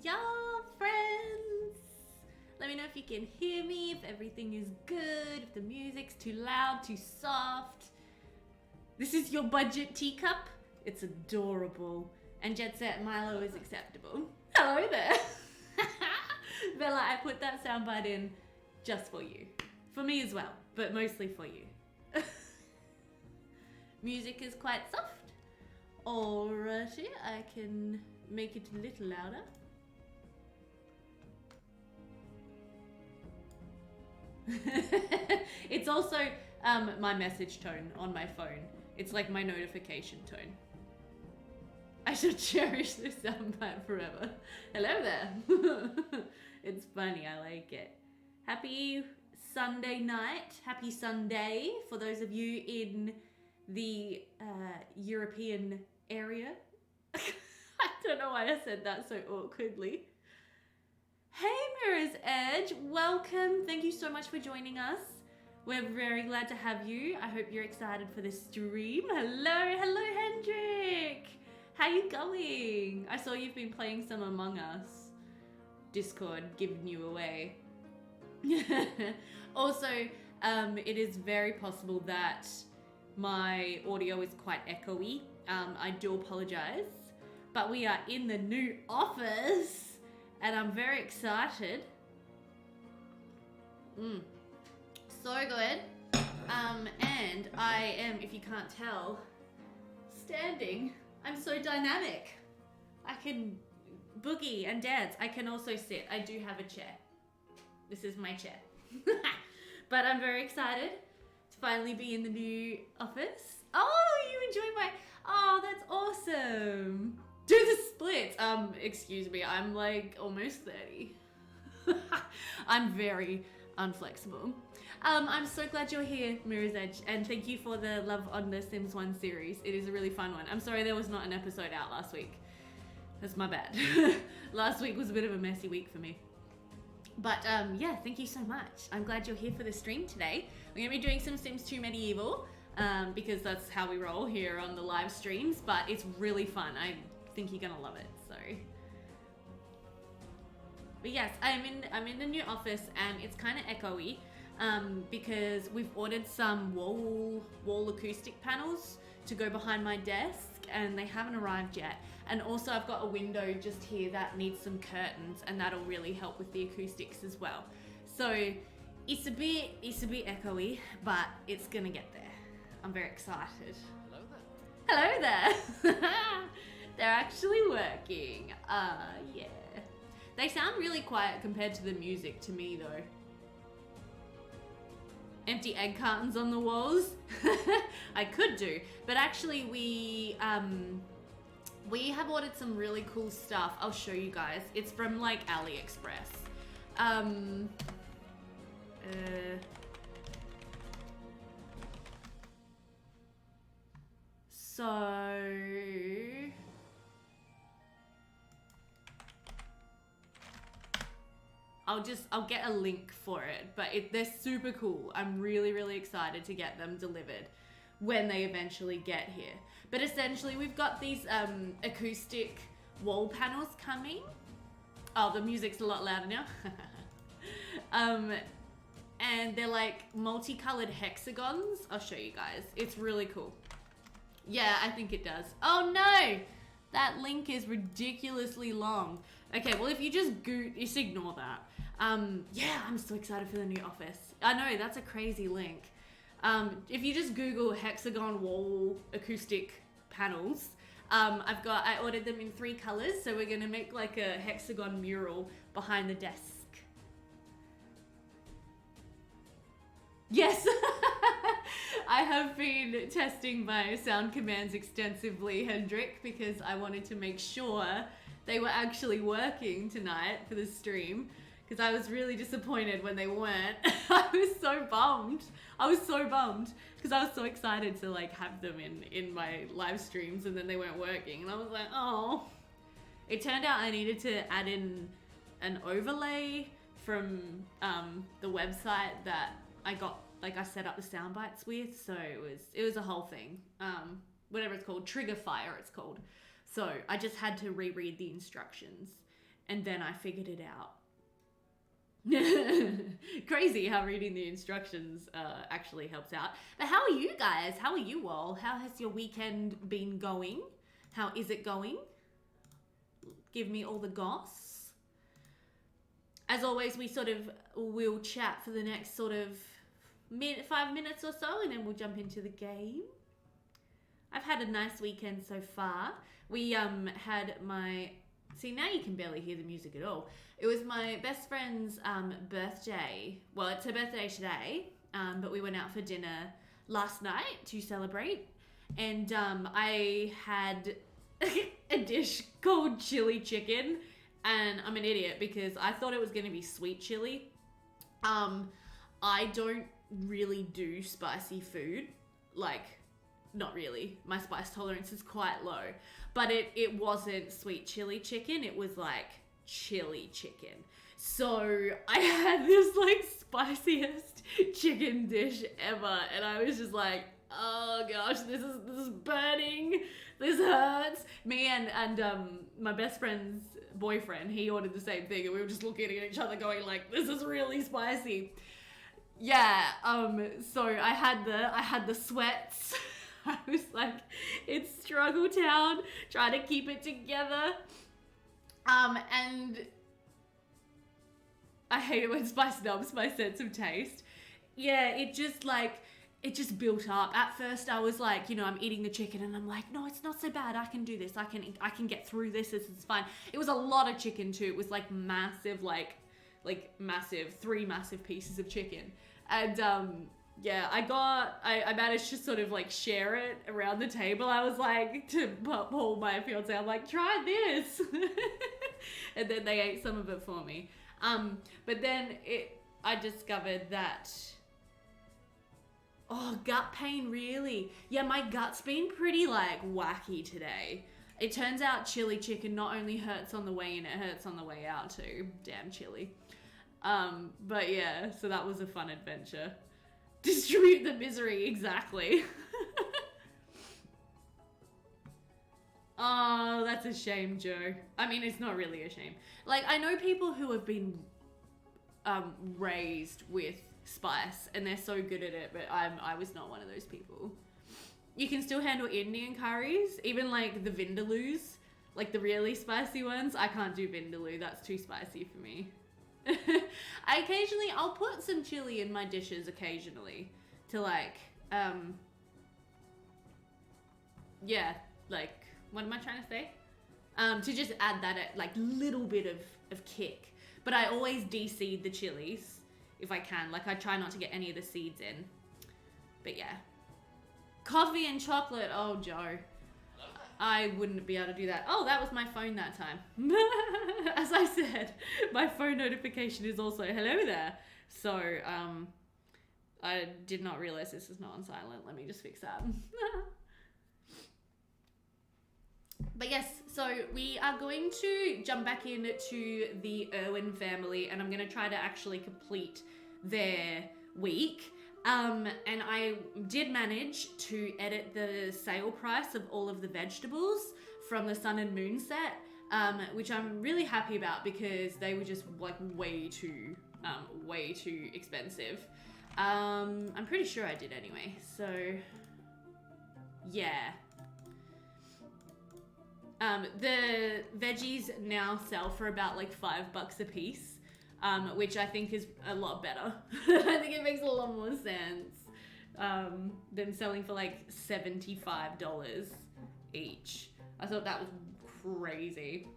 y'all, friends. Let me know if you can hear me, if everything is good, if the music's too loud, too soft. This is your budget teacup. It's adorable. And Jet Set Milo is acceptable. Hello there. Bella, I put that soundbite in just for you. For me as well, but mostly for you. Music is quite soft. Alrighty, I can make it a little louder. It's also my message tone on my phone. It's like my notification tone. I should cherish this soundbite forever. Hello there. It's funny, I like it. Happy Sunday night. Happy Sunday for those of you in the European area. I don't know why I said that so awkwardly. Hey Mirror's Edge, welcome. Thank you so much for joining us. We're very glad to have you. I hope you're excited for this stream. Hello Hendrik. How you going? I saw you've been playing some Among Us. Discord giving you away. Also, it is very possible that my audio is quite echoey. I do apologize, but we are in the new office and I'm very excited. So good. And I am, if you can't tell, standing. I'm so dynamic. I can boogie and dance. I can also sit. I do have a chair. This is my chair. But I'm very excited to finally be in the new office. Oh, you enjoy my... Oh, that's awesome. Do the splits. Excuse me. I'm like almost 30. I'm very unflexible. I'm so glad you're here, Mirror's Edge, and thank you for the Love on the Sims 1 series. It is a really fun one. I'm sorry there was not an episode out last week. That's my bad. Last week was a bit of a messy week for me. But yeah, thank you so much. I'm glad you're here for the stream today. We're gonna be doing some Sims 2 Medieval because that's how we roll here on the live streams, but it's really fun. I think you're gonna love it, so. But yes, I'm in the new office and it's kind of echoey because we've ordered some wall acoustic panels to go behind my desk and they haven't arrived yet. And also I've got a window just here that needs some curtains and that'll really help with the acoustics as well. So it's a bit echoey, but it's gonna get there. I'm very excited. Hello there. Hello there. They're actually working. Yeah. They sound really quiet compared to the music to me though. Empty egg cartons on the walls. I could do, but actually we have ordered some really cool stuff. I'll show you guys. It's from like AliExpress. So I'll get a link for it, but they're super cool. I'm really excited to get them delivered when they eventually get here. But essentially we've got these acoustic wall panels coming. Oh, the music's a lot louder now. And they're like multicolored hexagons. I'll show you guys. It's really cool. Yeah, I think it does. Oh no! That link is ridiculously long. Okay, well if you just ignore that. Yeah, I'm so excited for the new office. I know, that's a crazy link. If you just Google hexagon wall acoustic panels, I ordered them in 3 colors, so we're gonna make like a hexagon mural behind the desk. Yes! I have been testing my sound commands extensively, Hendrik, because I wanted to make sure they were actually working tonight for the stream, because I was really disappointed when they weren't. I was so bummed. Because I was so excited to like have them in my live streams and then they weren't working. And I was like, oh. It turned out I needed to add in an overlay from the website that I got, like I set up the sound bites with, so it was a whole thing. Whatever it's called, Trigger Fire it's called. So I just had to reread the instructions and then I figured it out. Crazy how reading the instructions actually helps out. But how are you guys? How are you all? How has your weekend been going? How is it going? Give me all the goss. As always, we sort of will chat for the next sort of 5 minutes or so, and then we'll jump into the game. I've had a nice weekend so far. We had my... See, now you can barely hear the music at all. It was my best friend's birthday. Well, it's her birthday today, but we went out for dinner last night to celebrate. And I had a dish called chili chicken. And I'm an idiot because I thought it was going to be sweet chili. I don't really do spicy food. Like, not really. My spice tolerance is quite low. But it wasn't sweet chili chicken. It was like chili chicken. So I had this like spiciest chicken dish ever. And I was just like, oh gosh, this is burning. This hurts. Me and my best friend's boyfriend, he ordered the same thing. And we were just looking at each other going like, this is really spicy. Yeah, so I had the sweats. I was like, it's struggle town, trying to keep it together. And I hate it when spice numbs my sense of taste. Yeah, it just built up. At first I was like, you know, I'm eating the chicken and I'm like, no, it's not so bad. I can do this. I can get through this. This is fine. It was a lot of chicken too. It was like massive, like massive, 3 massive pieces of chicken. And, yeah, I managed to sort of like share it around the table. I was like, to Paul, my fiance, I'm like, try this. And then they ate some of it for me. But then I discovered that, oh, gut pain, really? Yeah, my gut's been pretty like wacky today. It turns out chili chicken not only hurts on the way in, it hurts on the way out too. Damn chili. But yeah, so that was a fun adventure. Distribute the misery, exactly. Oh, that's a shame, Joe. I mean, it's not really a shame. Like, I know people who have been raised with spice and they're so good at it, but I was not one of those people. You can still handle Indian curries, even like the vindaloos, like the really spicy ones. I can't do vindaloo, that's too spicy for me. I'll put some chili in my dishes occasionally to like, yeah, like, what am I trying to say? To just add that like little bit of kick. But I always de-seed the chilies if I can. Like, I try not to get any of the seeds in. But yeah. Coffee and chocolate, oh Joe. I wouldn't be able to do that. Oh, that was my phone that time. As I said, my phone notification is also hello there. So, I did not realize this is not on silent. Let me just fix that. But yes, so we are going to jump back into the Irwine family, and I'm going to try to actually complete their week. And I did manage to edit the sale price of all of the vegetables from the Sun and Moon set, which I'm really happy about because they were just like way too expensive. I'm pretty sure I did anyway, so yeah. The veggies now sell for about like $5 a piece. Which I think is a lot better. I think it makes a lot more sense than selling for like $75 each. I thought that was crazy.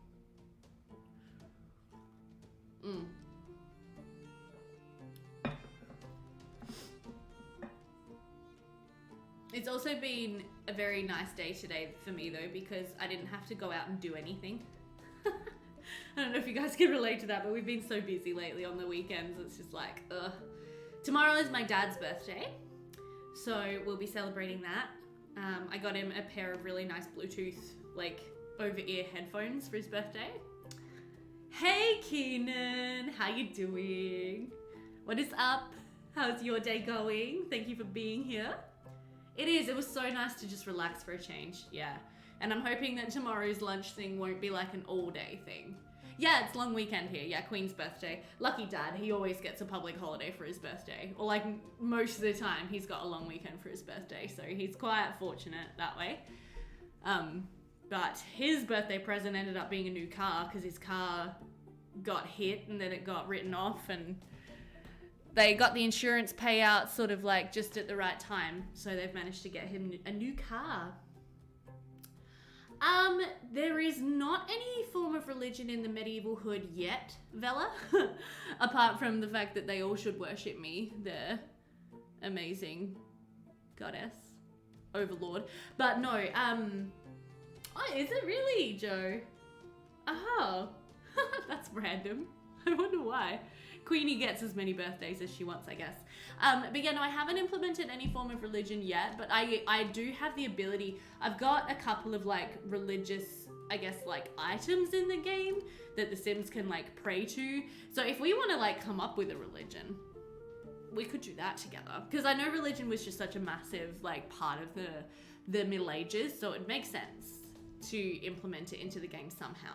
It's also been a very nice day today for me though, because I didn't have to go out and do anything. I don't know if you guys can relate to that, but we've been so busy lately on the weekends. It's just like, ugh. Tomorrow is my dad's birthday, so we'll be celebrating that. I got him a pair of really nice Bluetooth, like, over-ear headphones for his birthday. Hey, Keenan, how you doing? What is up? How's your day going? Thank you for being here. It was so nice to just relax for a change, yeah. And I'm hoping that tomorrow's lunch thing won't be like an all-day thing. Yeah, it's long weekend here. Yeah, Queen's birthday. Lucky dad, he always gets a public holiday for his birthday. Or like most of the time, he's got a long weekend for his birthday. So he's quite fortunate that way. But his birthday present ended up being a new car because his car got hit and then it got written off, and they got the insurance payout sort of like just at the right time. So they've managed to get him a new car. There is not any form of religion in the medieval hood yet, Vela, apart from the fact that they all should worship me, the amazing goddess, overlord. But no, oh, is it really, Joe? Oh, that's random. I wonder why. Queenie gets as many birthdays as she wants, I guess. But yeah, no, I haven't implemented any form of religion yet, but I do have the ability. I've got a couple of like religious, I guess, like items in the game that the Sims can like pray to. So if we want to like come up with a religion, we could do that together. Because I know religion was just such a massive like part of the Middle Ages, so it makes sense to implement it into the game somehow.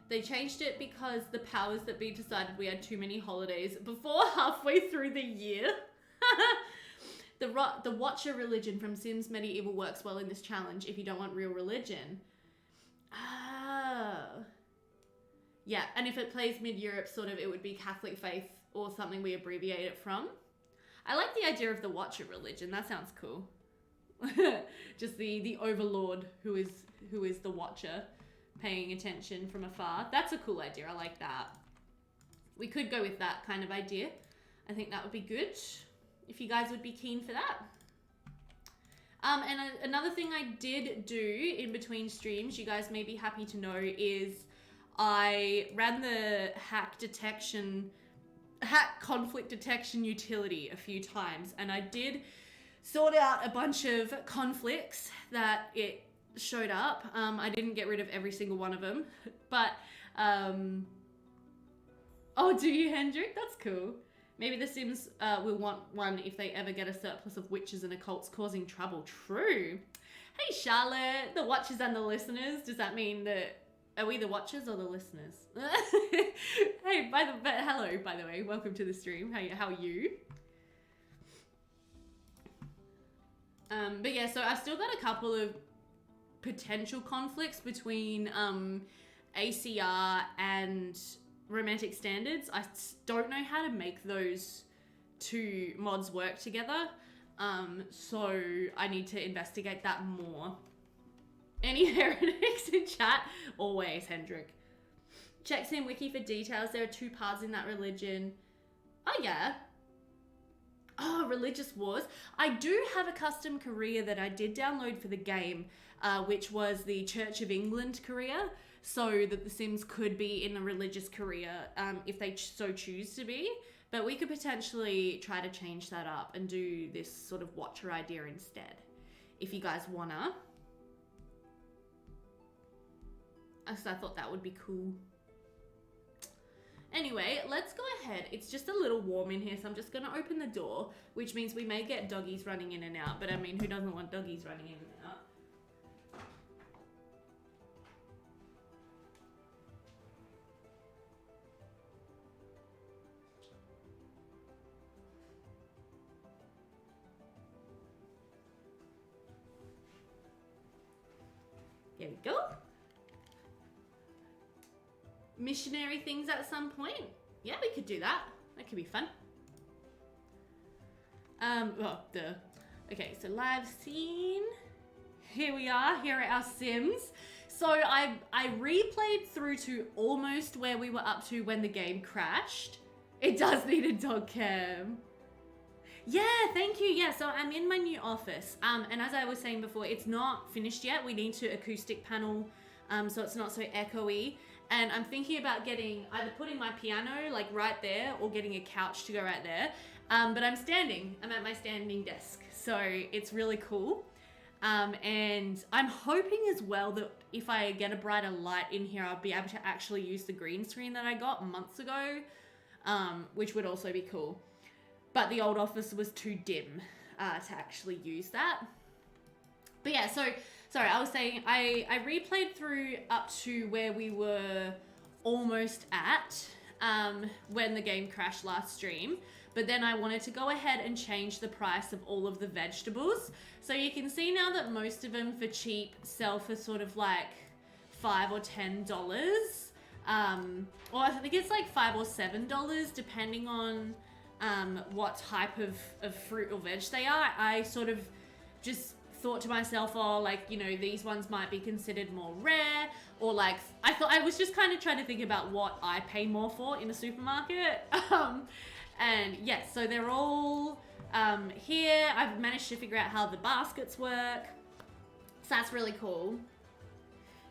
They changed it because the powers that be decided we had too many holidays before halfway through the year. The Watcher religion from Sims Medieval works well in this challenge if you don't want real religion. Oh. Yeah, and if it plays mid-Europe, sort of, it would be Catholic faith or something we abbreviate it from. I like the idea of the Watcher religion. That sounds cool. Just the overlord who is the Watcher, paying attention from afar. That's a cool idea. I like that. We could go with that kind of idea. I think that would be good if you guys would be keen for that. And another thing I did do in between streams, you guys may be happy to know, is I ran the hack conflict detection utility a few times, and I did sort out a bunch of conflicts that it showed up. I didn't get rid of every single one of them, but oh, do you, Hendrik? That's cool. Maybe the Sims will want one if they ever get a surplus of witches and occults causing trouble. True. Hey Charlotte, the watchers and the listeners. Does that mean that are we the watchers or the listeners? Hey, hello, by the way. Welcome to the stream. How are you? But yeah, so I've still got a couple of potential conflicts between ACR and romantic standards. I don't know how to make those two mods work together, so I need to investigate that more. Any heretics in chat? Always, Hendrik. Check Sim Wiki for details. There are 2 paths in that religion. Oh yeah. Oh, religious wars. I do have a custom career that I did download for the game, which was the Church of England career, so that the Sims could be in a religious career if they so choose to be. But we could potentially try to change that up and do this sort of watcher idea instead, if you guys wanna. So I thought that would be cool. Anyway, let's go ahead. It's just a little warm in here, so I'm just going to open the door, which means we may get doggies running in and out. But I mean, who doesn't want doggies running in and out? Here we go. Missionary things at some point. Yeah, we could do that. That could be fun. Well, duh. Okay, so live scene. Here we are. Here are our Sims. So I replayed through to almost where we were up to when the game crashed. It does need a dog cam. Yeah, thank you. Yeah, so I'm in my new office. And as I was saying before, it's not finished yet. We need to acoustic panel so it's not so echoey. And I'm thinking about getting, either putting my piano like right there or getting a couch to go right there. But I'm at my standing desk. So it's really cool. And I'm hoping as well that if I get a brighter light in here, I'll be able to actually use the green screen that I got months ago, which would also be cool. But the old office was too dim to actually use that. But yeah, so Sorry, I was saying I replayed through up to where we were almost at when the game crashed last stream. But then I wanted to go ahead and change the price of all of the vegetables. So you can see now that most of them for cheap sell for sort of like $5 or $10. Or I think it's like $5 or $7 depending on what type of fruit or veg they are. I sort of just thought to myself, oh, like, you know, these ones might be considered more rare, or like, I was just kind of trying to think about what I pay more for in a supermarket. And yes, so they're all here. I've managed to figure out how the baskets work. So that's really cool.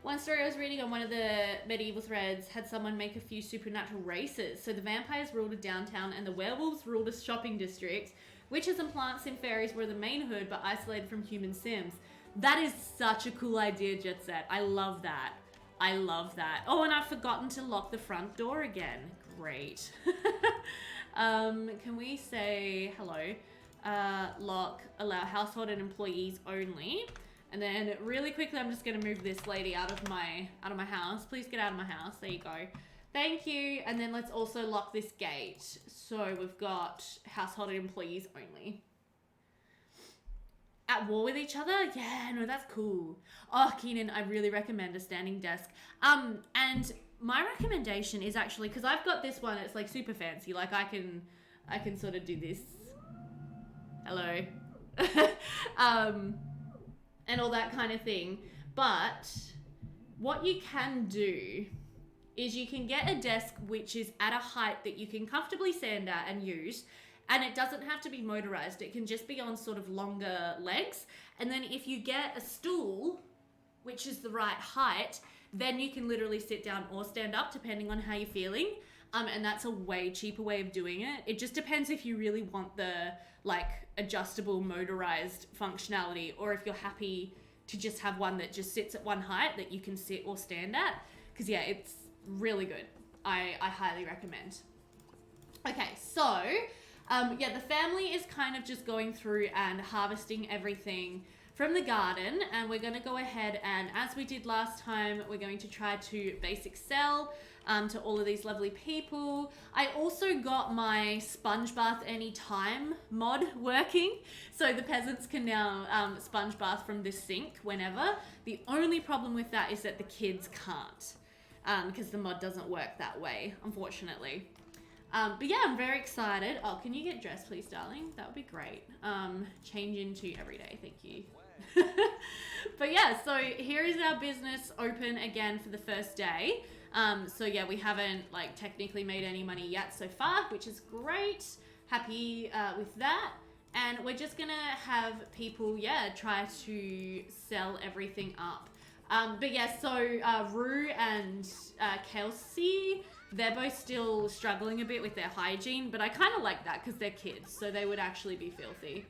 One story I was reading on one of the medieval threads had someone make a few supernatural races. So the vampires ruled a downtown and the werewolves ruled a shopping district. Witches and plants and fairies were the main hood, but isolated from human sims. That is such a cool idea, Jet Set. I love that. I love that. Oh, and I've forgotten to lock the front door again. Great. Can we say hello? Lock, allow household and employees only. And then really quickly, I'm just gonna move this lady out of my house. Please get out of my house. There you go. Thank you. And then let's also lock this gate. So we've got household and employees only. At war with each other? Yeah, no, that's cool. Oh, Keenan, I really recommend a standing desk. And my recommendation is actually, because I've got this one, it's like super fancy. Like I can sort of do this. Hello. And all that kind of thing. But what you can do is you can get a desk which is at a height that you can comfortably stand at and use, and it doesn't have to be motorized. It can just be on sort of longer legs. And then if you get a stool, which is the right height, then you can literally sit down or stand up depending on how you're feeling. And that's a way cheaper way of doing it. It just depends if you really want the like adjustable motorized functionality, or if you're happy to just have one that just sits at one height that you can sit or stand at. Because yeah, it's really good. I highly recommend. Okay, so yeah, the family is kind of just going through and harvesting everything from the garden, and we're going to go ahead and, as we did last time, we're going to try to basic sell to all of these lovely people. I also got my sponge bath anytime mod working, so the peasants can now sponge bath from this sink whenever. The only problem with that is that the kids can't, because the mod doesn't work that way, unfortunately. But yeah, I'm very excited. Oh, can you get dressed, please, darling? That would be great. Change into everyday, thank you. But yeah, so here is our business open again for the first day. So yeah, we haven't like technically made any money yet so far, which is great. Happy with that. And we're just gonna have people, yeah, try to sell everything up. But yeah, so Rue and Kelsey, they're both still struggling a bit with their hygiene, but I kind of like that because they're kids, so they would actually be filthy.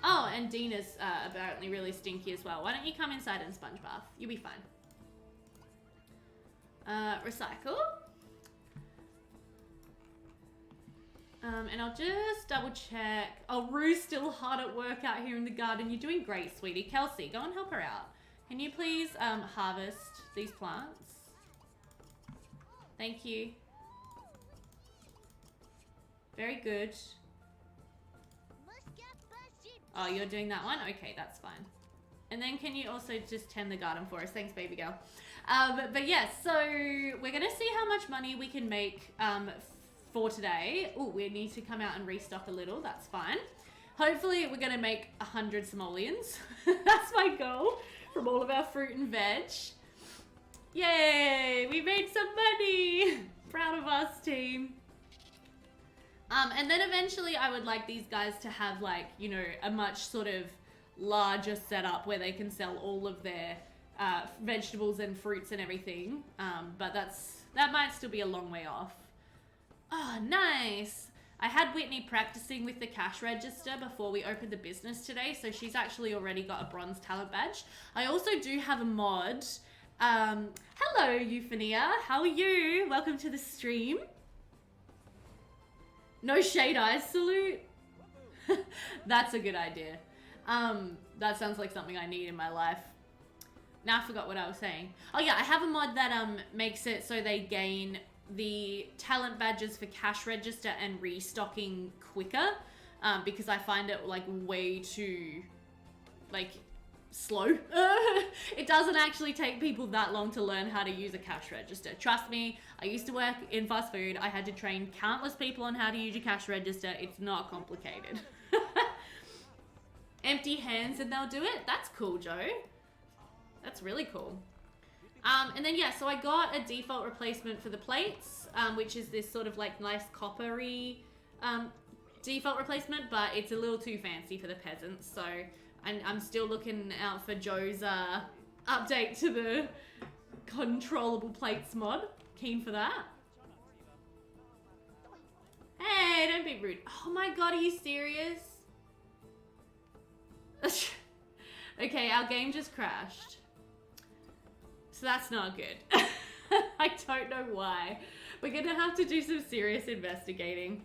Oh, and Dina's apparently really stinky as well. Why don't you come inside and sponge bath? You'll be fine. Recycle. And I'll just double check. Oh, Rue's still hard at work out here in the garden. You're doing great, sweetie. Kelsey, go and help her out. Can you please harvest these plants? Thank you. Very good. Oh, you're doing that one? Okay, that's fine. And then can you also just tend the garden for us? Thanks, baby girl. But yeah, so we're going to see how much money we can make for today. Oh, we need to come out and restock a little. That's fine. Hopefully we're going to make 100 simoleons. That's my goal from all of our fruit and veg. Yay! We made some money! Proud of us, team. And then eventually I would like these guys to have like, you know, a much sort of larger setup where they can sell all of their vegetables and fruits and everything. But that might still be a long way off. Oh, nice. I had Whitney practicing with the cash register before we opened the business today, so she's actually already got a bronze talent badge. I also do have a mod. Hello, Euphania. How are you? Welcome to the stream. No shade eyes salute. That's a good idea. That sounds like something I need in my life. Now I forgot what I was saying. Oh yeah, I have a mod that makes it so they gain the talent badges for cash register and restocking quicker, because I find it like way too like slow. It doesn't actually take people that long to learn how to use a cash register. Trust me, I used to work in fast food. I had to train countless people on how to use a cash register. It's not complicated. Empty hands and they'll do it? That's cool, Joe. That's really cool. And then yeah, so I got a default replacement for the plates, which is this sort of like nice coppery default replacement, but it's a little too fancy for the peasants. So I'm still looking out for Joe's update to the controllable plates mod. Keen for that. Hey, don't be rude. Oh my god, are you serious? Okay, our game just crashed. So that's not good. I don't know why. We're gonna have to do some serious investigating.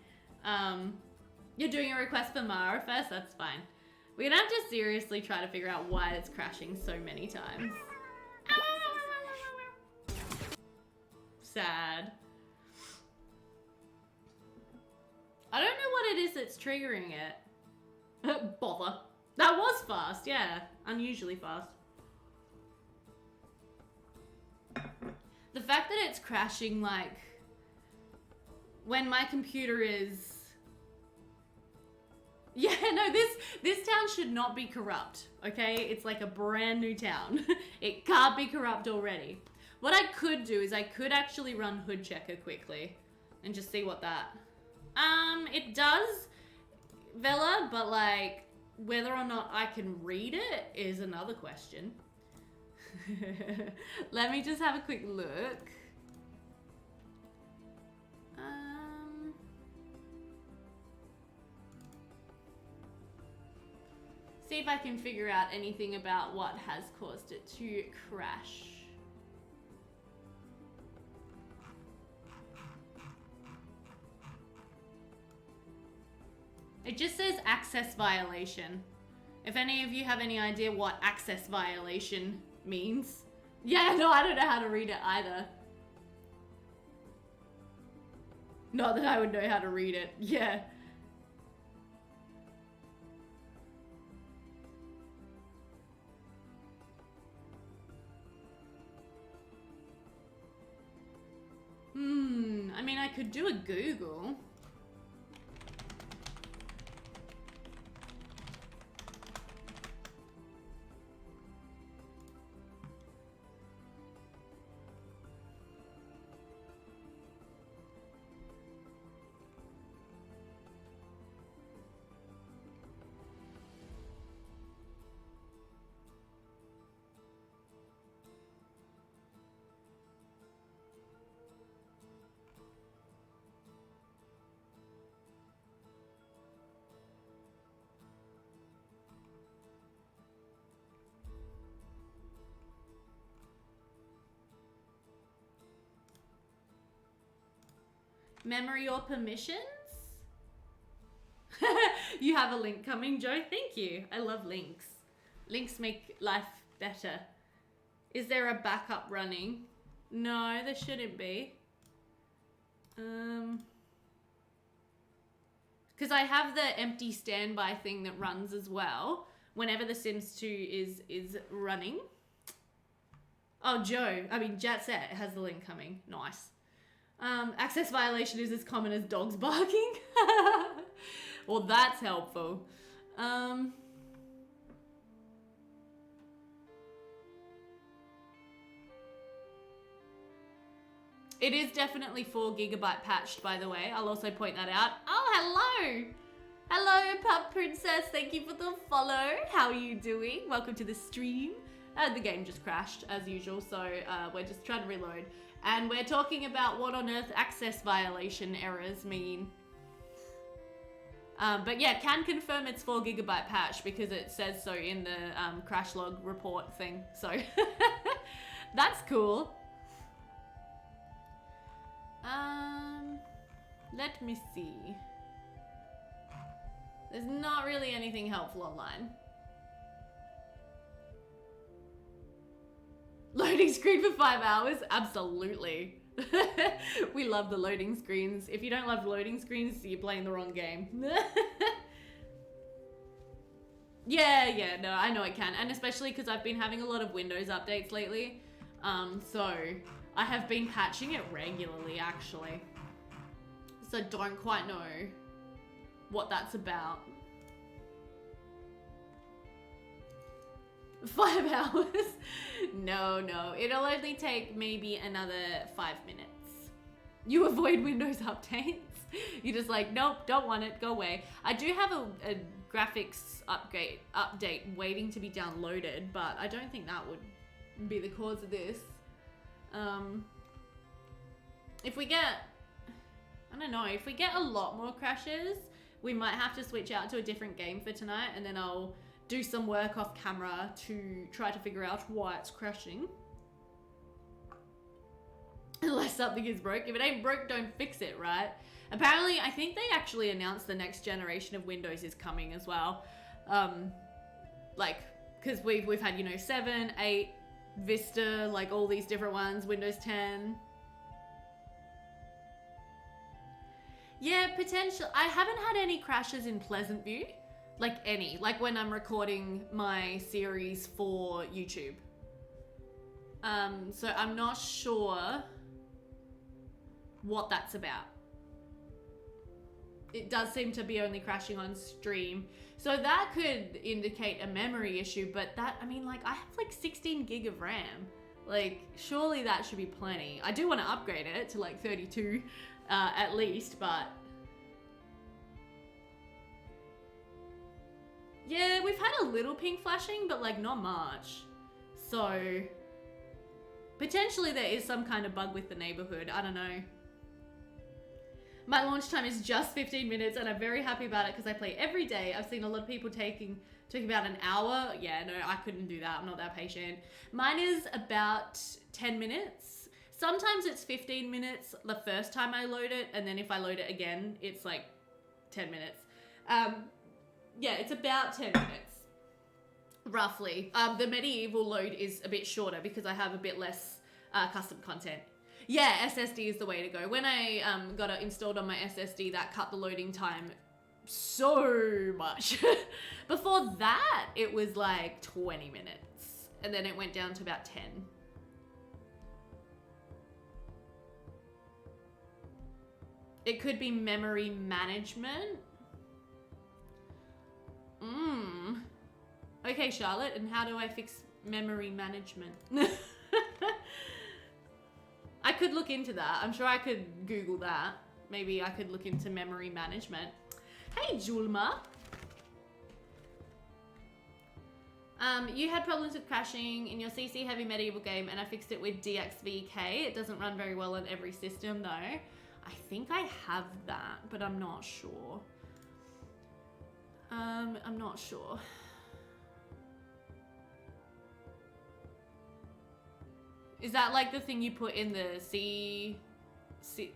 You're doing a request for Mara first? That's fine. We're gonna have to seriously try to figure out why it's crashing so many times. Sad. I don't know what it is that's triggering it. Bother. That was fast, yeah. Unusually fast. The fact that it's crashing, like, when my computer is... Yeah, no, this town should not be corrupt, okay? It's like a brand new town. It can't be corrupt already. What I could do is I could actually run Hood Checker quickly and just see what that... It does, Vela, but, like, whether or not I can read it is another question. Let me just have a quick look. See if I can figure out anything about what has caused it to crash. It just says access violation. If any of you have any idea what access violation means. Yeah, no, I don't know how to read it either. Not that I would know how to read it. Yeah. I mean, I could do a Google. Memory or permissions? You have a link coming, Joe. Thank you. I love links. Links make life better. Is there a backup running? No, there shouldn't be. Because I have the empty standby thing that runs as well whenever The Sims 2 is running. Oh, Joe. I mean, Jet Set has the link coming. Nice. Access violation is as common as dogs barking. Well, that's helpful. It is definitely 4 GB patched, by the way. I'll also point that out. Oh, hello! Hello, Pup Princess. Thank you for the follow. How are you doing? Welcome to the stream. The game just crashed, as usual, so we're just trying to reload. And we're talking about what on earth access violation errors mean. But yeah, can confirm it's 4 GB patch because it says so in the crash log report thing. So that's cool. Let me see. There's not really anything helpful online. loading screen for 5 hours? Absolutely. We love the loading screens. If you don't love loading screens, you're playing the wrong game. Yeah, no, I know it can. And especially because I've been having a lot of Windows updates lately. So I have been patching it regularly, actually. So don't quite know what that's about. 5 hours? No, it'll only take maybe another 5 minutes. You avoid Windows updates. You're just like, nope, don't want it, go away. I do have a graphics update waiting to be downloaded, but I don't think that would be the cause of this. If we get, I don't know, if we get a lot more crashes, we might have to switch out to a different game for tonight, and then I'll do some work off camera to try to figure out why it's crashing. Unless something is broke. If it ain't broke, don't fix it, right? Apparently, I think they actually announced the next generation of Windows is coming as well. Like, because we've had, you know, 7, 8, Vista, like all these different ones, Windows 10. Yeah, potential. I haven't had any crashes in Pleasant View. Like any. Like when I'm recording my series for YouTube. So I'm not sure what that's about. It does seem to be only crashing on stream. So that could indicate a memory issue, but that, I mean, like I have like 16 gig of RAM. Like surely that should be plenty. I do want to upgrade it to like 32 at least, but yeah, we've had a little ping flashing, but like not much. So potentially there is some kind of bug with the neighborhood. I don't know. My launch time is just 15 minutes and I'm very happy about it because I play every day. I've seen a lot of people taking about an hour. Yeah, no, I couldn't do that. I'm not that patient. Mine is about 10 minutes. Sometimes it's 15 minutes the first time I load it, and then if I load it again, it's like 10 minutes. Yeah, it's about 10 minutes, roughly. The medieval load is a bit shorter because I have a bit less custom content. Yeah, SSD is the way to go. When I got it installed on my SSD, that cut the loading time so much. Before that, it was like 20 minutes, and then it went down to about 10. It could be memory management. Okay, Charlotte, and how do I fix memory management? I could look into that. I'm sure I could Google that. Maybe I could look into memory management. Hey, Julma. You had problems with crashing in your CC heavy medieval game, and I fixed it with DXVK. It doesn't run very well on every system, though. I think I have that, but I'm not sure. I'm not sure. Is that like the thing you put in the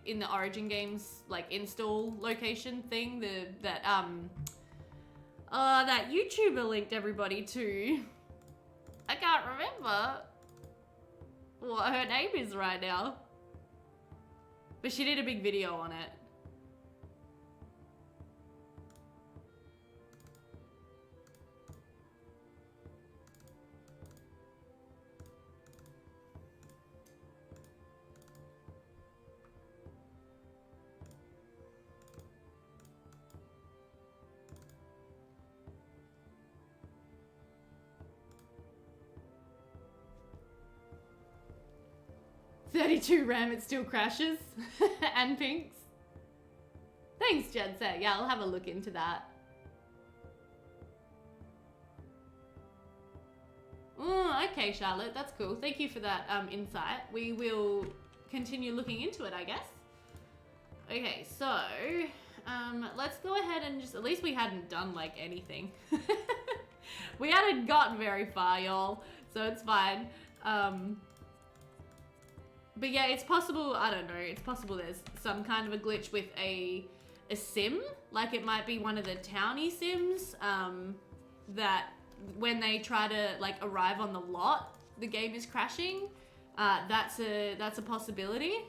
in the Origin games, like install location thing? That YouTuber linked everybody to. I can't remember what her name is right now. But she did a big video on it. .32 RAM, it still crashes. And pinks. Thanks, Jedset. Yeah, I'll have a look into that. Okay, Charlotte, that's cool. Thank you for that insight. We will continue looking into it, I guess. Okay, so let's go ahead and just, at least we hadn't done like anything. We hadn't gotten very far, y'all, so it's fine. But yeah, it's possible, I don't know, it's possible there's some kind of a glitch with a sim. Like it might be one of the townie sims that when they try to like arrive on the lot, the game is crashing. that's a possibility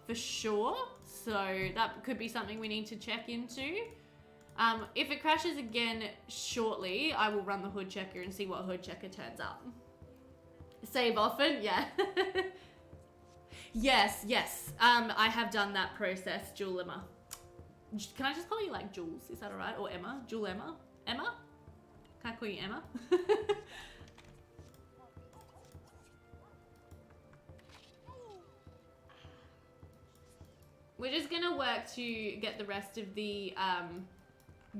for sure. So that could be something we need to check into. If it crashes again shortly, I will run the hood checker and see what hood checker turns up. Save often, yeah. Yes. I have done that process, Jewel Emma. Can I just call you like Jules? Is that alright? Or Emma? Jewel Emma? Emma? Can I call you Emma? We're just gonna work to get the rest of the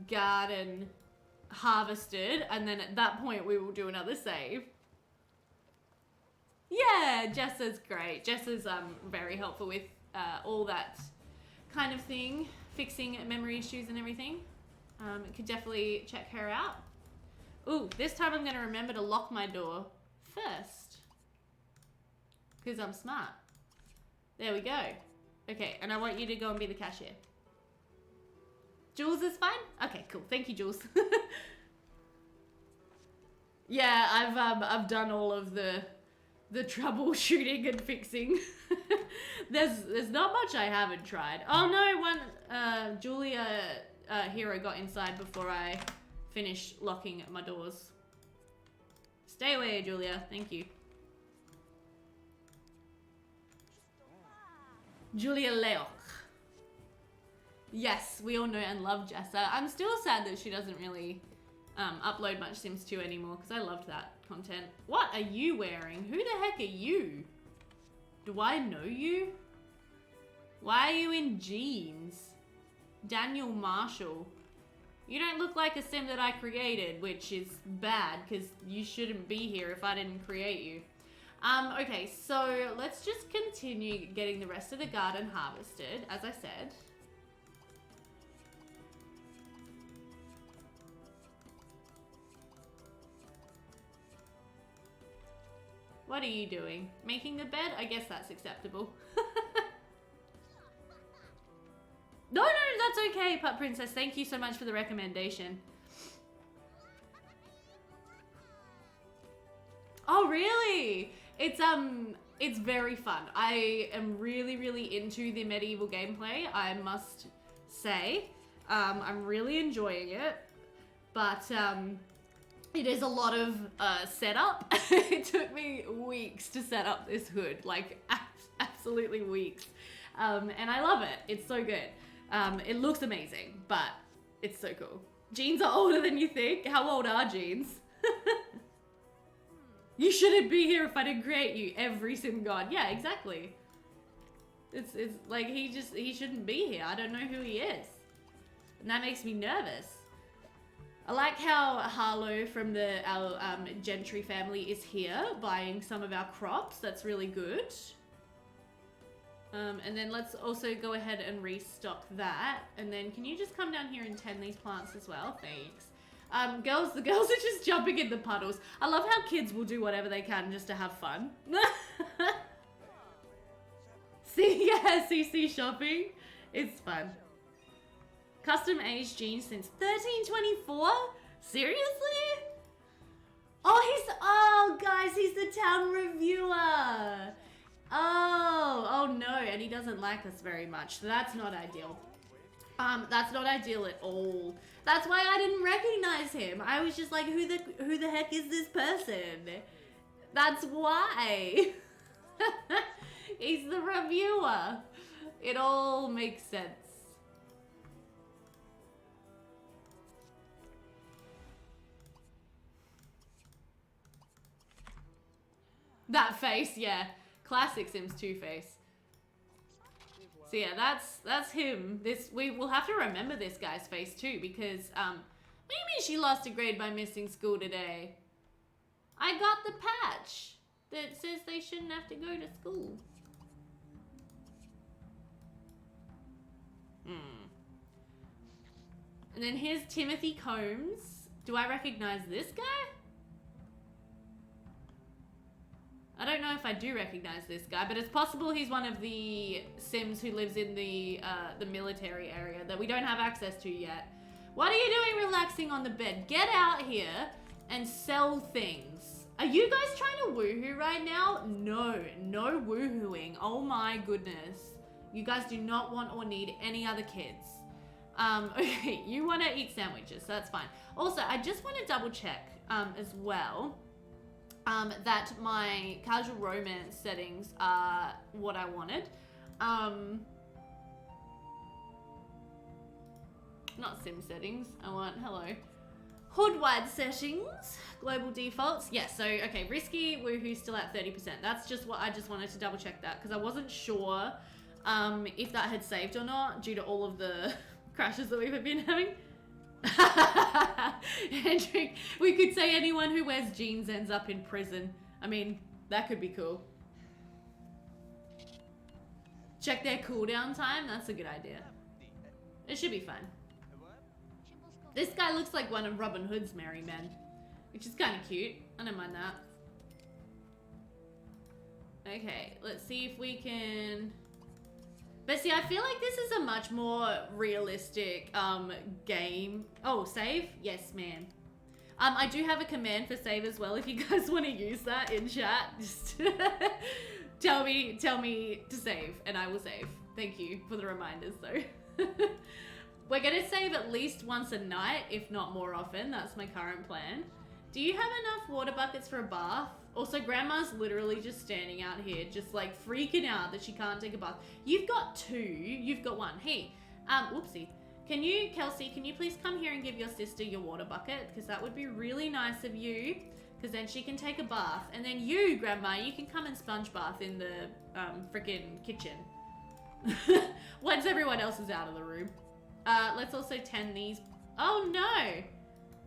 garden harvested, and then at that point we will do another save. Yeah, Jessa's great. Jessa's very helpful with all that kind of thing, fixing memory issues and everything. Could definitely check her out. Ooh, this time I'm gonna remember to lock my door first, because I'm smart. There we go. Okay, and I want you to go and be the cashier. Jules is fine? Okay, cool. Thank you, Jules. Yeah, I've done all of the troubleshooting and fixing. There's not much I haven't tried. Oh no, Julia Hero got inside before I finished locking my doors. Stay away, Julia. Thank you. Julia Leoch. Yes, we all know and love Jessa. I'm still sad that she doesn't really upload much Sims 2 anymore, because I loved that content. What are you wearing? Who the heck are you? Do I know you? Why are you in jeans? Daniel Marshall. You don't look like a Sim that I created, which is bad, because you shouldn't be here if I didn't create you. Okay, so let's just continue getting the rest of the garden harvested, as I said. What are you doing? Making the bed? I guess that's acceptable. No, that's okay, Pup Princess. Thank you so much for the recommendation. Oh, really? It's very fun. I am really into the medieval gameplay, I must say. I'm really enjoying it, but it is a lot of setup. It took me weeks to set up this hood, like absolutely weeks. And I love it. It's so good. It looks amazing, but it's so cool. Jeans are older than you think. How old are jeans? You shouldn't be here if I didn't create you. Every sim god. Yeah, exactly. It's like he shouldn't be here. I don't know who he is. And that makes me nervous. I like how Harlow from our Gentry family is here buying some of our crops. That's really good. And then let's also go ahead and restock that. And then can you just come down here and tend these plants as well? Thanks. The girls are just jumping in the puddles. I love how kids will do whatever they can just to have fun. CC shopping. It's fun. Custom aged jeans since 1324? Seriously? Oh, guys, he's the town reviewer. Oh no, and he doesn't like us very much. So that's not ideal. That's not ideal at all. That's why I didn't recognize him. I was just like, who the heck is this person? That's why. He's the reviewer. It all makes sense. That face, yeah. Classic Sims 2 face. So yeah, that's him. We will have to remember this guy's face too, because what do you mean she lost a grade by missing school today? I got the patch that says they shouldn't have to go to school. And then here's Timothy Combs. Do I recognize this guy? I don't know if I do recognize this guy, but it's possible he's one of the Sims who lives in the military area that we don't have access to yet. What are you doing relaxing on the bed? Get out here and sell things. Are you guys trying to woohoo right now? No, no woohooing. Oh my goodness. You guys do not want or need any other kids. Okay, you want to eat sandwiches, so that's fine. Also, I just want to double check as well that my casual romance settings are what I wanted. Not sim settings. I want, hello. Hood-wide settings, global defaults. Yes, so, okay, risky woohoo still at 30%. That's just what I just wanted to double check that because I wasn't sure if that had saved or not due to all of the crashes that we've been having. Hendrik, we could say anyone who wears jeans ends up in prison. I mean, that could be cool. Check their cooldown time. That's a good idea. It should be fun. This guy looks like one of Robin Hood's merry men, which is kind of cute. I don't mind that. Okay, let's see if we can... But see, I feel like this is a much more realistic game. Oh, save? Yes, ma'am. I do have a command for save as well if you guys want to use that in chat. Just tell me to save and I will save. Thank you for the reminders though. We're gonna save at least once a night, if not more often. That's my current plan. Do you have enough water buckets for a bath? Also, Grandma's literally just standing out here, just like freaking out that she can't take a bath. You've got 2, you've got 1. Hey, whoopsie. Kelsey, can you please come here and give your sister your water bucket? Because that would be really nice of you, because then she can take a bath. And then you, Grandma, you can come and sponge bath in the freaking kitchen. Once everyone else is out of the room. Let's also tend these. Oh no!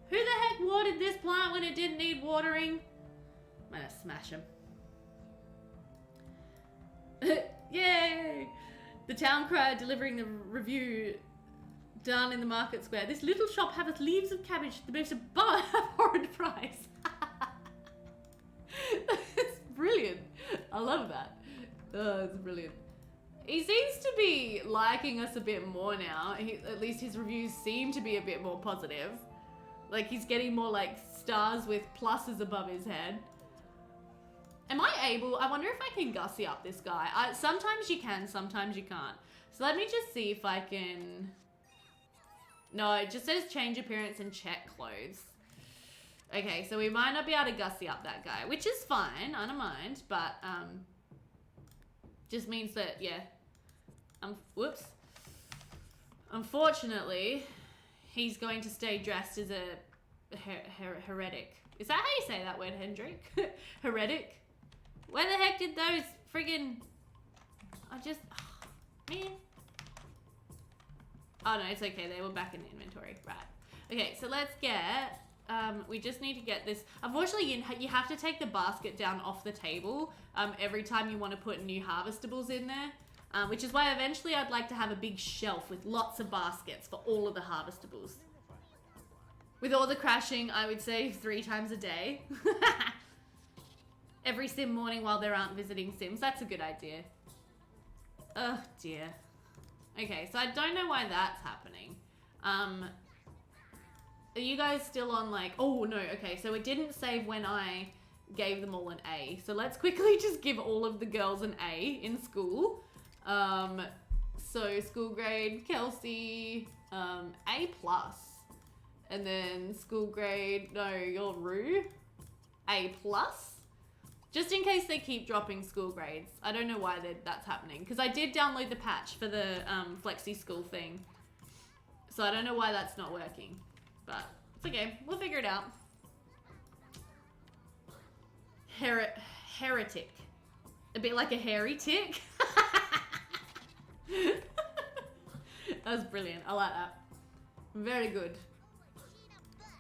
Who the heck watered this plant when it didn't need watering? I'm gonna smash him. Yay! The town crier delivering the review down in the market square. This little shop haveth leaves of cabbage, the most abhorrent price. It's brilliant. I love that. Oh, it's brilliant. He seems to be liking us a bit more now. At least his reviews seem to be a bit more positive. Like he's getting more like stars with pluses above his head. Am I able? I wonder if I can gussy up this guy. Sometimes you can, sometimes you can't. So let me just see if I can... No, it just says change appearance and check clothes. Okay, so we might not be able to gussy up that guy, which is fine. I don't mind, but just means that, yeah. Whoops. Unfortunately, he's going to stay dressed as a heretic. Is that how you say that word, Hendrik? Heretic? Where the heck did those friggin... Man. Oh no, it's okay. They were back in the inventory. Right. Okay, so let's get... we just need to get this... Unfortunately, you have to take the basket down off the table every time you want to put new harvestables in there. Which is why eventually I'd like to have a big shelf with lots of baskets for all of the harvestables. With all the crashing, I would say 3 times a day. Every sim morning while there aren't visiting sims. That's a good idea. Oh dear. Okay, so I don't know why that's happening. Are you guys still on like... Oh no, okay, so it didn't save when I gave them all an A. So let's quickly just give all of the girls an A in school. So school grade, Kelsey, A+. And then school grade, no, you're Rue, A+. Just in case they keep dropping school grades. I don't know why that's happening. Because I did download the patch for the Flexi School thing. So I don't know why that's not working. But it's okay. We'll figure it out. Heretic. A bit like a hairy tick. That was brilliant. I like that. Very good.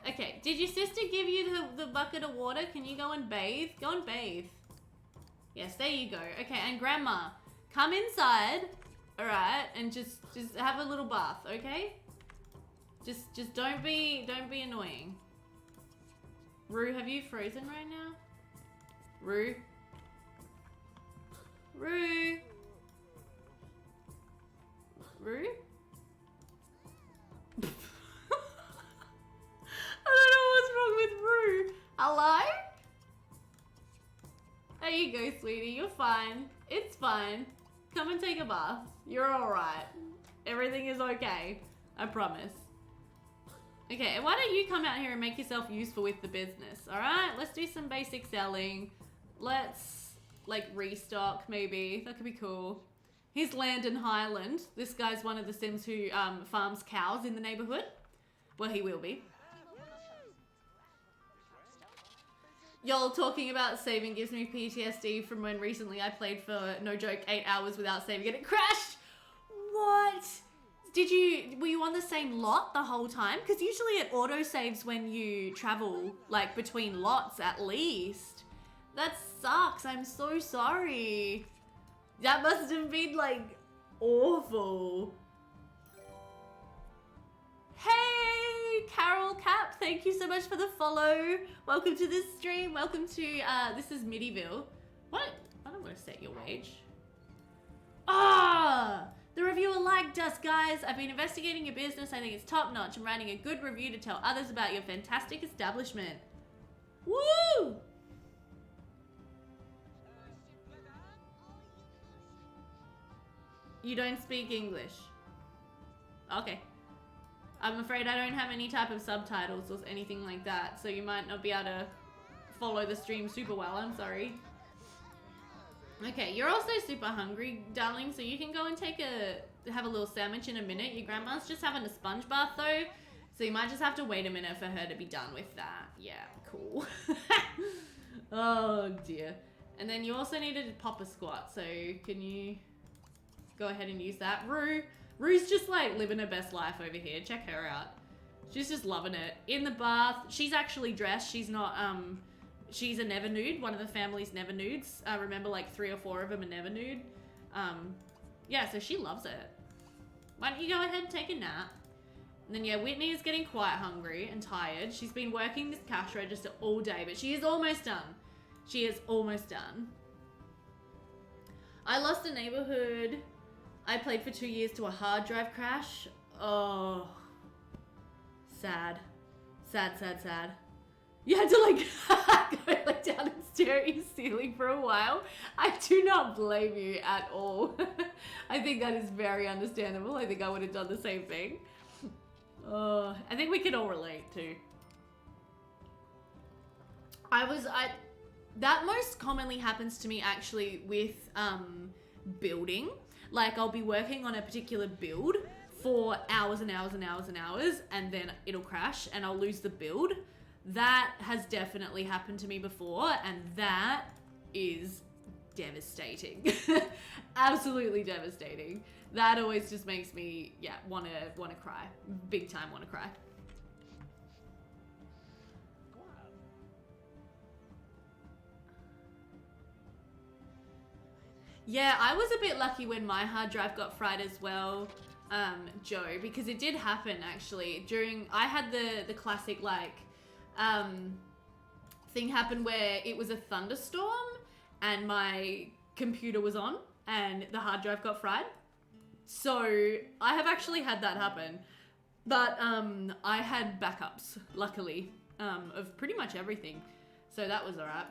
Okay, did your sister give you the bucket of water? Can you go and bathe? Go and bathe. Yes, there you go. Okay, and Grandma, come inside, all right, and just have a little bath, okay? Just don't be annoying. Rue, have you frozen right now? Rue? Rue? Rue? I don't know what's wrong with Rue. Hello? There you go, sweetie. You're fine. It's fine. Come and take a bath. You're alright. Everything is okay. I promise. Okay, and why don't you come out here and make yourself useful with the business, alright? Let's do some basic selling. Let's, like, restock, maybe. That could be cool. Here's Landon Highland. This guy's one of the Sims who farms cows in the neighborhood. Well, he will be. Y'all talking about saving gives me PTSD from when recently I played for, no joke, 8 hours without saving and it crashed. What? Were you on the same lot the whole time? Because usually it auto-saves when you travel, like, between lots at least. That sucks. I'm so sorry. That must have been, like, awful. Hey, Carol Cap, thank you so much for the follow. Welcome to this stream. Welcome to, this is Middyville. What? I don't want to set your wage. Ah! The reviewer liked us, guys. I've been investigating your business. I think it's top notch. I'm writing a good review to tell others about your fantastic establishment. Woo! You don't speak English. Okay. I'm afraid I don't have any type of subtitles or anything like that, so you might not be able to follow the stream super well. I'm sorry. Okay, you're also super hungry, darling, so you can go and have a little sandwich in a minute. Your grandma's just having a sponge bath though, so you might just have to wait a minute for her to be done with that. Yeah, cool. Oh dear. And then you also needed to pop a squat, so can you go ahead and use that? Rue's just like living her best life over here. Check her out. She's just loving it. In the bath, she's actually dressed. She's not, she's a never nude. One of the family's never nudes. I remember like 3 or 4 of them are never nude. Yeah, so she loves it. Why don't you go ahead and take a nap? And then yeah, Whitney is getting quite hungry and tired. She's been working this cash register all day, but she is almost done. She is almost done. I lost a neighborhood I played for 2 years to a hard drive crash. Oh, sad. Sad, sad, sad. You had to like go like down and stare at your ceiling for a while. I do not blame you at all. I think that is very understandable. I think I would have done the same thing. Oh, I think we can all relate too. That most commonly happens to me actually with building. Like I'll be working on a particular build for hours and hours and hours and hours, and then it'll crash and I'll lose the build. That has definitely happened to me before, and that is devastating. Absolutely devastating. That always just makes me, yeah, wanna cry. Big time wanna cry. Yeah, I was a bit lucky when my hard drive got fried as well, Joe, because it did happen actually. I had the classic like thing happen where it was a thunderstorm and my computer was on and the hard drive got fried. So I have actually had that happen, but I had backups, luckily, of pretty much everything. So that was alright.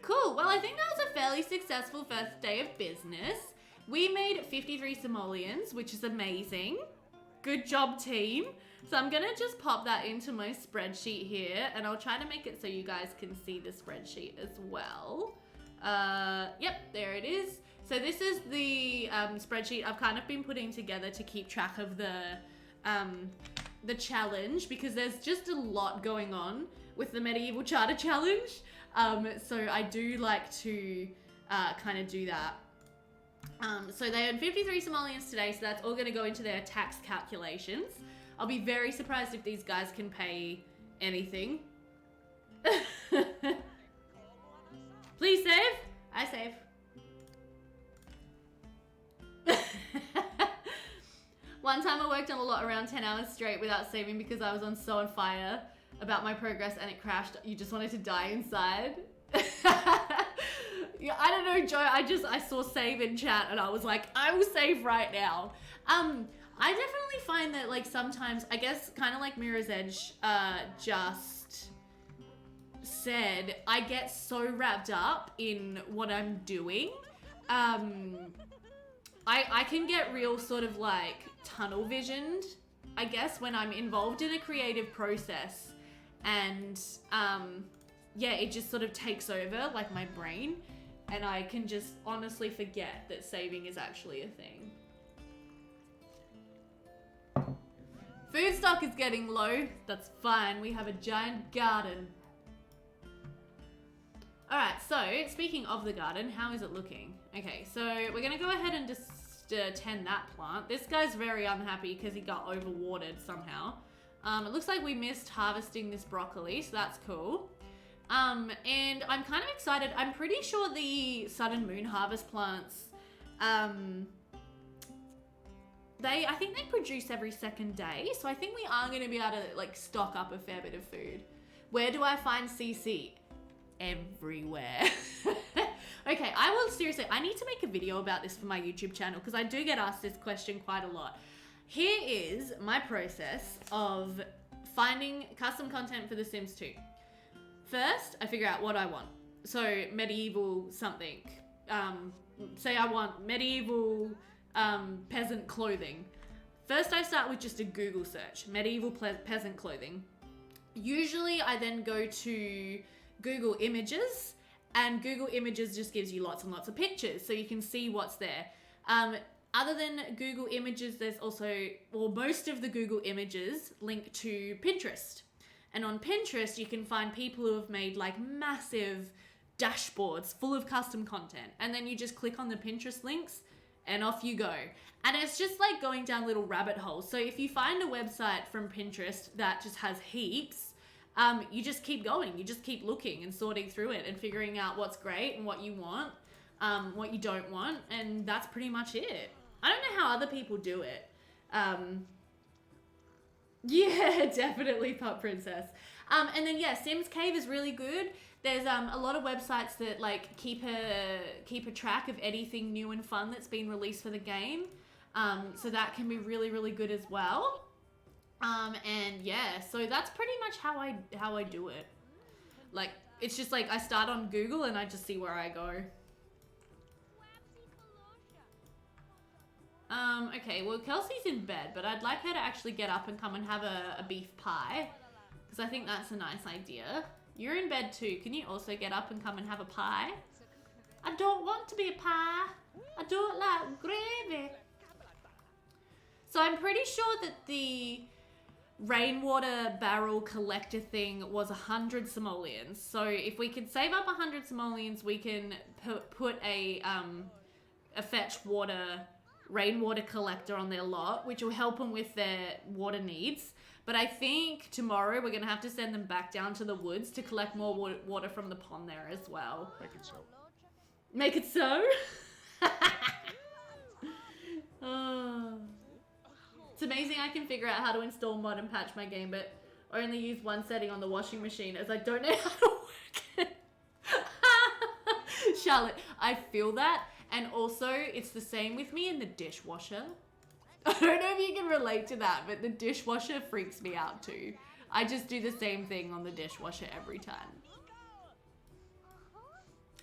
Cool, well I think that was a fairly successful first day of business. We made 53 simoleons, which is amazing. Good job, team. So I'm gonna just pop that into my spreadsheet here, and I'll try to make it so you guys can see the spreadsheet as well. Yep, there it is. So this is the spreadsheet I've kind of been putting together to keep track of the challenge, because there's just a lot going on with the Medieval Charter Challenge. So I do like to kind of do that. So they earned 53 simoleons today, so that's all going to go into their tax calculations. I'll be very surprised if these guys can pay anything. Please save. I save. One time I worked on a lot around 10 hours straight without saving because I was so on fire about my progress and it crashed. You just wanted to die inside. Yeah, I don't know, Joe. I saw save in chat and I was like, I will save right now. I definitely find that like sometimes, I guess kind of like Mirror's Edge, just said, I get so wrapped up in what I'm doing. I can get real sort of like tunnel visioned, I guess, when I'm involved in a creative process. And yeah, it just sort of takes over like my brain, and I can just honestly forget that saving is actually a thing. Food stock is getting low. That's fine. We have a giant garden. All right, so speaking of the garden, how is it looking? Okay, so we're gonna go ahead and just tend that plant. This guy's very unhappy because he got overwatered somehow. It looks like we missed harvesting this broccoli, so that's cool. And I'm kind of excited. I'm pretty sure the sun and moon harvest plants, I think they produce every second day, so I think we are going to be able to like stock up a fair bit of food. Where do I find CC? Everywhere. Okay, I need to make a video about this for my YouTube channel because I do get asked this question quite a lot. Here is my process of finding custom content for The Sims 2. First, I figure out what I want. So medieval something. Say I want medieval peasant clothing. First, I start with just a Google search, medieval peasant clothing. Usually, I then go to Google Images, and Google Images just gives you lots and lots of pictures, so you can see what's there. Other than Google Images, there's also, well, most of the Google Images link to Pinterest. And on Pinterest, you can find people who have made like massive dashboards full of custom content. And then you just click on the Pinterest links and off you go. And it's just like going down little rabbit holes. So if you find a website from Pinterest that just has heaps, you just keep going. You just keep looking and sorting through it and figuring out what's great and what you want, what you don't want. And that's pretty much it. I don't know how other people do it. Yeah, definitely Pup Princess. And then yeah, Sims Cave is really good. There's a lot of websites that like keep a track of anything new and fun that's been released for the game. So that can be really, really good as well. And yeah, so that's pretty much how I do it. Like, it's just like I start on Google and I just see where I go. Okay, well, Kelsey's in bed, but I'd like her to actually get up and come and have a beef pie, because I think that's a nice idea. You're in bed too. Can you also get up and come and have a pie? I don't want to be a pie. I don't like gravy. So I'm pretty sure that the rainwater barrel collector thing was 100 simoleons. So if we can save up 100 simoleons, we can put a fetch water rainwater collector on their lot, which will help them with their water needs. But I think tomorrow we're gonna have to send them back down to the woods to collect more water from the pond there as well. Make it so. Make it so? Oh. It's amazing I can figure out how to install mod and patch my game, but only use one setting on the washing machine as I don't know how to work it. Charlotte, I feel that. And also, it's the same with me in the dishwasher. I don't know if you can relate to that, but the dishwasher freaks me out too. I just do the same thing on the dishwasher every time.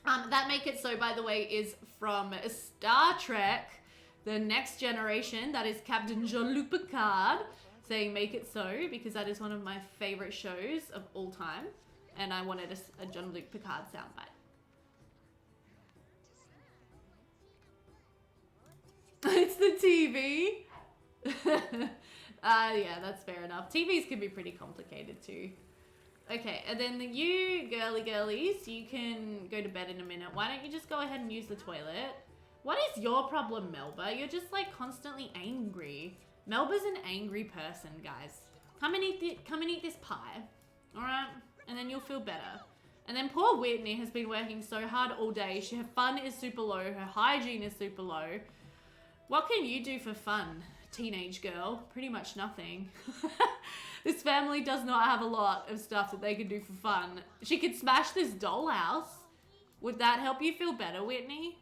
That Make It So, by the way, is from Star Trek, The Next Generation. That is Captain Jean-Luc Picard saying Make It So, because that is one of my favorite shows of all time. And I wanted a Jean-Luc Picard soundbite. It's the TV. Yeah, that's fair enough. TVs can be pretty complicated too. Okay, and then you girlies, you can go to bed in a minute. Why don't you just go ahead and use the toilet? What is your problem, Melba? You're just like constantly angry. Melba's an angry person, guys. Come and eat this pie, all right? And then you'll feel better. And then poor Whitney has been working so hard all day. Her fun is super low. Her hygiene is super low. What can you do for fun, teenage girl? Pretty much nothing. This family does not have a lot of stuff that they can do for fun. She could smash this dollhouse. Would that help you feel better, Whitney?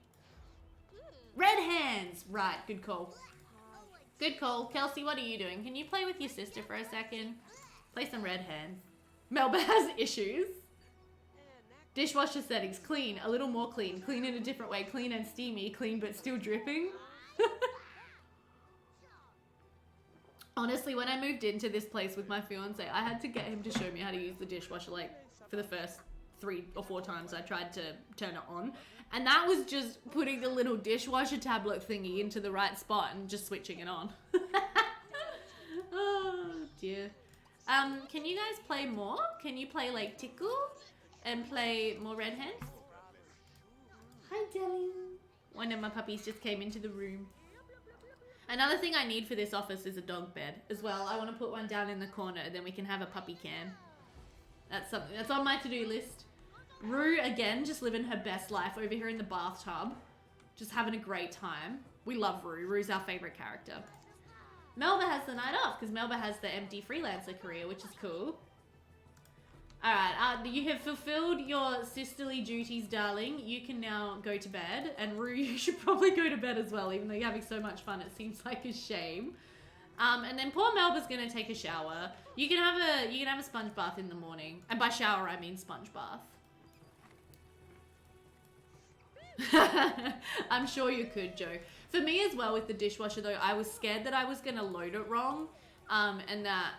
Red hands! Right, good call. Good call. Kelsey, what are you doing? Can you play with your sister for a second? Play some red hands. Melba has issues. Dishwasher settings, clean, a little more clean, clean in a different way, clean and steamy, clean but still dripping. Honestly, when I moved into this place with my fiance, I had to get him to show me how to use the dishwasher, like, for the first 3 or 4 times I tried to turn it on. And that was just putting the little dishwasher tablet thingy into the right spot and just switching it on. Oh, dear. Can you guys play more? Can you play, like, Tickle? And play more Red Hands? Hi, darling. One of my puppies just came into the room. Another thing I need for this office is a dog bed as well. I want to put one down in the corner, then we can have a puppy can. That's something that's on my to-do list. Rue, again, just living her best life over here in the bathtub. Just having a great time. We love Rue. Rue's our favorite character. Melba has the night off because Melba has the empty freelancer career, which is cool. Alright, you have fulfilled your sisterly duties, darling. You can now go to bed. And Rue, you should probably go to bed as well, even though you're having so much fun. It seems like a shame. And then poor Melba's gonna take a shower. You can have a sponge bath in the morning. And by shower, I mean sponge bath. I'm sure you could, Joe. For me as well with the dishwasher though, I was scared that I was gonna load it wrong. And that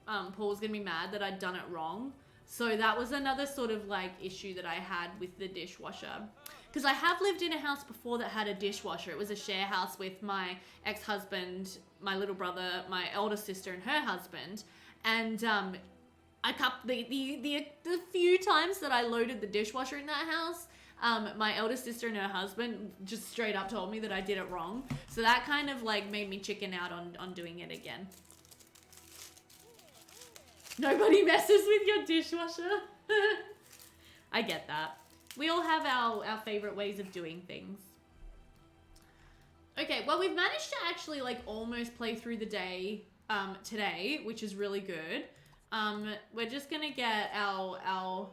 Paul was gonna be mad that I'd done it wrong. So that was another sort of like issue that I had with the dishwasher. Because I have lived in a house before that had a dishwasher. It was a share house with my ex-husband, my little brother, my elder sister and her husband. And the few times that I loaded the dishwasher in that house, my elder sister and her husband just straight up told me that I did it wrong. So that kind of like made me chicken out on doing it again. Nobody messes with your dishwasher. I get that. We all have our favorite ways of doing things. Okay, well, we've managed to actually like almost play through the day today, which is really good. We're just gonna get our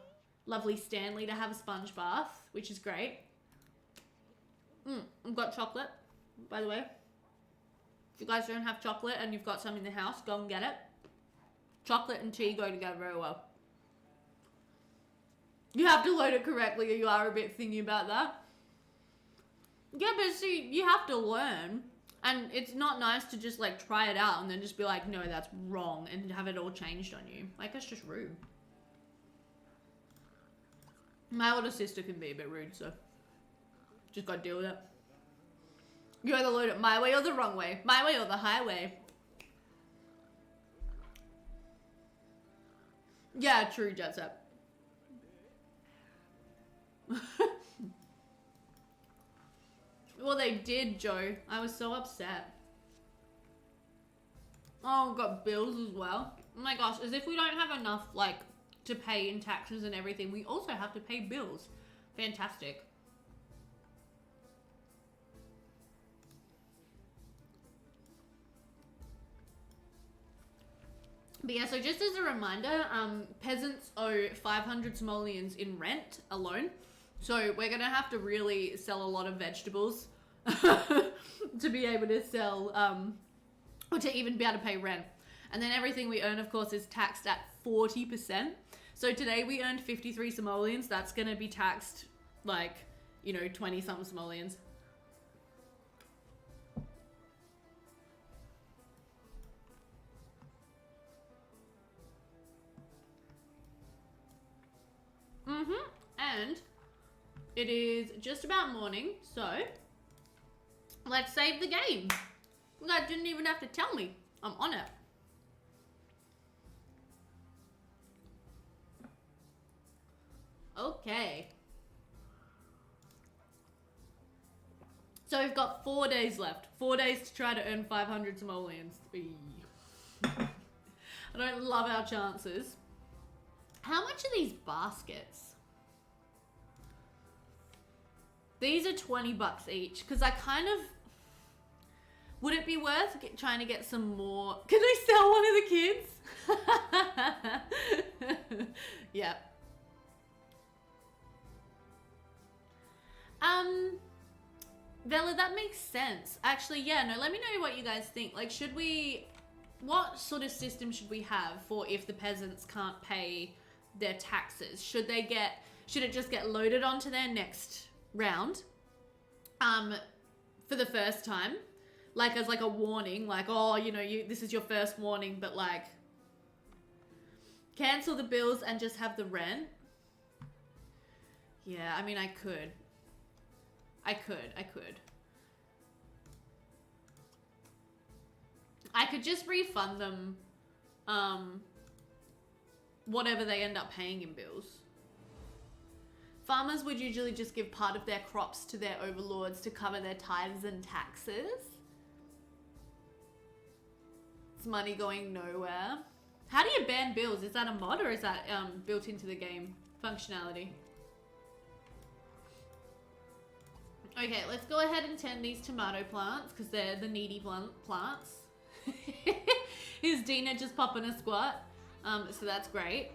lovely Stanley to have a sponge bath, which is great. I've got chocolate, by the way. If you guys don't have chocolate and you've got some in the house, go and get it. Chocolate and tea go together very well. You have to load it correctly or you are a bit thingy about that. Yeah, but see, you have to learn. And it's not nice to just like try it out and then just be like, no, that's wrong, and have it all changed on you. Like, that's just rude. My older sister can be a bit rude, so just gotta deal with it. You either load it my way or the wrong way. My way or the highway. Yeah, true, Jet Well, they did, Joe. I was so upset. Oh, we've got bills as well. Oh my gosh, as if we don't have enough, like, to pay in taxes and everything. We also have to pay bills. Fantastic. But yeah, so just as a reminder, peasants owe 500 simoleons in rent alone. So we're going to have to really sell a lot of vegetables to be able to sell, or to even be able to pay rent. And then everything we earn, of course, is taxed at 40%. So today we earned 53 simoleons. That's going to be taxed like, you know, 20-something simoleons. And it is just about morning, so let's save the game. You guys didn't even have to tell me. I'm on it. Okay. So we've got 4 days left. 4 days to try to earn 500 simoleons. I don't love our chances. How much are these baskets? These are 20 bucks each, because I kind of... Would it be worth trying to get some more... Can I sell one of the kids? Yeah. Vela, that makes sense. Actually, yeah, no, let me know what you guys think. Like, should we... What sort of system should we have for if the peasants can't pay their taxes? Should they get should it just get loaded onto their next round for the first time, like as like a warning, like, oh, you know, this is your first warning, but like cancel the bills and just have the rent? Yeah, I mean, I could. I could just refund them whatever they end up paying in bills. Farmers would usually just give part of their crops to their overlords to cover their tithes and taxes. It's money going nowhere. How do you ban bills? Is that a mod or is that built into the game functionality? Okay, let's go ahead and tend these tomato plants because they're the needy plants. Is Dina just popping a squat? So that's great.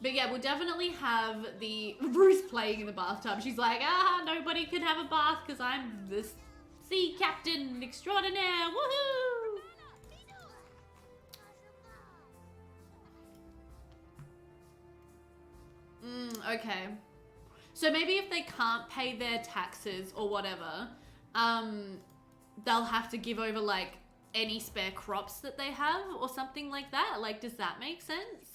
But yeah, we'll definitely have the Bruce playing in the bathtub. She's like, nobody can have a bath because I'm the sea captain extraordinaire. Woohoo! Okay. So maybe if they can't pay their taxes or whatever, they'll have to give over like any spare crops that they have or something like that. Like, does that make sense?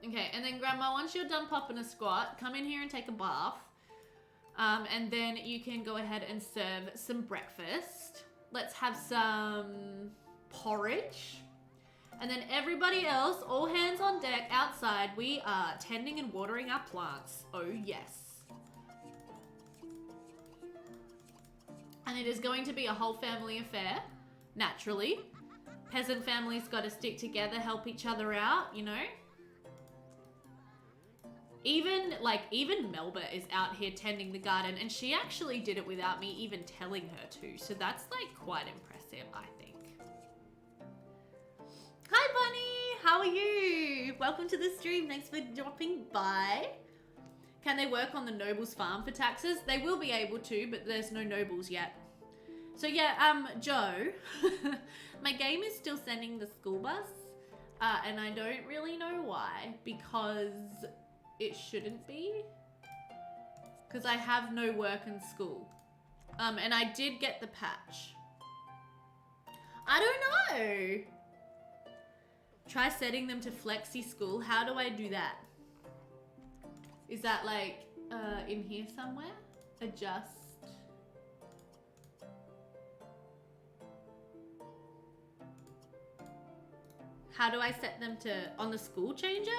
Okay, and then Grandma, once you're done popping a squat, come in here and take a bath. And then you can go ahead and serve some breakfast. Let's have some porridge. And then everybody else, all hands on deck outside, we are tending and watering our plants. Oh yes. And it is going to be a whole family affair, naturally. Peasant families got to stick together, help each other out, you know? Even Melba is out here tending the garden, and she actually did it without me even telling her to. So that's like quite impressive, I think. Hi Bunny, how are you? Welcome to the stream, thanks for dropping by. Can they work on the nobles farm for taxes? They will be able to, but there's no nobles yet. So yeah, Joe, my game is still sending the school bus, and I don't really know why, because it shouldn't be, because I have no work in school. And I did get the patch. I don't know. Try setting them to flexi school. How do I do that? Is that like in here somewhere? Adjust. How do I set them to on the school changer?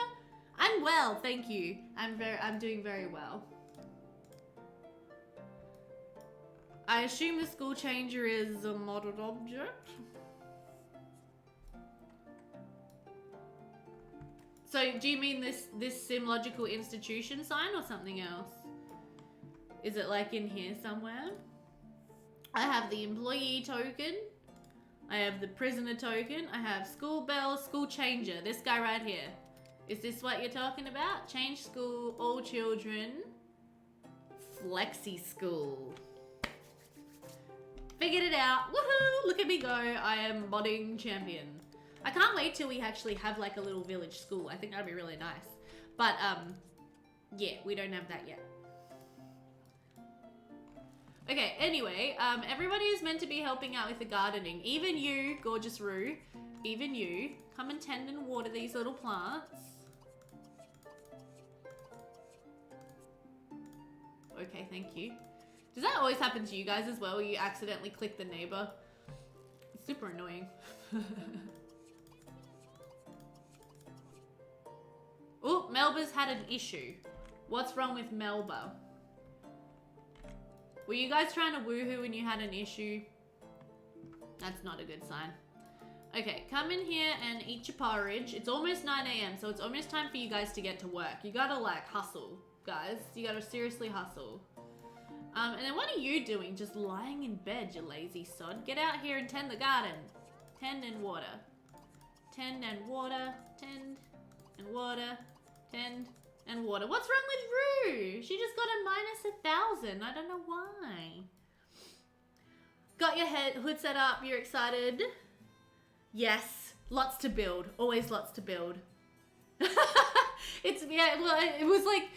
I'm well, thank you. I'm doing very well. I assume the school changer is a modeled object. So do you mean this sim logical institution sign or something else? Is it like in here somewhere? I have the employee token. I have the prisoner token. I have school bell, school changer. This guy right here. Is this what you're talking about? Change school, all children. Flexi school. Figured it out. Woohoo! Look at me go. I am modding champion. I can't wait till we actually have like a little village school. I think that'd be really nice. But yeah, we don't have that yet. Okay, anyway, everybody is meant to be helping out with the gardening. Even you, gorgeous Rue. Even you. Come and tend and water these little plants. Okay, thank you. Does that always happen to you guys as well? You accidentally click the neighbor? It's super annoying. Oh, Melba's had an issue. What's wrong with Melba? Were you guys trying to woohoo when you had an issue? That's not a good sign. Okay, come in here and eat your porridge. It's almost 9 AM, so it's almost time for you guys to get to work. You gotta like hustle, guys. You gotta seriously hustle. And then what are you doing? Just lying in bed, you lazy sod. Get out here and tend the garden. Tend and water. Tend and water. Tend and water. Tend and water. What's wrong with Rue? She just got a -1,000. I don't know why. Got your hood set up. You're excited. Yes, lots to build. Always lots to build. It's, yeah, well, it was like,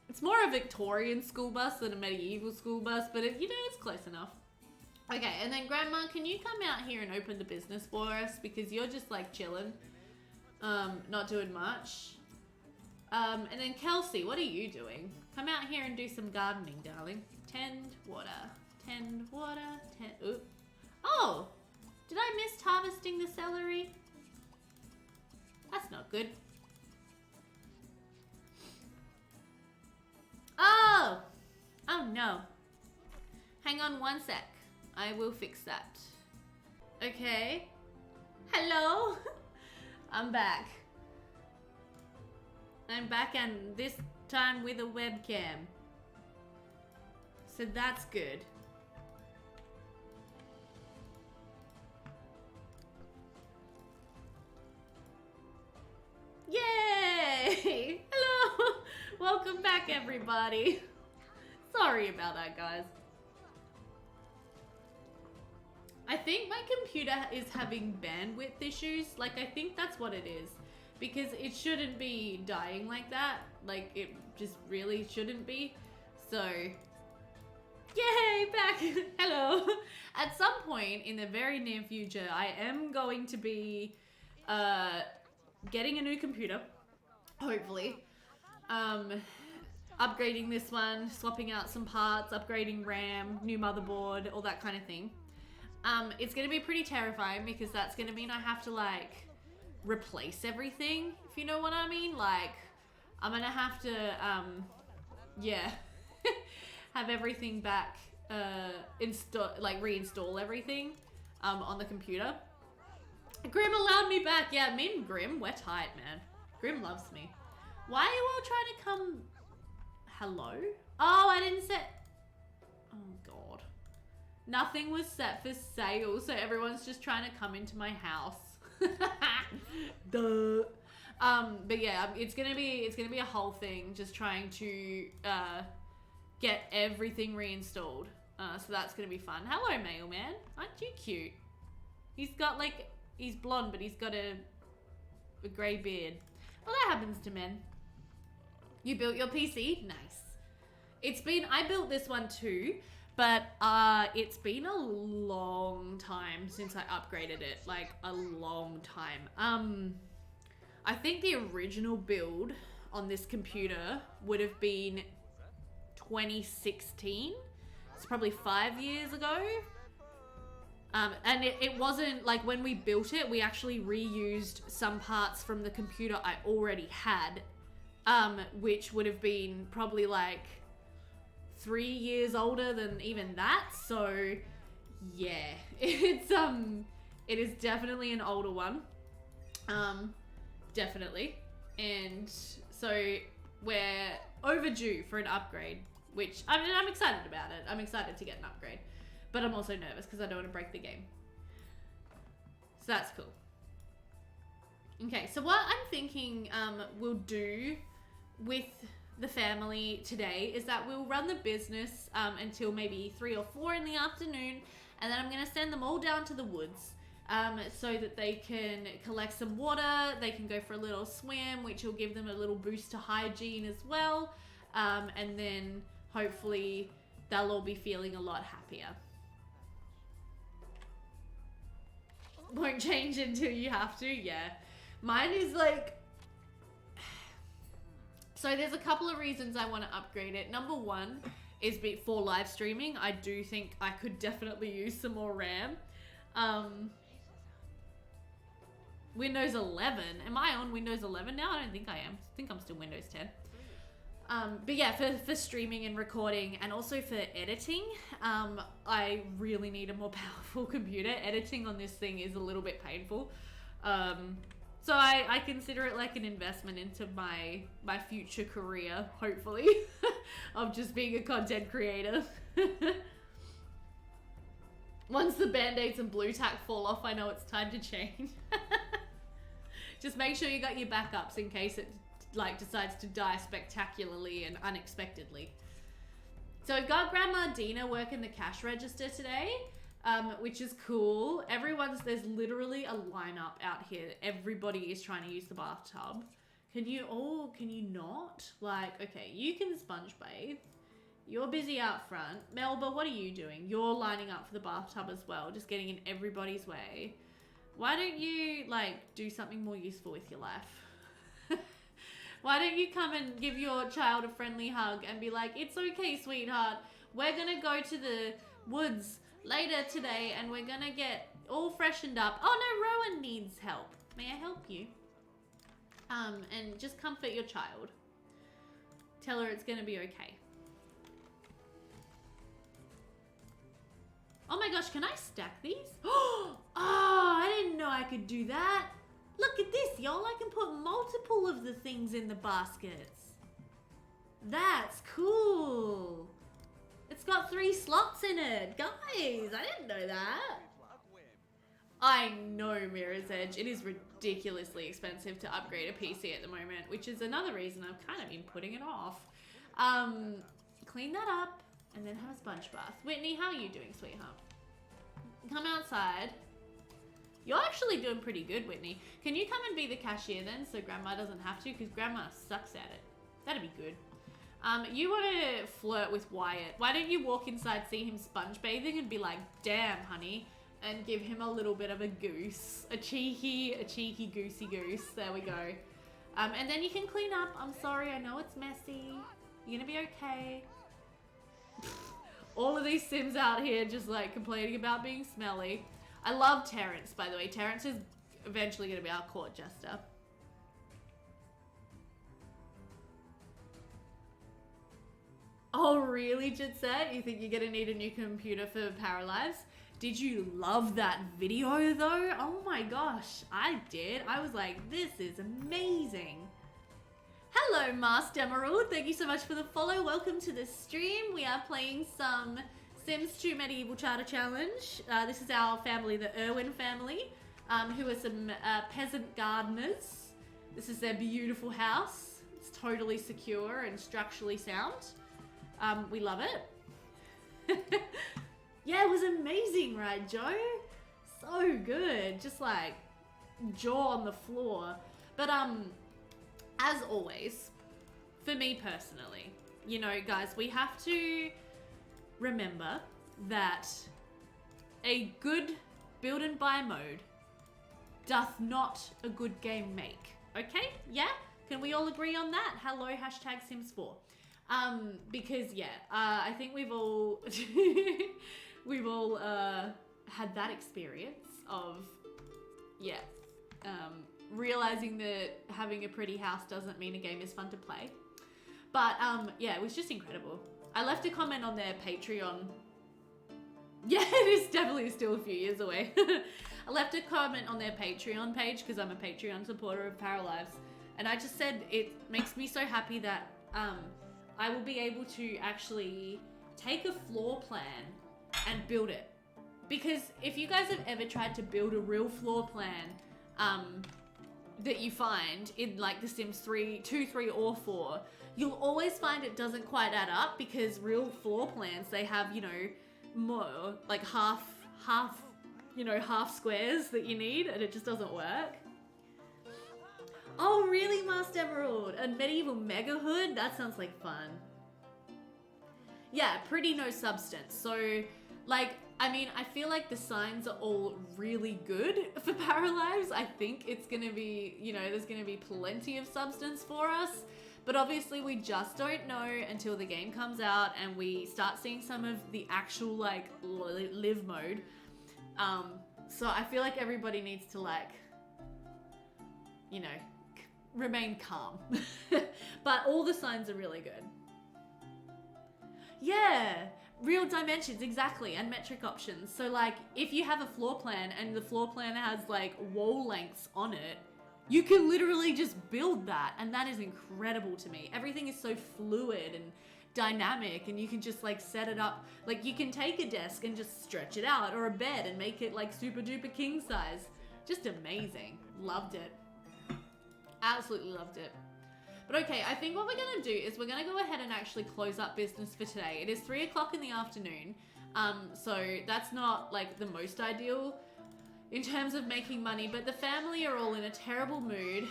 it's more a Victorian school bus than a medieval school bus, but it, you know, it's close enough. Okay, and then Grandma, can you come out here and open the business for us? Because you're just like chilling, not doing much. And then Kelsey, what are you doing? Come out here and do some gardening, darling. Tend water, tend water, tend, oop. Oh, did I miss harvesting the celery? That's not good. Oh! Oh no. Hang on one sec. I will fix that. Okay. Hello? I'm back. I'm back, and this time with a webcam. So that's good. Yay! Hello! Welcome back, everybody. Sorry about that, guys. I think my computer is having bandwidth issues. Like, I think that's what it is. Because it shouldn't be dying like that. Like, it just really shouldn't be. So, yay, back. Hello. At some point in the very near future, I am going to be getting a new computer. Hopefully. Upgrading this one, swapping out some parts, upgrading RAM, new motherboard, all that kind of thing. It's going to be pretty terrifying because that's going to mean I have to, like, replace everything, if you know what I mean. Like, I'm going to have to, yeah, have everything back, reinstall everything, on the computer. Grim allowed me back. Yeah, me and Grim, we're tight, man. Grim loves me. Why are you all trying to come? Hello? Oh, I didn't set. Oh, God. Nothing was set for sale, so everyone's just trying to come into my house. Duh. But yeah, it's gonna be a whole thing, just trying to get everything reinstalled. So that's gonna be fun. Hello, mailman. Aren't you cute? He's got like, he's blonde, but he's got a grey beard. Well, that happens to men. You built your PC? Nice. I built this one too, but it's been a long time since I upgraded it. Like, a long time. I think the original build on this computer would have been 2016. It's probably 5 years ago. And it wasn't, like, when we built it, we actually reused some parts from the computer I already had, which would have been probably, like, 3 years older than even that. So, yeah, it is definitely an older one. Definitely. And so we're overdue for an upgrade, which, I mean, I'm excited about it. I'm excited to get an upgrade. But I'm also nervous because I don't want to break the game. So that's cool. Okay, so what I'm thinking we'll do with the family today is that we'll run the business until maybe 3 or 4 in the afternoon, and then I'm going to send them all down to the woods so that they can collect some water, they can go for a little swim, which will give them a little boost to hygiene as well, and then hopefully they'll all be feeling a lot happier. Won't change until you have to, yeah. Mine is like... So there's a couple of reasons I want to upgrade it. Number one is for live streaming. I do think I could definitely use some more RAM. Windows 11. Am I on Windows 11 now? I don't think I am. I think I'm still Windows 10. But yeah, for streaming and recording, and also for editing, I really need a more powerful computer. Editing on this thing is a little bit painful. So I consider it like an investment into my future career, hopefully, of just being a content creator. Once the band-aids and blue tack fall off, I know it's time to change. Just make sure you got your backups in case it like decides to die spectacularly and unexpectedly. So we've got Grandma Dina working the cash register today. which is cool. There's literally a lineup out here. Everybody is trying to use the bathtub. Can you not? Like, okay, you can sponge bathe. You're busy out front. Melba, what are you doing? You're lining up for the bathtub as well, just getting in everybody's way. Why don't you, like, do something more useful with your life? Why don't you come and give your child a friendly hug and be like, it's okay, sweetheart. We're gonna go to the woods later today and we're gonna get all freshened up. Oh no, Rowan needs help. May I help you? And just comfort your child. Tell her it's gonna be okay. Oh my gosh, can I stack these? Oh, I didn't know I could do that. Look at this, y'all. I can put multiple of the things in the baskets. That's cool. It's got 3 slots in it. Guys, I didn't know that. I know, Mirror's Edge. It is ridiculously expensive to upgrade a PC at the moment, which is another reason I've kind of been putting it off. Clean that up. And then have a sponge bath. Whitney, how are you doing, sweetheart? Come outside. You're actually doing pretty good, Whitney. Can you come and be the cashier then so Grandma doesn't have to? Because Grandma sucks at it. That'd be good. You want to flirt with Wyatt. Why don't you walk inside, see him sponge bathing and be like, damn, honey. And give him a little bit of a goose. A cheeky goosey goose. There we go. And then you can clean up. I'm sorry, I know it's messy. You're gonna be okay. All of these Sims out here just like complaining about being smelly. I love Terrence, by the way. Terrence is eventually going to be our court jester. Oh, really, Jitset? You think you're going to need a new computer for Paralives? Did you love that video, though? Oh my gosh, I did. I was like, this is amazing. Hello, Master Emerald. Thank you so much for the follow. Welcome to the stream. We are playing some Sims 2 Medieval Charter Challenge. This is our family, the Irwine family, who are some peasant gardeners. This is their beautiful house. It's totally secure and structurally sound. We love it. Yeah, it was amazing, right, Joe? So good. Just like jaw on the floor. But as always, for me personally, you know, guys, we have to remember that a good build and buy mode doth not a good game make. Okay? Yeah? Can we all agree on that? Hello, hashtag Sims4. Because yeah, I think we've all had that experience of, yeah, realizing that having a pretty house doesn't mean a game is fun to play. But yeah, it was just incredible. I left a comment on their Patreon. Yeah, it is definitely still a few years away. I left a comment on their Patreon page because I'm a Patreon supporter of Paralives. And I just said it makes me so happy that I will be able to actually take a floor plan and build it. Because if you guys have ever tried to build a real floor plan that you find in like The Sims 3, 2, 3, or 4, you'll always find it doesn't quite add up because real floor plans, they have, you know, more like half squares that you need and it just doesn't work. Oh, really, Master Emerald? A medieval mega hood? That sounds like fun. Yeah, pretty no substance. So, like, I mean, I feel like the signs are all really good for Paralives. I think it's gonna be, you know, there's gonna be plenty of substance for us. But obviously we just don't know until the game comes out and we start seeing some of the actual, like, live mode. So I feel like everybody needs to, like, you know, remain calm. But all the signs are really good. Yeah, real dimensions, exactly, and metric options. So like, if you have a floor plan and the floor plan has like wall lengths on it, you can literally just build that, and that is incredible to me. Everything is so fluid and dynamic, and you can just like set it up. Like, you can take a desk and just stretch it out, or a bed and make it like super duper king size. Just amazing. Loved it. Absolutely loved it. But okay, I think what we're gonna do is we're gonna go ahead and actually close up business for today. It is 3 o'clock in the afternoon. So that's not like the most ideal in terms of making money, but the family are all in a terrible mood.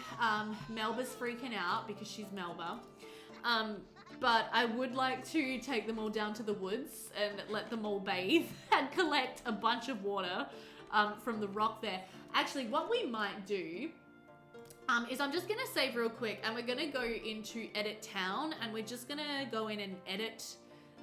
Melba's freaking out because she's Melba. But I would like to take them all down to the woods and let them all bathe and collect a bunch of water from the rock there. Actually, what we might do is I'm just gonna save real quick and we're gonna go into Edit Town and we're just gonna go in and edit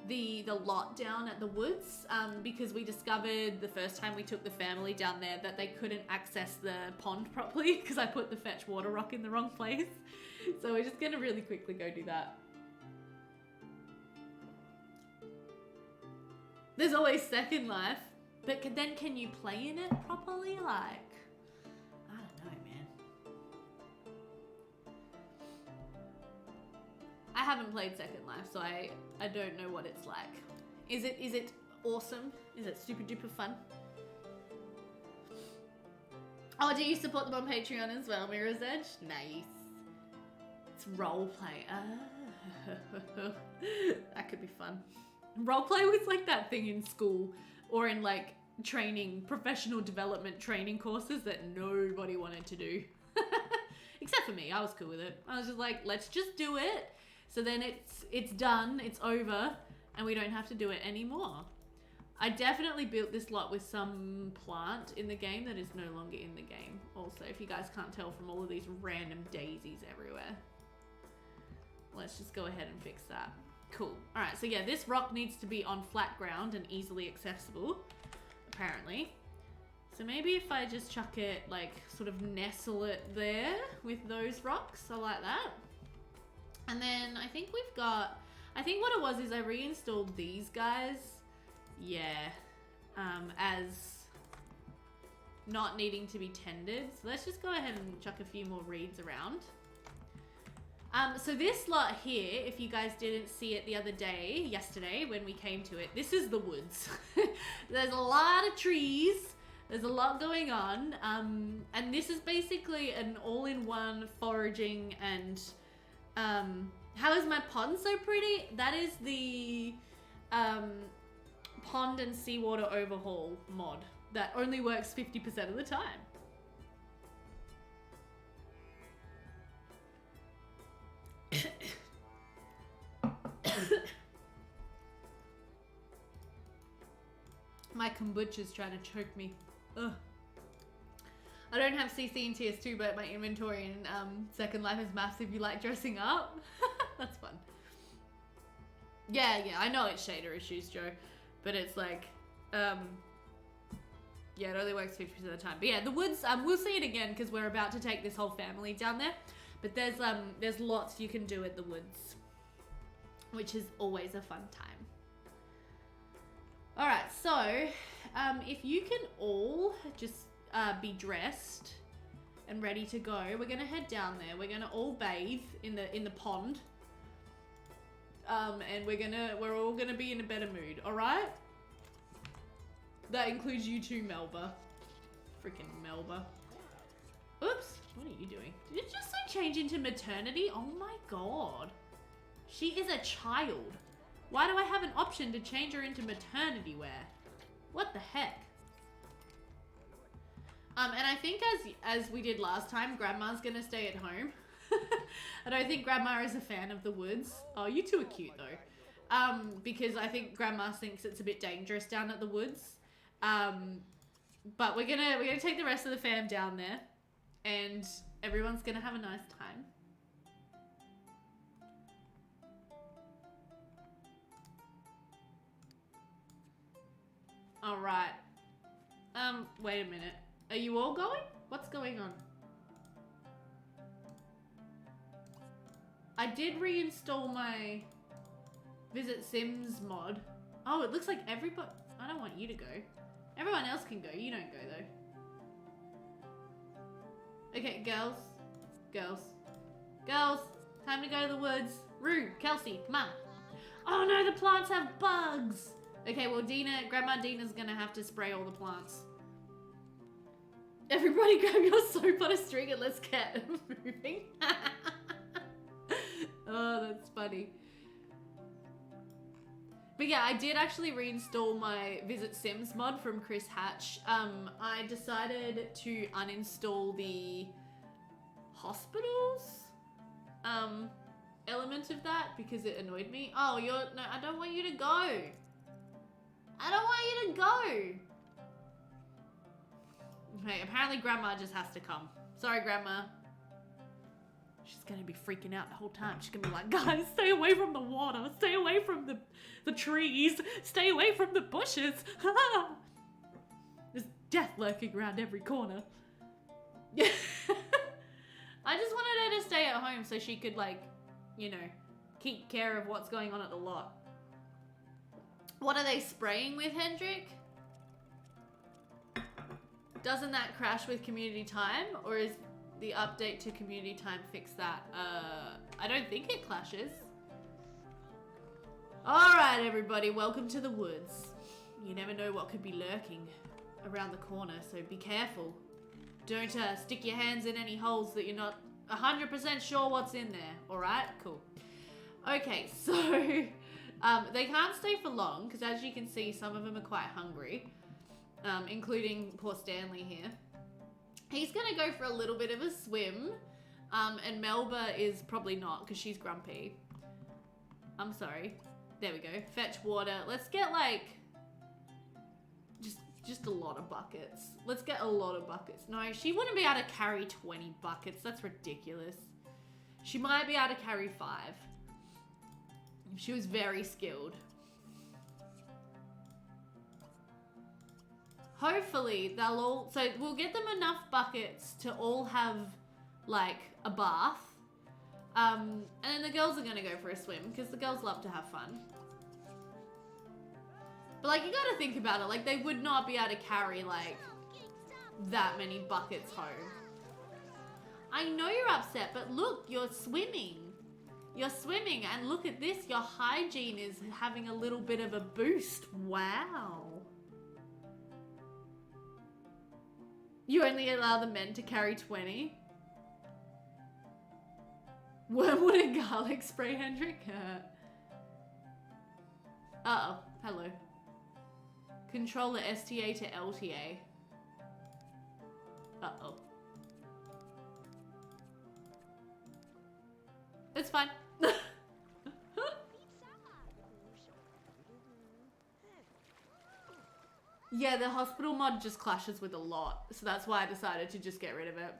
the lot down at the woods because we discovered the first time we took the family down there that they couldn't access the pond properly because I put the fetch water rock in the wrong place. So we're just gonna really quickly go do that. There's always Second Life, but then can you play in it properly? Like, I don't know, man. I haven't played Second Life, so I don't know what it's like. Is it awesome? Is it super duper fun? Oh, do you support them on Patreon as well, Mirror's Edge? Nice. It's roleplay. Ah. That could be fun. Roleplay was like that thing in school or in like training, professional development training courses that nobody wanted to do. Except for me, I was cool with it. I was just like, let's just do it. So then it's done, it's over, and we don't have to do it anymore. I definitely built this lot with some plant in the game that is no longer in the game. Also, if you guys can't tell from all of these random daisies everywhere. Let's just go ahead and fix that. Cool. All right, so yeah, this rock needs to be on flat ground and easily accessible, apparently. So maybe if I just chuck it, like, sort of nestle it there with those rocks, I like that. And then I think we've got, I think what it was is I reinstalled these guys, yeah, as not needing to be tended. So let's just go ahead and chuck a few more reeds around. So this lot here, if you guys didn't see it the other day, yesterday, when we came to it, this is the woods. There's a lot of trees. There's a lot going on. And this is basically an all-in-one foraging and, how is my pond so pretty? That is the, pond and seawater overhaul mod that only works 50% of the time. My kombucha's trying to choke me. Ugh. I don't have CC in TS2, but my inventory in Second Life is massive if you like dressing up. That's fun. Yeah, I know it's shader issues, Joe, but it's like, yeah, it only works 50% of the time. But yeah, the woods, we'll see it again because we're about to take this whole family down there. But there's lots you can do at the woods, which is always a fun time. All right, so if you can all just be dressed and ready to go, we're gonna head down there. We're gonna all bathe in the pond, and we're all gonna be in a better mood. All right? That includes you too, Melba. Freaking Melba. Oops. What are you doing? Did it just say change into maternity? Oh my god. She is a child. Why do I have an option to change her into maternity wear? What the heck? And I think as we did last time, Grandma's gonna stay at home. I don't think Grandma is a fan of the woods. Oh, you two are cute though. Because I think Grandma thinks it's a bit dangerous down at the woods. But we're gonna take the rest of the fam down there. And everyone's gonna have a nice time. All right. Wait a minute. Are you all going? What's going on? I did reinstall my Visit Sims mod. Oh, it looks like everybody... I don't want you to go. Everyone else can go. You don't go, though. Okay, girls. Girls. Time to go to the woods. Rue, Kelsey, come on. Oh, no, the plants have bugs. Okay, well, Grandma Dina's gonna have to spray all the plants. Everybody grab your soap on a string and let's get moving. Oh, that's funny. But yeah, I did actually reinstall my Visit Sims mod from Chris Hatch. I decided to uninstall the hospitals element of that because it annoyed me. Oh, no, I don't want you to go. I don't want you to go. Okay, apparently Grandma just has to come. Sorry, Grandma. She's gonna be freaking out the whole time. She's gonna be like, guys, stay away from the water. Stay away from the trees. Stay away from the bushes. There's death lurking around every corner. Yeah. I just wanted her to stay at home so she could, like, you know, keep care of what's going on at the lot. What are they spraying with, Hendrik? Doesn't that crash with community time? Or is the update to community time fix that? I don't think it clashes. Alright, everybody, welcome to the woods. You never know what could be lurking around the corner, so be careful. Don't stick your hands in any holes that you're not 100% sure what's in there. Alright? Cool. Okay, so they can't stay for long because as you can see, some of them are quite hungry, including poor Stanley here. He's going to go for a little bit of a swim, and Melba is probably not because she's grumpy. I'm sorry. There we go. Fetch water. Let's get like just a lot of buckets. Let's get a lot of buckets. No, she wouldn't be able to carry 20 buckets. That's ridiculous. She might be able to carry 5. She was very skilled. Hopefully they'll all, so we'll get them enough buckets to all have like a bath. And then the girls are gonna go for a swim because the girls love to have fun. But like, you gotta think about it, like they would not be able to carry like that many buckets home. I know you're upset, but look, you're swimming. You're swimming and look at this, your hygiene is having a little bit of a boost. Wow. You only allow the men to carry 20? Wormwood and garlic spray, Hendrik? Uh-oh, hello. Control the STA to LTA. Uh-oh. It's fine. Yeah, the hospital mod just clashes with a lot, so that's why I decided to just get rid of it.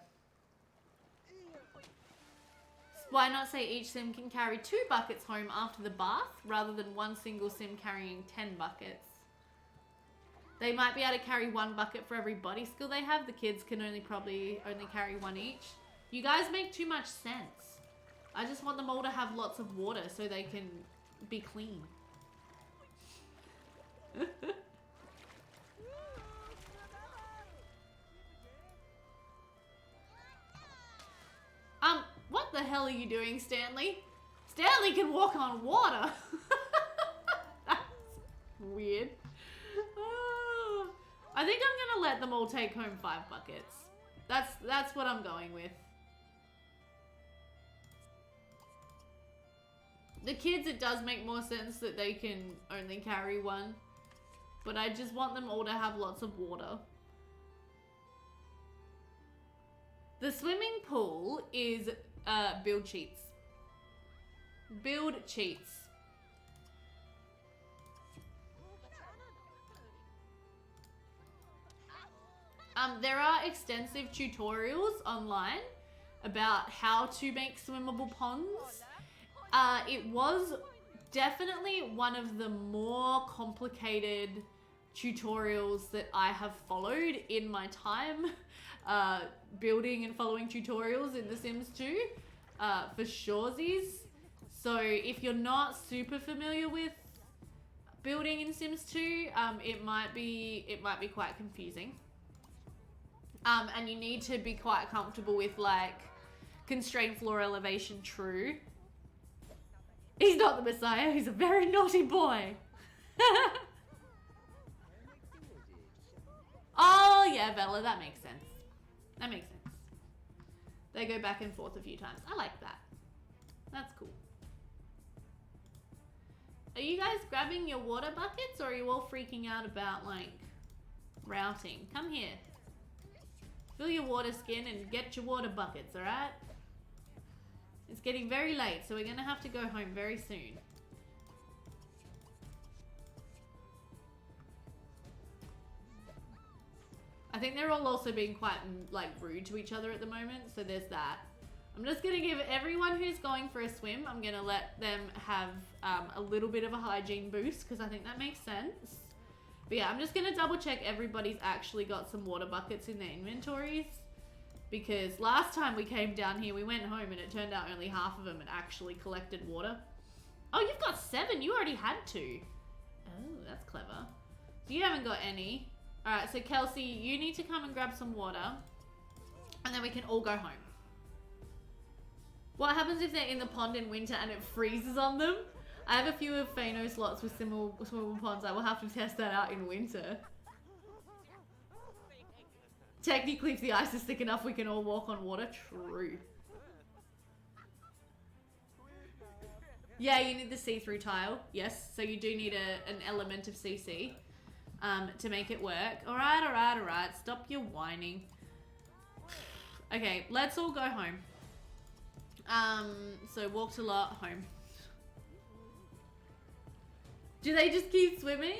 Why not say each sim can carry 2 buckets home after the bath, rather than one single sim carrying 10 buckets? They might be able to carry 1 bucket for every body skill they have. The kids can probably only carry 1 each. You guys make too much sense. I just want them all to have lots of water so they can be clean. What the hell are you doing, Stanley? Stanley can walk on water. That's weird. Oh, I think I'm gonna let them all take home 5 buckets. That's what I'm going with. The kids, it does make more sense that they can only carry 1. But I just want them all to have lots of water. The swimming pool is build cheats. Build cheats. There are extensive tutorials online about how to make swimmable ponds. It was definitely one of the more complicated tutorials that I have followed in my time building and following tutorials in The Sims 2 for suresies. So if you're not super familiar with building in Sims 2, it might be quite confusing. And you need to be quite comfortable with like constrained floor elevation true. He's not the Messiah, he's a very naughty boy. Oh yeah, Bella, that makes sense. That makes sense. They go back and forth a few times. I like that. That's cool. Are you guys grabbing your water buckets or are you all freaking out about like routing? Come here. Fill your water skin and get your water buckets, alright? It's getting very late, so we're gonna have to go home very soon. I think they're all also being quite like rude to each other at the moment, so there's that. I'm just gonna give everyone who's going for a swim, I'm gonna let them have a little bit of a hygiene boost because I think that makes sense. But yeah, I'm just gonna double check everybody's actually got some water buckets in their inventories. Because last time we came down here, we went home and it turned out only half of them had actually collected water. Oh, you've got 7. You already had 2. Oh, that's clever. So you haven't got any. All right, so Kelsey, you need to come and grab some water. And then we can all go home. What happens if they're in the pond in winter and it freezes on them? I have a few of Phano's slots with swimmable ponds. I will have to test that out in winter. Technically, if the ice is thick enough, we can all walk on water. True. Yeah, you need the see-through tile. Yes, so you do need an element of CC to make it work. All right. Stop your whining. Okay, let's all go home. So walked a lot, home. Do they just keep swimming?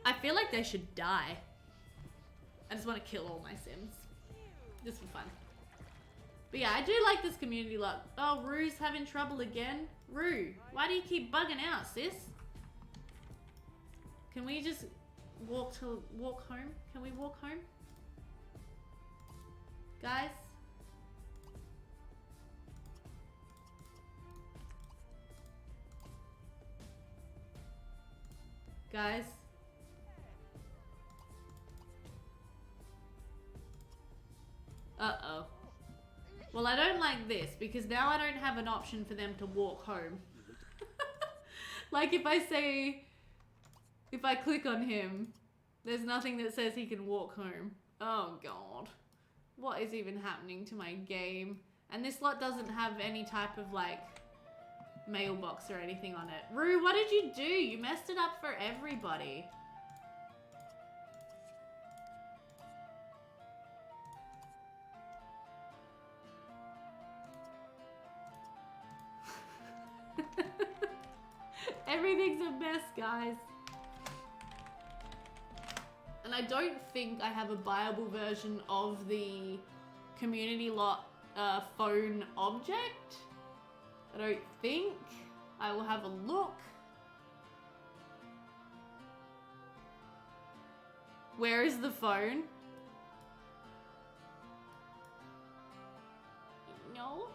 I feel like they should die. I just want to kill all my Sims. Just for fun. But yeah, I do like this community lot. Oh, Rue's having trouble again. Rue, why do you keep bugging out, sis? Can we just walk home? Can we walk home? Guys? Guys? Uh-oh. Well, I don't like this because now I don't have an option for them to walk home. Like if I click on him, there's nothing that says he can walk home. Oh God. What is even happening to my game? And this lot doesn't have any type of like mailbox or anything on it. Rue, what did you do? You messed it up for everybody. Everything's a mess, guys. And I don't think I have a buyable version of the community lot phone object. I don't think. I will have a look. Where is the phone? No.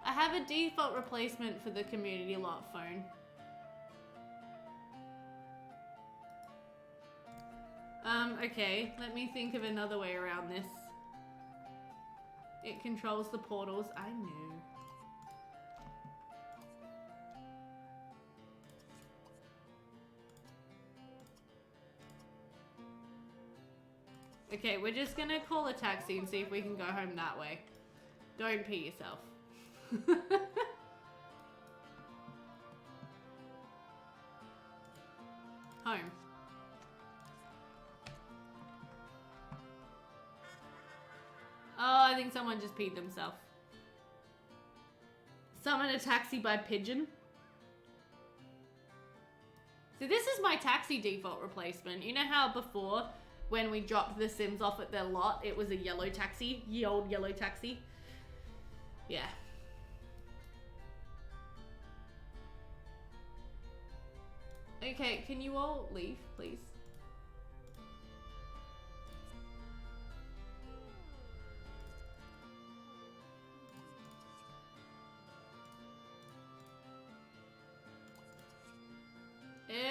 I have a default replacement for the community lot phone. Okay, let me think of another way around this. It controls the portals. I knew. Okay, we're just gonna call a taxi and see if we can go home that way. Don't pee yourself. Home. Oh, I think someone just peed themselves. Summon a taxi by pigeon. So this is my taxi default replacement. You know how before, when we dropped the Sims off at their lot, it was a yellow taxi? Ye old yellow taxi. Yeah. Okay, can you all leave, please?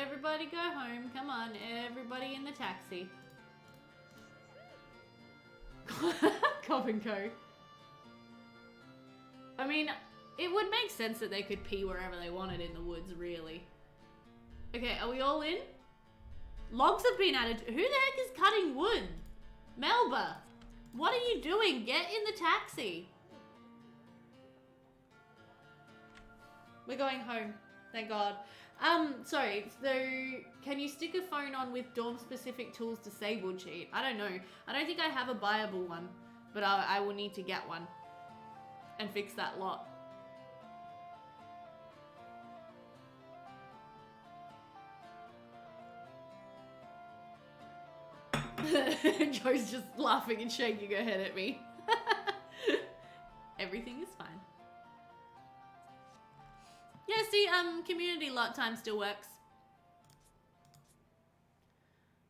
Everybody go home. Come on, everybody in the taxi. Cop and Co. I mean, it would make sense that they could pee wherever they wanted in the woods, really. Okay, are we all in? Logs have been added. Who the heck is cutting wood? Melba, what are you doing? Get in the taxi. We're going home. Thank God. Sorry, so can you stick a phone on with dorm-specific tools disabled cheat? I don't know. I don't think I have a buyable one, but I will need to get one and fix that lot. Joe's just laughing and shaking her head at me. Everything is fine. Yeah, see, community lot time still works.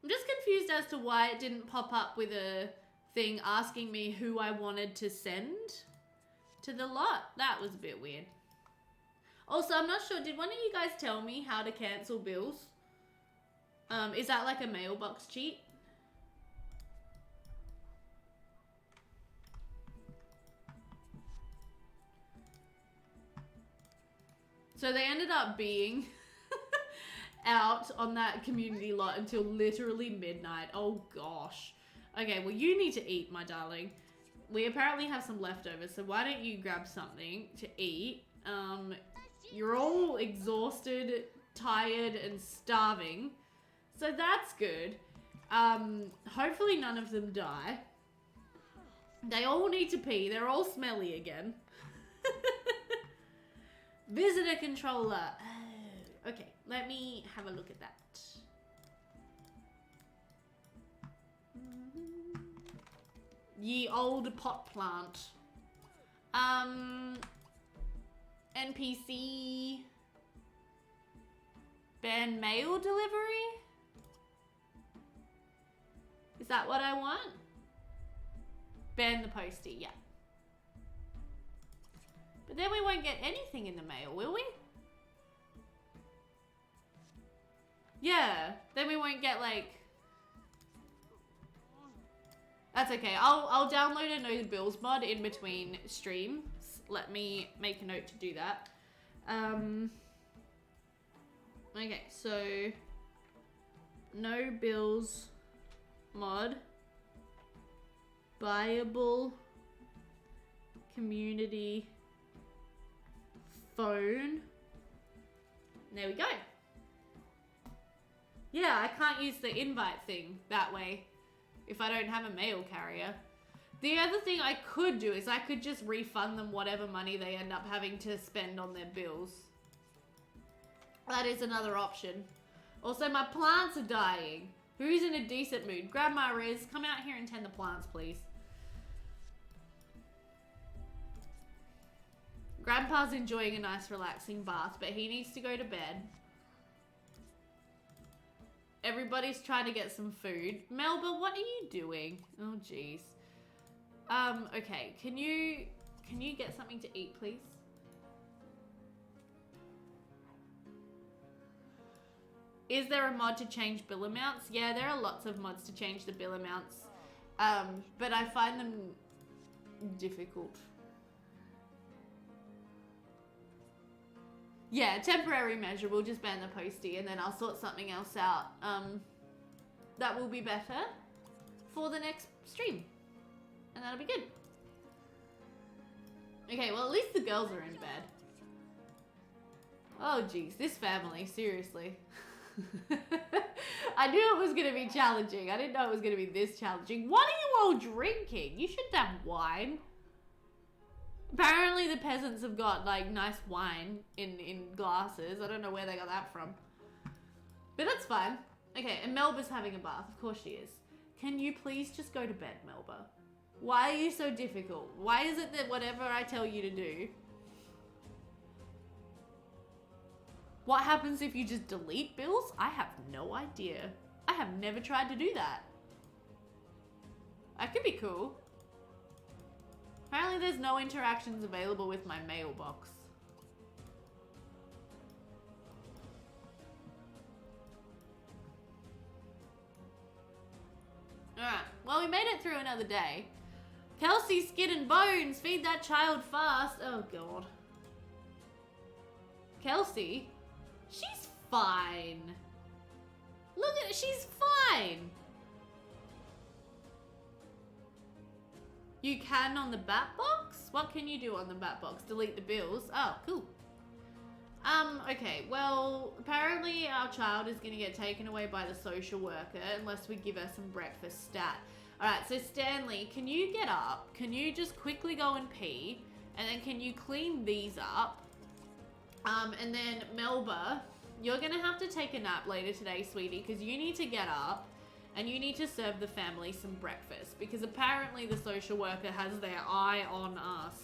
I'm just confused as to why it didn't pop up with a thing asking me who I wanted to send to the lot. That was a bit weird. Also, I'm not sure, did one of you guys tell me how to cancel bills? Is that like a mailbox cheat? So they ended up being out on that community lot until literally midnight. Oh gosh. Okay, well you need to eat, my darling. We apparently have some leftovers, so why don't you grab something to eat? You're all exhausted, tired, and starving. So that's good. Hopefully none of them die. They all need to pee. They're all smelly again. Visitor controller. Oh, okay, let me have a look at that. Ye old pot plant. NPC. Ban mail delivery? Is that what I want? Ban the postie, yeah. But then we won't get anything in the mail, will we? Yeah, then we won't get like... That's okay. I'll download a no bills mod in between streams. Let me make a note to do that. Okay, so no bills mod, buyable community phone. There we go. Yeah, I can't use the invite thing that way if I don't have a mail carrier. The other thing I could do is I could just refund them whatever money they end up having to spend on their bills. That is another option. Also, my plants are dying. Who's in a decent mood? Grandma Riz, come out here and tend the plants, please. Grandpa's enjoying a nice relaxing bath, but he needs to go to bed. Everybody's trying to get some food. Melba, what are you doing? Oh, jeez. Okay, can you get something to eat, please? Is there a mod to change bill amounts? Yeah, there are lots of mods to change the bill amounts. But I find them difficult. Yeah, temporary measure. We'll just ban the postie and then I'll sort something else out. That will be better for the next stream. And that'll be good. Okay, well at least the girls are in bed. Oh geez, this family, seriously. I knew it was going to be challenging. I didn't know it was going to be this challenging. What are you all drinking? You should have wine. Apparently the peasants have got like nice wine in glasses. I don't know where they got that from. But that's fine. Okay, and Melba's having a bath. Of course she is. Can you please just go to bed, Melba? Why are you so difficult? Why is it that whatever I tell you to do... What happens if you just delete bills? I have no idea. I have never tried to do that. That could be cool. Apparently there's no interactions available with my mailbox. Alright, well we made it through another day. Kelsey, skin and bones, feed that child fast. Oh god. Kelsey? She's fine. Look at it, she's fine. You can on the bat box? What can you do on the bat box? Delete the bills. Oh, cool. Okay, well, apparently our child is gonna get taken away by the social worker unless we give her some breakfast stat. Alright, so Stanley, can you get up? Can you just quickly go and pee? And then can you clean these up? And then Melba, you're gonna have to take a nap later today, sweetie, because you need to get up and you need to serve the family some breakfast because apparently the social worker has their eye on us.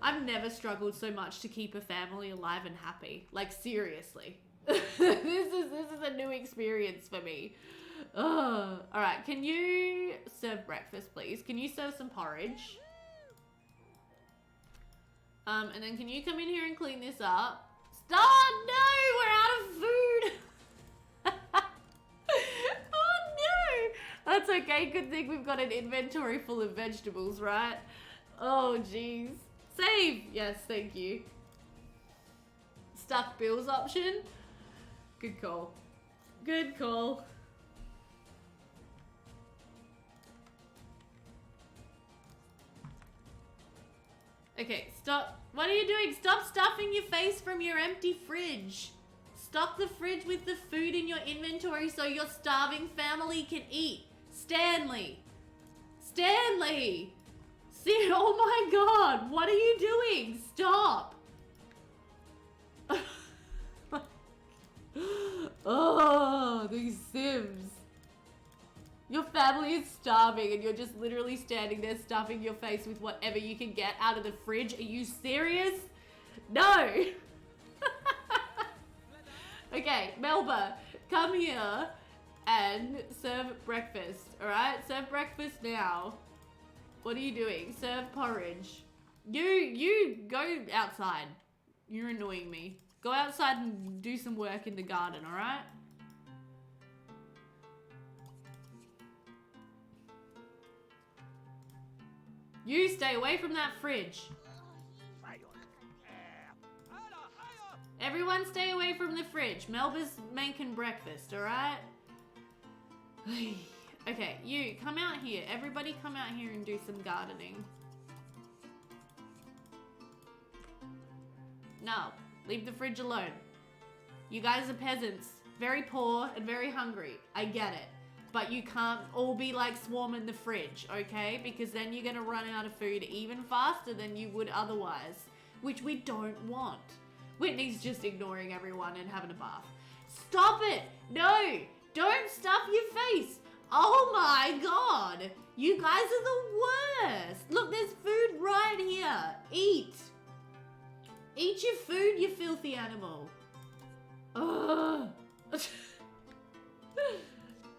I've never struggled so much to keep a family alive and happy. Like, seriously. This is a new experience for me. Ugh. All right, can you serve breakfast, please? Can you serve some porridge? And then can you come in here and clean this up? Stop! No, we're out of food. Oh no! That's okay. Good thing we've got an inventory full of vegetables, right? Oh jeez. Save! Yes, thank you. Stuck bills option? Good call. Good call. Okay, stop. What are you doing? Stop stuffing your face from your empty fridge. Stock the fridge with the food in your inventory so your starving family can eat. Stanley! Stanley! See, oh my god, what are you doing? Stop! Oh, these Sims. Your family is starving and you're just literally standing there stuffing your face with whatever you can get out of the fridge. Are you serious? No! Okay, Melba, come here and serve breakfast, alright? Serve breakfast now. What are you doing? Serve porridge. You go outside. You're annoying me. Go outside and do some work in the garden, alright? You stay away from that fridge. Everyone stay away from the fridge. Melba's making breakfast, alright? Okay, you, come out here. Everybody come out here and do some gardening. No, leave the fridge alone. You guys are peasants. Very poor and very hungry. I get it. But you can't all be like swarming the fridge, okay? Because then you're gonna run out of food even faster than you would otherwise, which we don't want. Whitney's just ignoring everyone and having a bath. Stop it! No! Don't stuff your face! Oh my god! You guys are the worst! Look, there's food right here. Eat! Eat your food, you filthy animal. Ugh.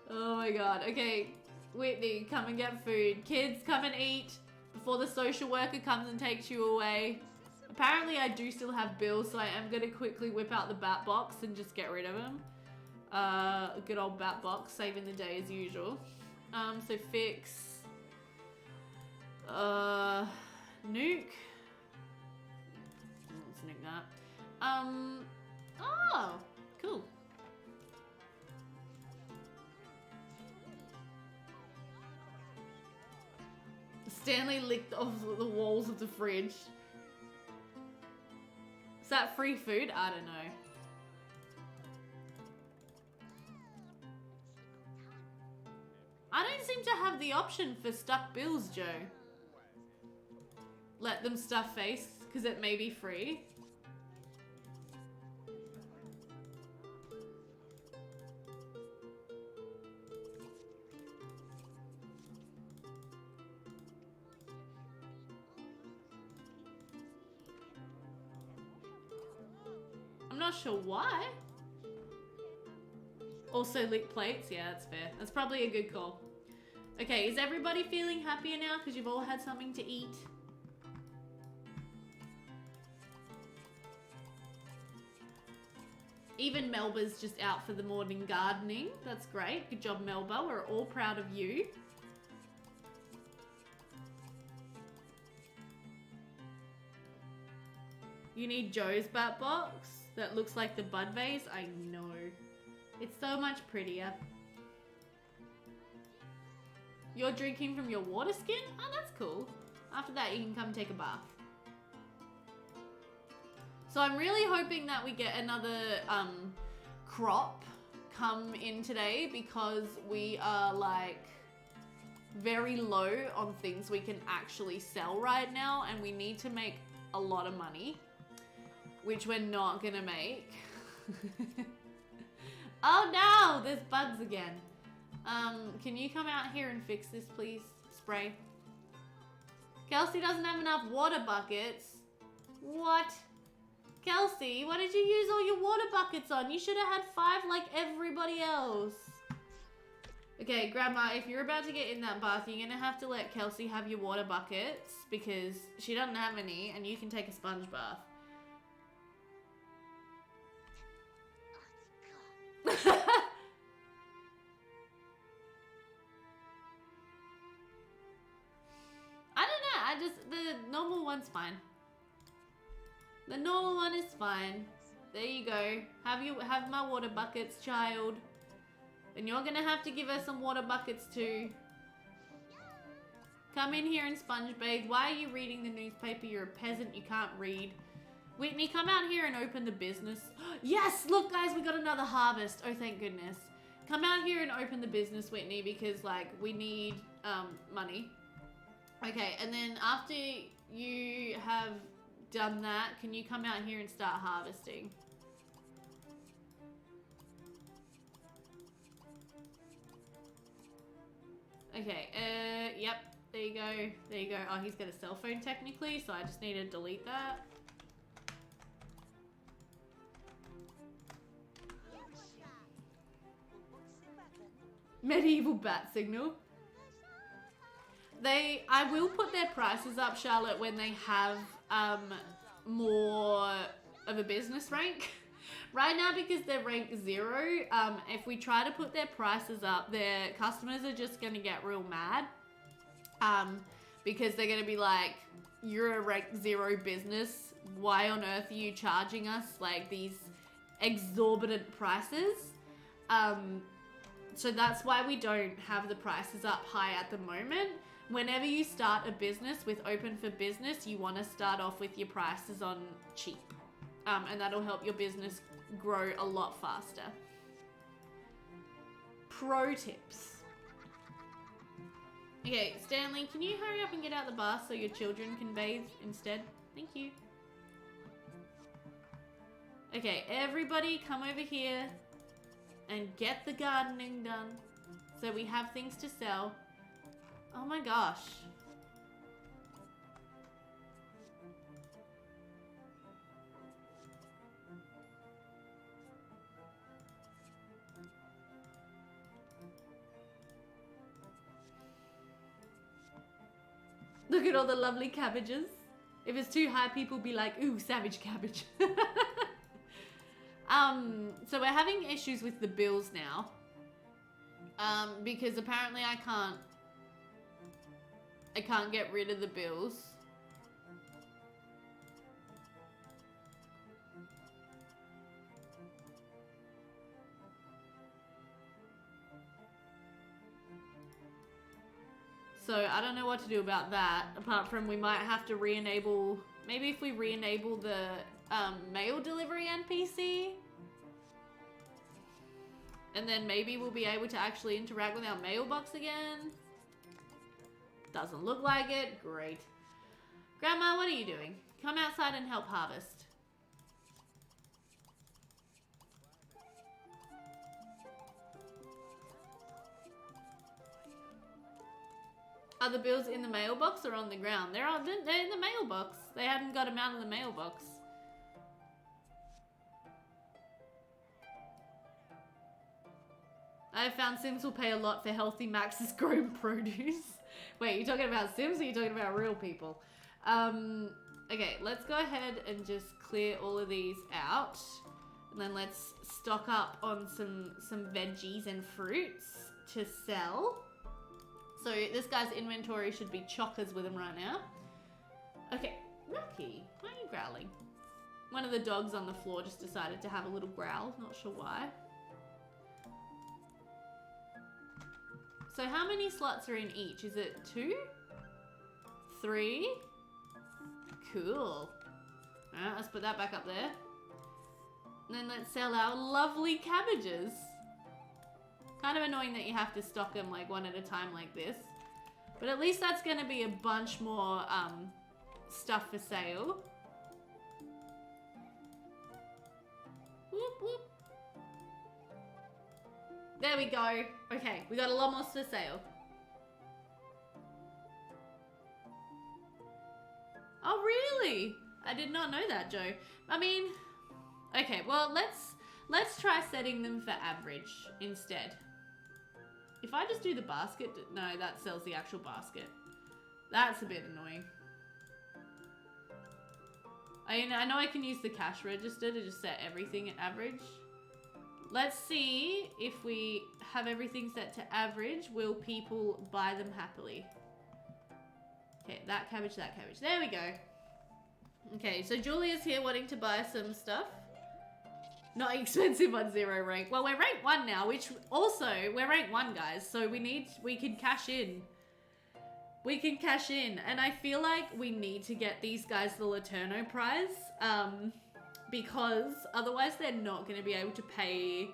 Oh my god. Okay, Whitney, come and get food. Kids, come and eat before the social worker comes and takes you away. Apparently I do still have bills, so I am going to quickly whip out the bat box and just get rid of them. A good old bat box, saving the day as usual. So fix. Nuke. Let's nuke that. Oh, cool. Stanley licked off the walls of the fridge. Is that free food? I don't know. I don't seem to have the option for stuck bills, Joe. Let them stuff face, because it may be free. I'm not sure why. Also lick plates, yeah, that's fair. That's probably a good call. Okay, is everybody feeling happier now because you've all had something to eat? Even Melba's just out for the morning gardening. That's great. Good job, Melba. We're all proud of you. You need Joe's bat box that looks like the bud vase. I know. It's so much prettier. You're drinking from your water skin? Oh, that's cool. After that, you can come take a bath. So I'm really hoping that we get another crop come in today, because we are like very low on things we can actually sell right now, and we need to make a lot of money, which we're not gonna make. Oh no, there's bugs again. Can you come out here and fix this, please? Spray. Kelsey doesn't have enough water buckets. What? Kelsey, what did you use all your water buckets on? You should have had 5 like everybody else. Okay, Grandma, if you're about to get in that bath, you're gonna have to let Kelsey have your water buckets, because she doesn't have any, and you can take a sponge bath. I don't know, the normal one's fine. The normal one is fine. There you go. Have my water buckets, child. And you're gonna have to give her some water buckets too. Come in here and sponge bathe. Why are you reading the newspaper? You're a peasant, you can't read. Whitney, come out here and open the business. Yes, look guys, we got another harvest. Oh, thank goodness. Come out here and open the business, Whitney, because like we need money. Okay, and then after you have done that, can you come out here and start harvesting? Okay, yep, there you go, there you go. Oh, he's got a cell phone technically, so I just need to delete that. Medieval bat signal. I will put their prices up, Charlotte, when they have more of a business rank. Right now, because they're rank 0, if we try to put their prices up, their customers are just going to get real mad. Because they're going to be like, you're a rank 0 business. Why on earth are you charging us like these exorbitant prices? So that's why we don't have the prices up high at the moment. Whenever you start a business with open for business, you want to start off with your prices on cheap. And that'll help your business grow a lot faster. Pro tips. Okay, Stanley, can you hurry up and get out the bath so your children can bathe instead? Thank you. Okay, everybody come over here and get the gardening done so we have things to sell. Oh my gosh. Look at all the lovely cabbages. If it's too high, people be like, ooh, savage cabbage. So we're having issues with the bills now. Because apparently I can't get rid of the bills. So I don't know what to do about that, apart from we might have to re-enable, maybe if we re-enable the mail delivery NPC, and then maybe we'll be able to actually interact with our mailbox again. Doesn't look like it. Great. Grandma, what are you doing? Come outside and help harvest. Are the bills in the mailbox or on the ground? They're in the mailbox. They hadn't got them out of the mailbox. I have found Sims will pay a lot for healthy Max's grown produce. Wait, you talking about Sims or you talking about real people? Okay, let's go ahead and just clear all of these out. And then let's stock up on some veggies and fruits to sell. So this guy's inventory should be chockers with him right now. Okay, Rocky, why are you growling? One of the dogs on the floor just decided to have a little growl, not sure why. So how many slots are in each? Is it 2? 3? Cool. Alright, let's put that back up there. And then let's sell our lovely cabbages. Kind of annoying that you have to stock them like one at a time like this. But at least that's going to be a bunch more stuff for sale. Whoop, whoop. There we go. Okay, we got a lot more for sale. Oh, really? I did not know that, Joe. I mean, okay, well, let's try setting them for average instead. If I just do the basket, no, that sells the actual basket. That's a bit annoying. I know I can use the cash register to just set everything at average. Let's see if we have everything set to average, will people buy them happily? Okay, that cabbage, that cabbage. There we go. Okay, so Julia's here wanting to buy some stuff. Not expensive on 0 rank. Well, we're rank 1 now, which also, we're rank 1, guys. So we can cash in. We can cash in. And I feel like we need to get these guys the Laterno prize. Because otherwise they're not going to be able to pay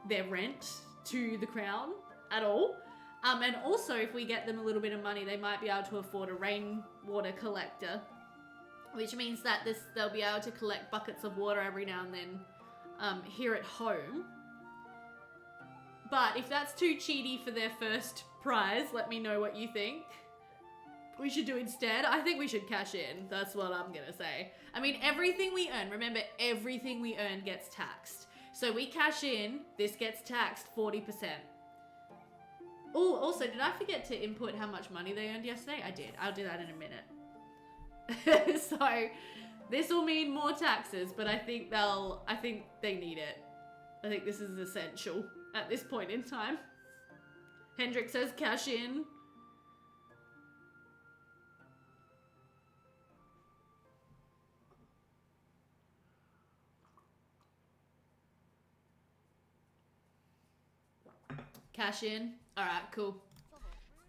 their rent to the crown at all. And also, if we get them a little bit of money, they might be able to afford a rainwater collector. Which means that they'll be able to collect buckets of water every now and then. Here at home. But if that's too cheaty for their first prize, let me know what you think. We should do instead. I think we should cash in. That's what I'm gonna say. I mean, everything we earn, remember, everything we earn gets taxed. So we cash in, this gets taxed 40%. Oh, also, did I forget to input how much money they earned yesterday? I did. I'll do that in a minute. So this will mean more taxes, but I think they need it. I think this is essential at this point in time. Hendrik says cash in. Cash in. Alright, cool.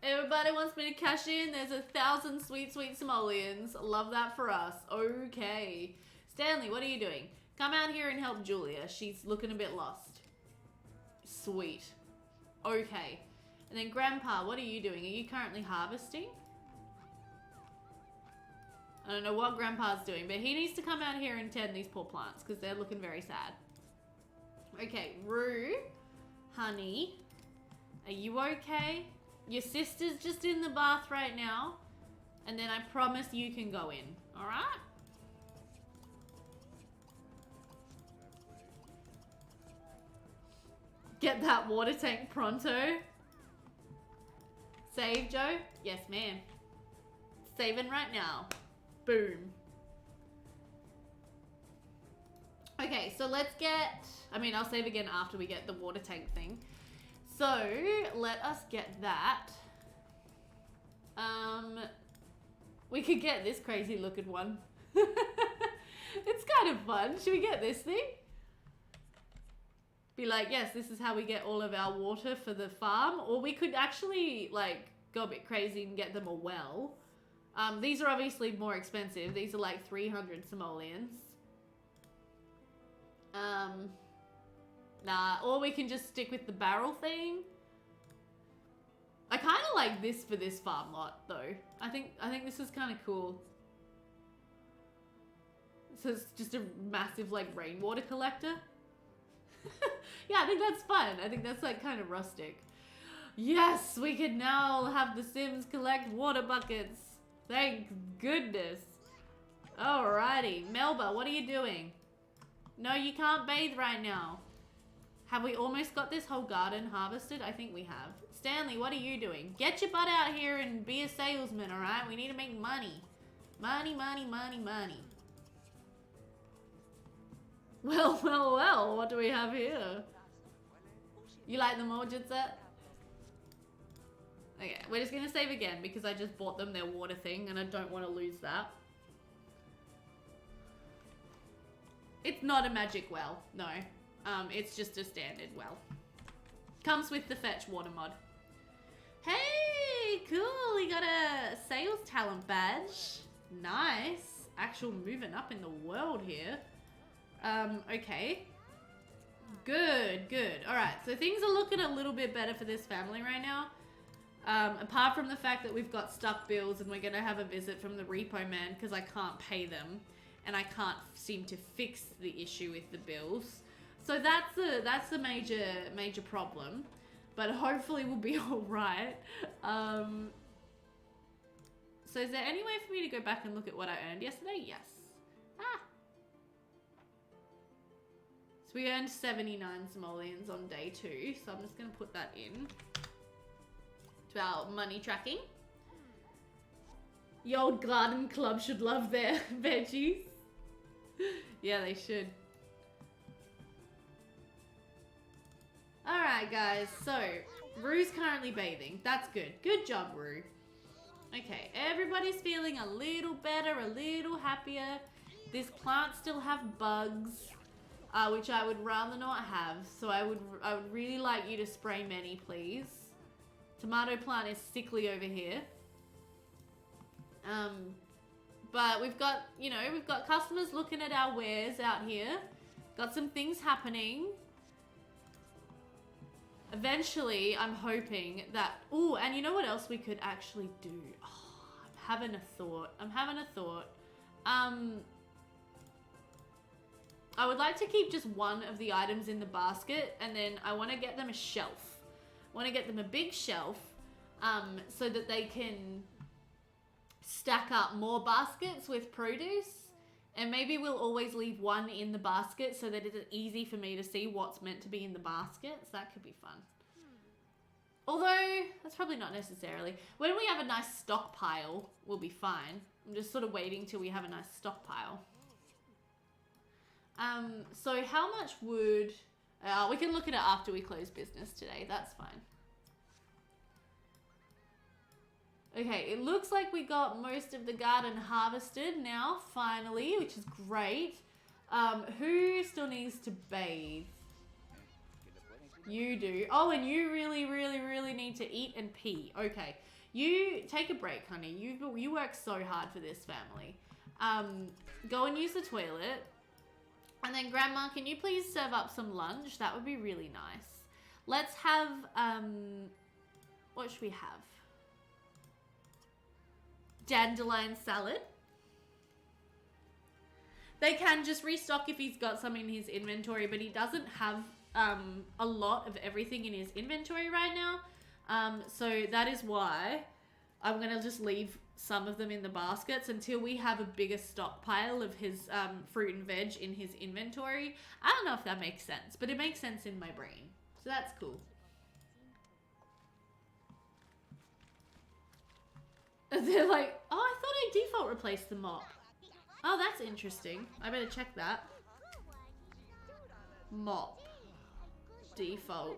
Everybody wants me to cash in. There's 1,000 sweet, sweet simoleons. Love that for us. Okay. Stanley, what are you doing? Come out here and help Julia. She's looking a bit lost. Sweet. Okay. And then Grandpa, what are you doing? Are you currently harvesting? I don't know what Grandpa's doing, but he needs to come out here and tend these poor plants because they're looking very sad. Okay, Rue, honey, are you okay? Your sister's just in the bath right now, and then I promise you can go in, alright? Get that water tank pronto. Save, Joe? Yes, ma'am. Saving right now. Boom. Okay, so let's get... I mean, I'll save again after we get the water tank thing. So, let us get that. We could get this crazy looking one. It's kind of fun. Should we get this thing? Be like, yes, this is how we get all of our water for the farm. Or we could actually, like, go a bit crazy and get them a well. These are obviously more expensive. These are like 300 simoleons. Nah, or we can just stick with the barrel thing. I kind of like this for this farm lot, though. I think this is kind of cool. So it's just a massive, like, rainwater collector. Yeah, I think that's fun. I think that's, like, kind of rustic. Yes, we can now have the Sims collect water buckets. Thank goodness. Alrighty. Melba, what are you doing? No, you can't bathe right now. Have we almost got this whole garden harvested? I think we have. Stanley, what are you doing? Get your butt out here and be a salesman, alright? We need to make money. Money, money, money, money. Well, well, well. What do we have here? You like the Mordred set? Okay, we're just gonna save again because I just bought them their water thing and I don't want to lose that. It's not a magic well, no. It's just a standard well. Comes with the fetch water mod. Hey, cool. We got a sales talent badge. Nice. Actual moving up in the world here. Okay. Good, good. Alright, so things are looking a little bit better for this family right now. Apart from the fact that we've got stuck bills and we're going to have a visit from the repo man because I can't pay them. And I can't seem to fix the issue with the bills. So that's the major problem. But hopefully we'll be alright. So is there any way for me to go back and look at what I earned yesterday? Yes. Ah. So we earned 79 simoleons on day 2. So I'm just going to put that in to our money tracking. The old garden club should love their veggies. Yeah, they should. Alright, guys. So, Rue's currently bathing. That's good. Good job, Rue. Okay, everybody's feeling a little better, a little happier. This plant still have bugs, which I would rather not have. So I would really like you to spray many, please. Tomato plant is sickly over here. But we've got, you know, we've got customers looking at our wares out here. Got some things happening. Eventually, I'm hoping that... Ooh, and you know what else we could actually do? Oh, I'm having a thought. I would like to keep just one of the items in the basket, and then I want to get them a shelf. I want to get them a big shelf, so that they can stack up more baskets with produce. And maybe we'll always leave one in the basket so that it's easy for me to see what's meant to be in the baskets. That could be fun. Although, that's probably not necessarily. When we have a nice stockpile, we'll be fine. I'm just sort of waiting till we have a nice stockpile. So how much would... we can look at it after we close business today. That's fine. Okay, it looks like we got most of the garden harvested now, finally, which is great. Who still needs to bathe? You do. Oh, and you really, really, really need to eat and pee. Okay. You take a break, honey. You work so hard for this family. Go and use the toilet. And then, Grandma, can you please serve up some lunch? That would be really nice. Let's have, what should we have? Dandelion salad. They can just restock if he's got some in his inventory, but he doesn't have a lot of everything in his inventory right now. So that is why I'm going to just leave some of them in the baskets until we have a bigger stockpile of his fruit and veg in his inventory. I don't know if that makes sense, but it makes sense in my brain. So that's cool. They're like, oh, I thought I default replaced the mop. Oh, that's interesting. I better check that. Mop. Default.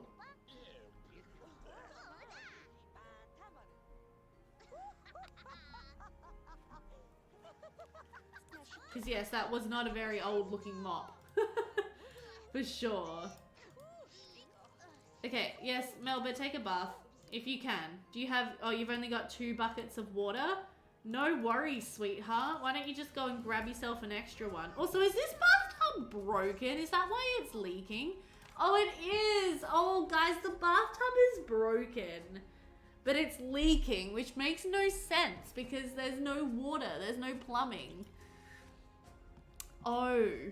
Because yes, that was not a very old looking mop. For sure. Okay, yes, Melba, take a bath. If you can. Do you have... Oh, you've only got 2 buckets of water? No worries, sweetheart. Why don't you just go and grab yourself an extra one? Also, is this bathtub broken? Is that why it's leaking? Oh, it is. Oh, guys, the bathtub is broken. But it's leaking, which makes no sense because there's no water. There's no plumbing. Oh.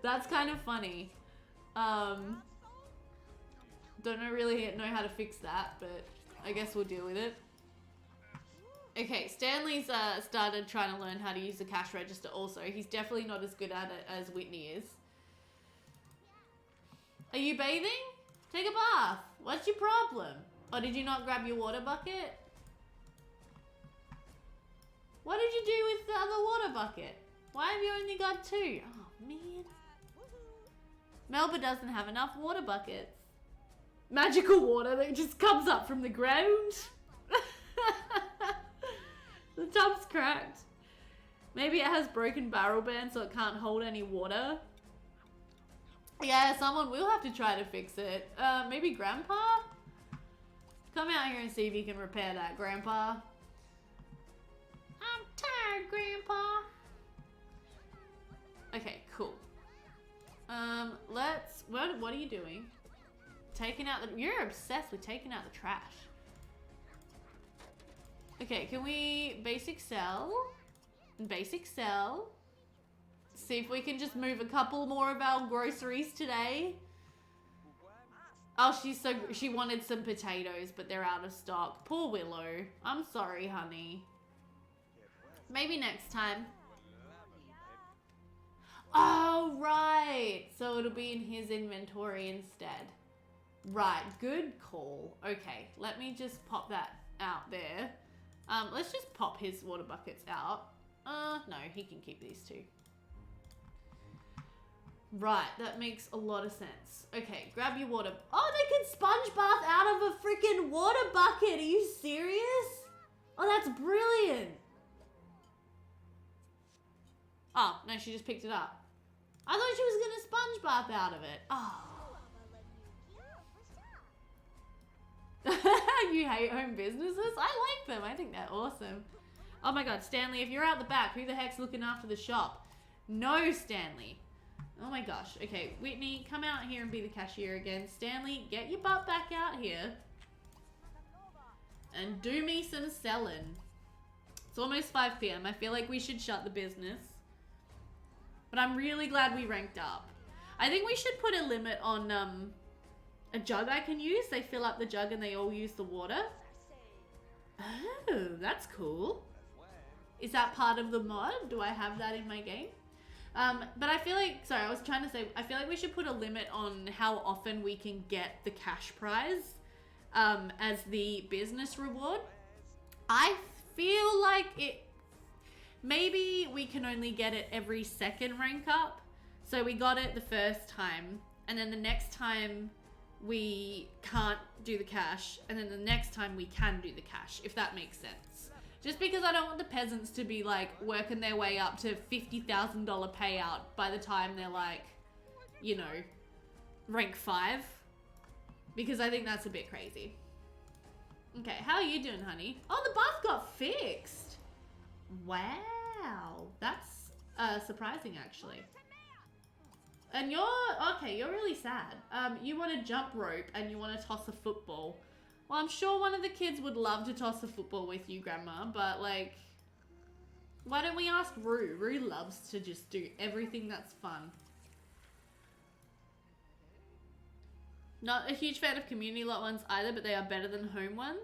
That's kind of funny. Don't really know how to fix that, but I guess we'll deal with it. Okay, Stanley's started trying to learn how to use the cash register also. He's definitely not as good at it as Whitney is. Are you bathing? Take a bath. What's your problem? Or did you not grab your water bucket? What did you do with the other water bucket? Why have you only got 2? Oh, man. Melba doesn't have enough water buckets. Magical water that just comes up from the ground. The tub's cracked. Maybe it has broken barrel band so it can't hold any water. Yeah, someone will have to try to fix it. Maybe Grandpa? Come out here and see if you can repair that, Grandpa. I'm tired, Grandpa. Okay, cool. What are you doing? Taking out the, you're obsessed with taking out the trash. Okay, can we basic sell? Basic sell. See if we can just move a couple more of our groceries today. Oh, she wanted some potatoes, but they're out of stock. Poor Willow. I'm sorry, honey. Maybe next time. Oh, right. So it'll be in his inventory instead. Right, good call. Okay, let me just pop that out there. Let's just pop his water buckets out. No, he can keep these two. Right, that makes a lot of sense. Okay, grab your water. Oh, they can sponge bath out of a freaking water bucket. Are you serious? Oh, that's brilliant. Oh, no, she just picked it up. I thought she was gonna sponge bath out of it. Oh. You hate home businesses? I like them. I think they're awesome. Oh my god, Stanley, if you're out the back, who the heck's looking after the shop? No, Stanley. Oh my gosh. Okay, Whitney, come out here and be the cashier again. Stanley, get your butt back out here. And do me some selling. It's almost 5 p.m. I feel like we should shut the business. But I'm really glad we ranked up. I think we should put a limit on a jug I can use. They fill up the jug and they all use the water. Oh, that's cool. Is that part of the mod? Do I have that in my game? But I feel like, sorry, I was trying to say, I feel like we should put a limit on how often we can get the cash prize as the business reward. I feel like maybe we can only get it every second rank up. So we got it the first time, and then the next time we can't do the cash, and then the next time we can do the cash, if that makes sense. Just because I don't want the peasants to be like working their way up to $50,000 payout by the time they're like, you know, rank 5. Because I think that's a bit crazy. Okay, how are you doing, honey? Oh, the bath got fixed. Wow, that's surprising actually. And you're really sad. You want to jump rope and you want to toss a football. Well, I'm sure one of the kids would love to toss a football with you, Grandma, but like, why don't we ask Rue? Rue loves to just do everything that's fun. Not a huge fan of community lot ones either, but they are better than home ones.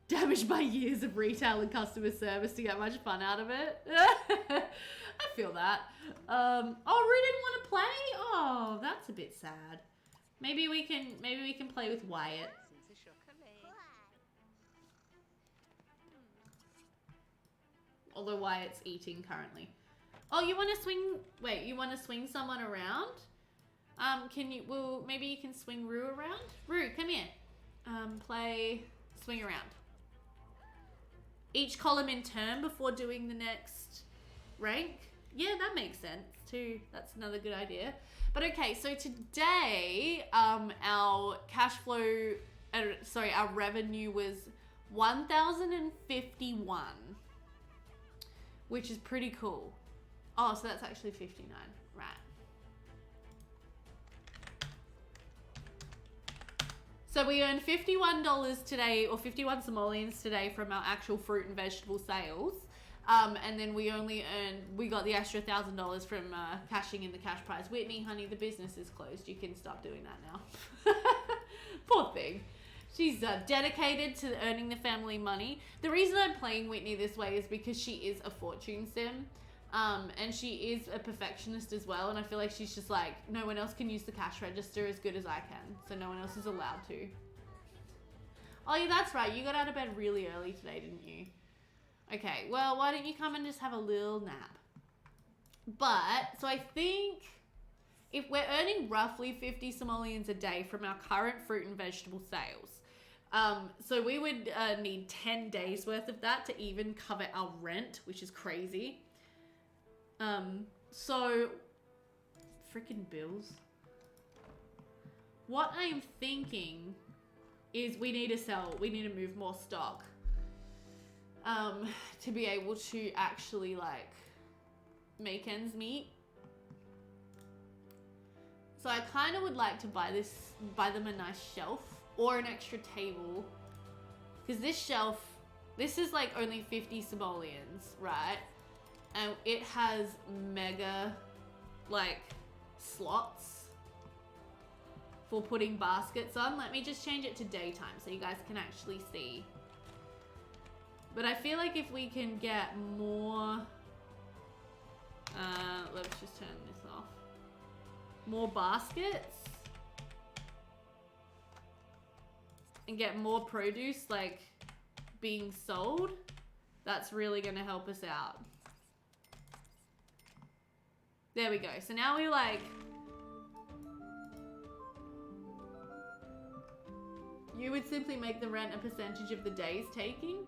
Damaged by years of retail and customer service to get much fun out of it. I feel that. Oh, Rue didn't want to play? Oh, that's a bit sad. Maybe we can play with Wyatt. Although Wyatt's eating currently. Oh, you want to swing? Wait, you want to swing someone around? Maybe you can swing Rue around? Rue, come here. Play swing around. Each column in turn before doing the next rank. Yeah, that makes sense too. That's another good idea. But okay, so today, our cash flow, our revenue was 1,051, which is pretty cool. Oh, so that's actually 59, right. So we earned $51 today, or 51 simoleons today from our actual fruit and vegetable sales. And then we got the extra $1,000 from cashing in the cash prize. Whitney, honey, the business is closed. You can stop doing that now. Poor thing. She's dedicated to earning the family money. The reason I'm playing Whitney this way is because she is a fortune sim. And she is a perfectionist as well. And I feel like she's just like, no one else can use the cash register as good as I can. So no one else is allowed to. Oh yeah, that's right. You got out of bed really early today, didn't you? Okay, well, why don't you come and just have a little nap? But, so I think if we're earning roughly 50 simoleons a day from our current fruit and vegetable sales, so we would need 10 days worth of that to even cover our rent, which is crazy. So freaking bills. What I'm thinking is we need to move more stock. To be able to actually like make ends meet. So I kind of would like to buy them a nice shelf or an extra table. Because this is like only 50 simoleons, right? And it has mega like slots for putting baskets on. Let me just change it to daytime so you guys can actually see. But I feel like if we can get more, let's just turn this off. More baskets and get more produce like being sold, that's really gonna help us out. There we go. So now we like, you would simply make the rent a percentage of the days taking.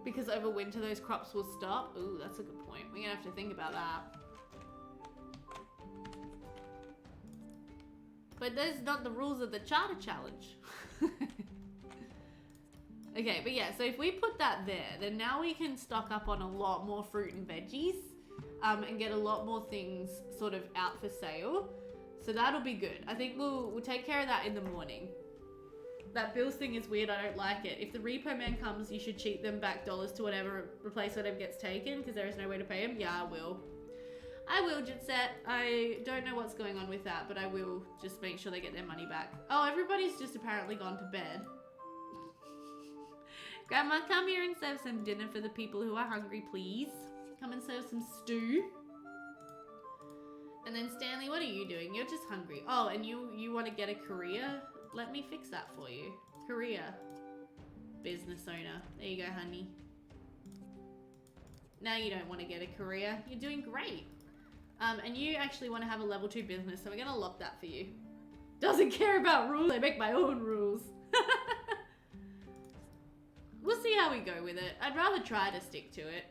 Because over winter those crops will stop. Ooh, that's a good point. We're gonna have to think about that. But those not the rules of the charter challenge. Okay, but yeah, so if we put that there, then now we can stock up on a lot more fruit and veggies and get a lot more things sort of out for sale. So that'll be good. I think we'll take care of that in the morning. That bills thing is weird. I don't like it. If the repo man comes, you should cheat them back dollars to whatever, replace whatever gets taken because there is no way to pay him. Yeah, I will. I will, Jitset. I don't know what's going on with that, but I will just make sure they get their money back. Oh, everybody's just apparently gone to bed. Grandma, come here and serve some dinner for the people who are hungry, please. Come and serve some stew. And then Stanley, what are you doing? You're just hungry. Oh, and you want to get a career? Let me fix that for you. Career. Business owner. There you go, honey. Now you don't want to get a career. You're doing great. And you actually want to have a level 2 business, so we're going to lock that for you. Doesn't care about rules. I make my own rules. We'll see how we go with it. I'd rather try to stick to it.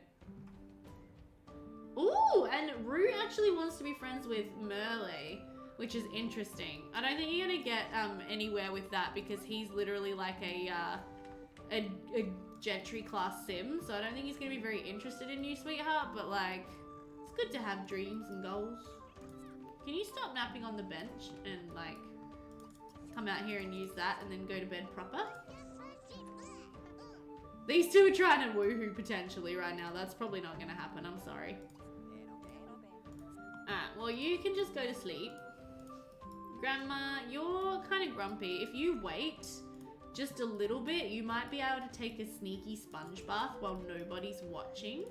Ooh, and Rue actually wants to be friends with Merle, which is interesting. I don't think you're gonna get anywhere with that because he's literally like a gentry class sim, so I don't think he's gonna be very interested in you, sweetheart, but like, it's good to have dreams and goals. Can you stop napping on the bench and like, come out here and use that and then go to bed proper? These two are trying to woohoo potentially right now. That's probably not gonna happen, I'm sorry. Alright, well you can just go to sleep. Grandma, you're kind of grumpy. If you wait just a little bit, you might be able to take a sneaky sponge bath while nobody's watching.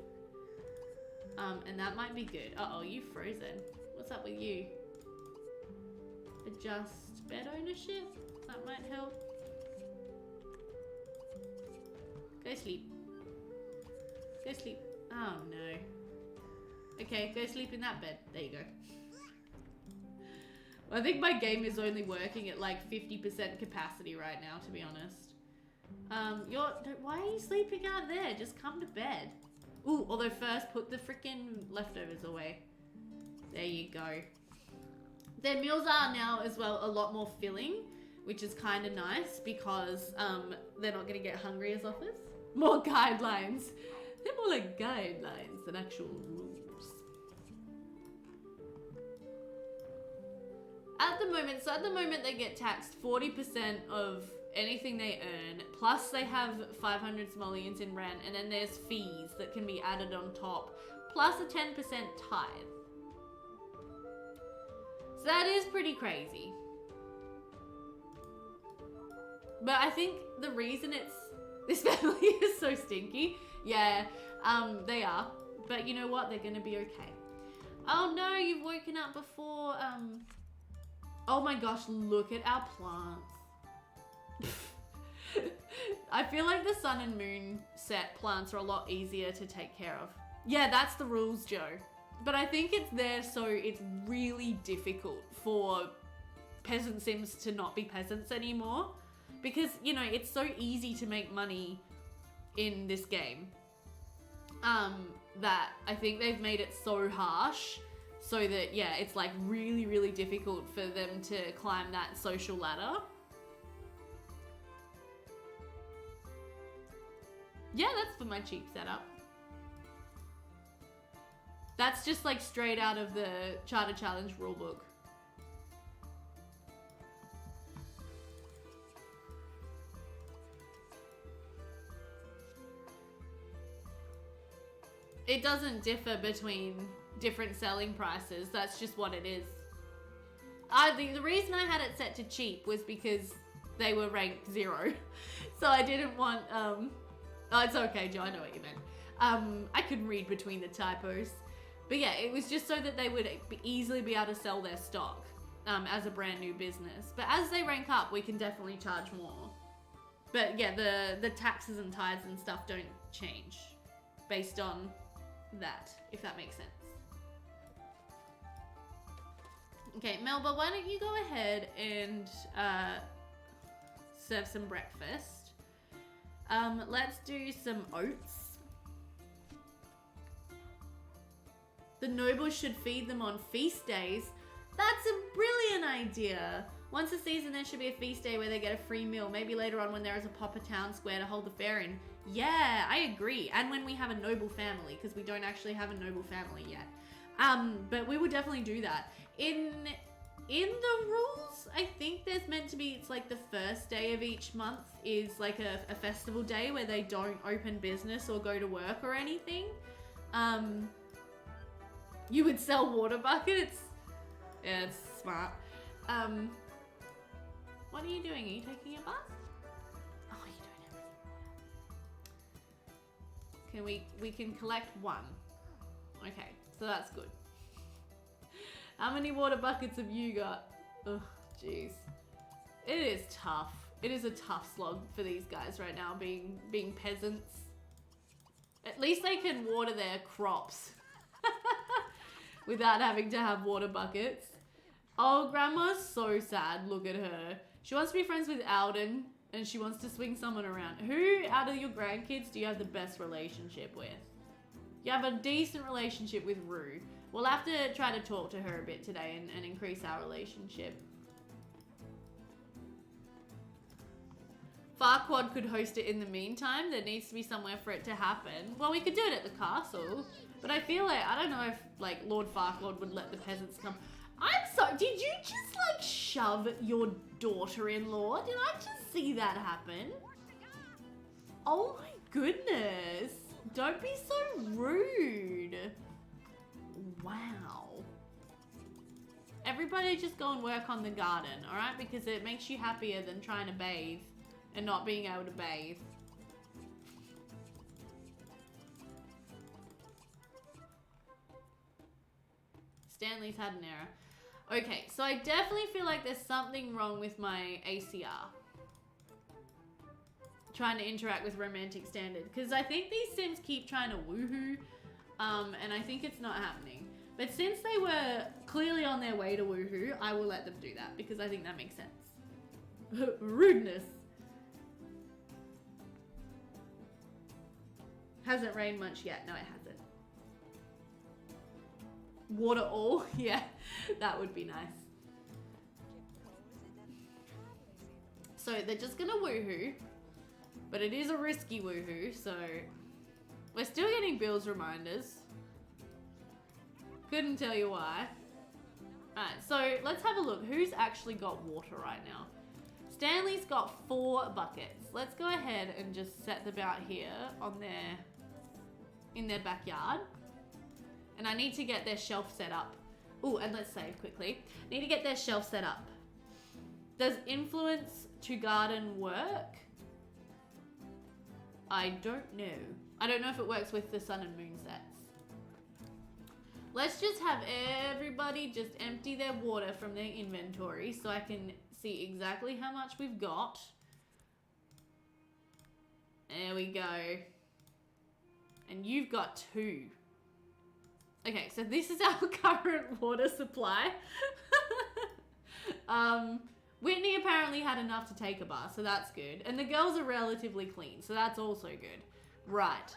And that might be good. Uh-oh, you frozen. What's up with you? Adjust bed ownership? That might help. Go sleep. Go sleep. Oh no. Okay, go sleep in that bed. There you go. I think my game is only working at like 50% capacity right now, to be honest. Why are you sleeping out there? Just come to bed. Ooh, although first put the freaking leftovers away. There you go. Their meals are now as well a lot more filling, which is kind of nice because they're not going to get hungry as often. More guidelines. They're more like guidelines than actual rules. At the moment they get taxed 40% of anything they earn, plus they have 500 simoleons in rent, and then there's fees that can be added on top, plus a 10% tithe. So that is pretty crazy. But I think the reason this family is so stinky, yeah, they are. But you know what? They're gonna be okay. Oh no, you've woken up before, oh my gosh, look at our plants. I feel like the sun and moon set plants are a lot easier to take care of. Yeah, that's the rules, Joe. But I think it's there so it's really difficult for peasant sims to not be peasants anymore. Because, you know, it's so easy to make money in this game. that I think they've made it so harsh so that, yeah, it's like really, really difficult for them to climb that social ladder. Yeah, that's for my cheap setup. That's just like straight out of the Charter Challenge rulebook. It doesn't differ between different selling prices. That's just what it is. The reason I had it set to cheap was because they were ranked 0. So I didn't want, oh, it's okay, Joe, I know what you meant. I could read between the typos. But yeah, it was just so that they would easily be able to sell their stock as a brand new business. But as they rank up, we can definitely charge more. But yeah, the taxes and tithes and stuff don't change based on that, if that makes sense. Okay, Melba, why don't you go ahead and serve some breakfast. Let's do some oats. The nobles should feed them on feast days. That's a brilliant idea. Once a season, there should be a feast day where they get a free meal. Maybe later on when there is a proper town square to hold the fair in. Yeah, I agree. And when we have a noble family, because we don't actually have a noble family yet. But we would definitely do that. In the rules, I think there's meant to be, it's like the first day of each month is like a festival day where they don't open business or go to work or anything. You would sell water buckets. Yeah, it's smart. What are you doing? Are you taking a bath? Oh, you don't have any water. We can collect 1. Okay, so that's good. How many water buckets have you got? Oh, jeez. It is tough. It is a tough slog for these guys right now, being peasants. At least they can water their crops without having to have water buckets. Oh, Grandma's so sad. Look at her. She wants to be friends with Alden, and she wants to swing someone around. Who out of your grandkids do you have the best relationship with? You have a decent relationship with Rue. We'll have to try to talk to her a bit today and increase our relationship. Farquaad could host it in the meantime. There needs to be somewhere for it to happen. Well, we could do it at the castle. But I feel like, I don't know if like Lord Farquaad would let the peasants come. I'm sorry, did you just like shove your daughter-in-law? Did I just see that happen? Oh my goodness. Don't be so rude. Wow. Everybody just go and work on the garden, alright? Because it makes you happier than trying to bathe and not being able to bathe. Stanley's had an error. Okay, so I definitely feel like there's something wrong with my ACR. Trying to interact with romantic standard. Because I think these Sims keep trying to woohoo. And I think it's not happening. But since they were clearly on their way to woohoo, I will let them do that. Because I think that makes sense. Rudeness. Hasn't rained much yet. No, it hasn't. Water all? Yeah, that would be nice. So they're just gonna woohoo, but it is a risky woohoo, so we're still getting bills reminders. Couldn't tell you why. Alright, so let's have a look. Who's actually got water right now? Stanley's got 4 buckets. Let's go ahead and just set them out here on in their backyard. And I need to get their shelf set up. Ooh, and let's save quickly. Need to get their shelf set up. Does influence to garden work? I don't know. I don't know if it works with the sun and moon sets. Let's just have everybody just empty their water from their inventory so I can see exactly how much we've got. There we go. And you've got 2. Okay, so this is our current water supply. Whitney apparently had enough to take a bath, so that's good. And the girls are relatively clean, so that's also good. Right.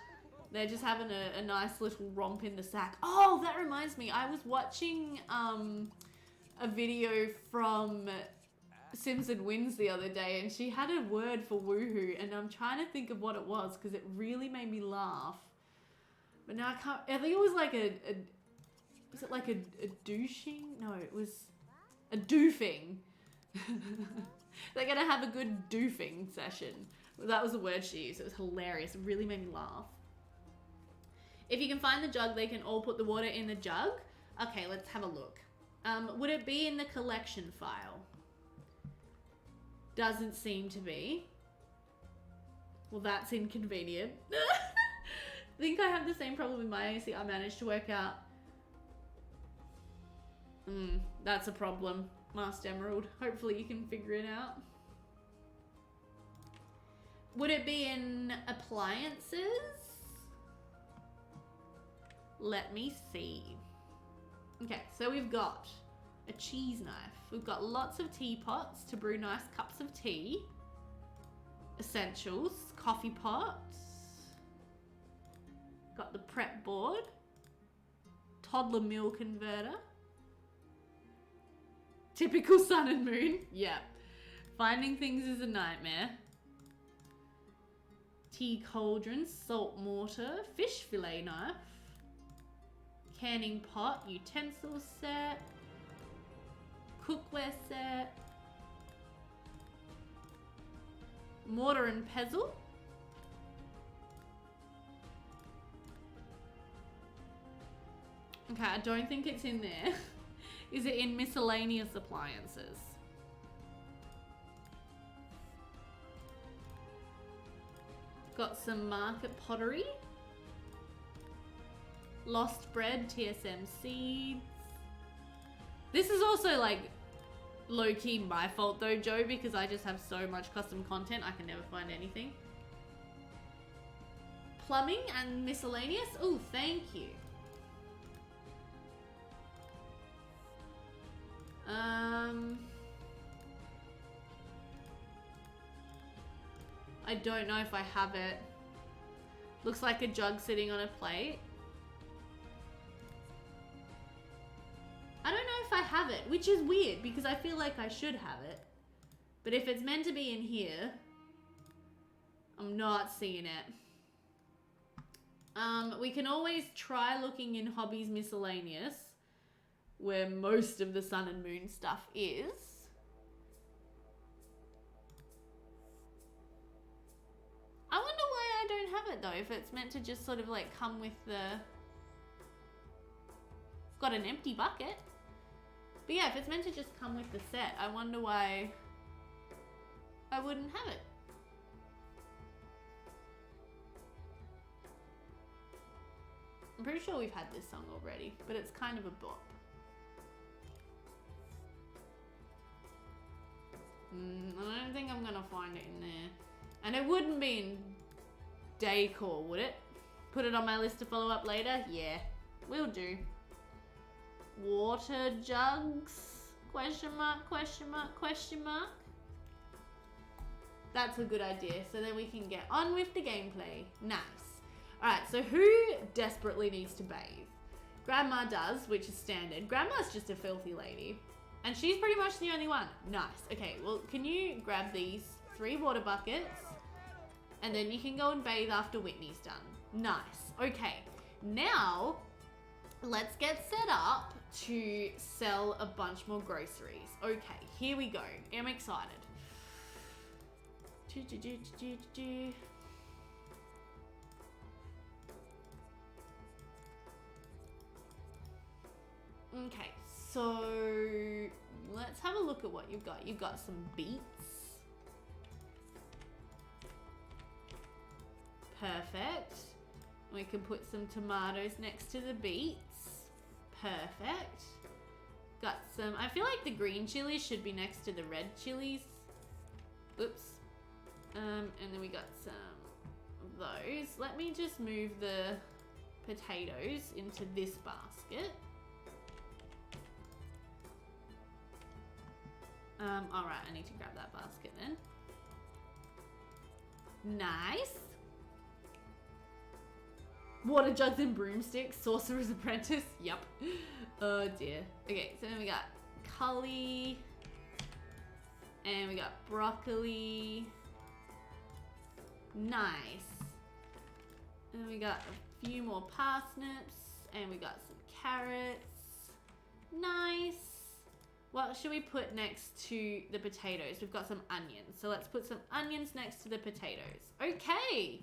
They're just having a nice little romp in the sack. Oh, that reminds me. I was watching a video from Sims and Wins the other day, and she had a word for woohoo, and I'm trying to think of what it was because it really made me laugh. But now I can't. I think it was like was it like a douching? No, it was a doofing. They're gonna have a good doofing session. That was the word she used. It was hilarious. It really made me laugh. If you can find the jug, they can all put the water in the jug. Okay, let's have a look. Would it be in the collection file? Doesn't seem to be. Well, that's inconvenient. I think I have the same problem with my AC. I managed to work out. That's a problem. Masked Emerald. Hopefully you can figure it out. Would it be in appliances? Let me see. Okay, so we've got a cheese knife. We've got lots of teapots to brew nice cups of tea. Essentials, coffee pots. Got the prep board. Toddler meal converter. Typical sun and moon. Yeah. Finding things is a nightmare. Tea cauldron, salt mortar, fish fillet knife. Canning pot, utensil set. Cookware set. Mortar and pestle. Okay, I don't think it's in there. Is it in miscellaneous appliances? Got some market pottery. Lost bread, TSM seeds. This is also like low-key my fault though, Joe, because I just have so much custom content I can never find anything. Plumbing and miscellaneous. Oh, thank you. I don't know if I have it. Looks like a jug sitting on a plate. I don't know if I have it, which is weird because I feel like I should have it. But if it's meant to be in here, I'm not seeing it. We can always try looking in Hobbies Miscellaneous, where most of the sun and moon stuff is. I wonder why I don't have it though, if it's meant to just sort of like come with the... Got an empty bucket. But yeah, if it's meant to just come with the set, I wonder why I wouldn't have it. I'm pretty sure we've had this song already, but it's kind of a bop. I don't think I'm gonna find it in there. And it wouldn't be in decor, would it? Put it on my list to follow up later? Yeah, will do. Water jugs? Question mark, question mark, question mark. That's a good idea. So then we can get on with the gameplay. Nice. Alright, so who desperately needs to bathe? Grandma does, which is standard. Grandma's just a filthy lady. And she's pretty much the only one. Nice. Okay, well, can you grab these 3 water buckets? And then you can go and bathe after Whitney's done. Nice. Okay, now let's get set up to sell a bunch more groceries. Okay, here we go. I'm excited. Okay, so let's have a look at what you've got. You've got some beets. Perfect. We can put some tomatoes next to the beets. Perfect. Got some, I feel like the green chilies should be next to the red chilies. Oops. And then we got some of those. Let me just move the potatoes into this basket. Alright, I need to grab that basket then. Water jugs and broomsticks. Sorcerer's Apprentice. Yep. Oh dear. Okay, so then we got Cully. And we got broccoli. Nice. And we got a few more parsnips. And we got some carrots. Nice. What should we put next to the potatoes? We've got some onions. So let's put some onions next to the potatoes. Okay.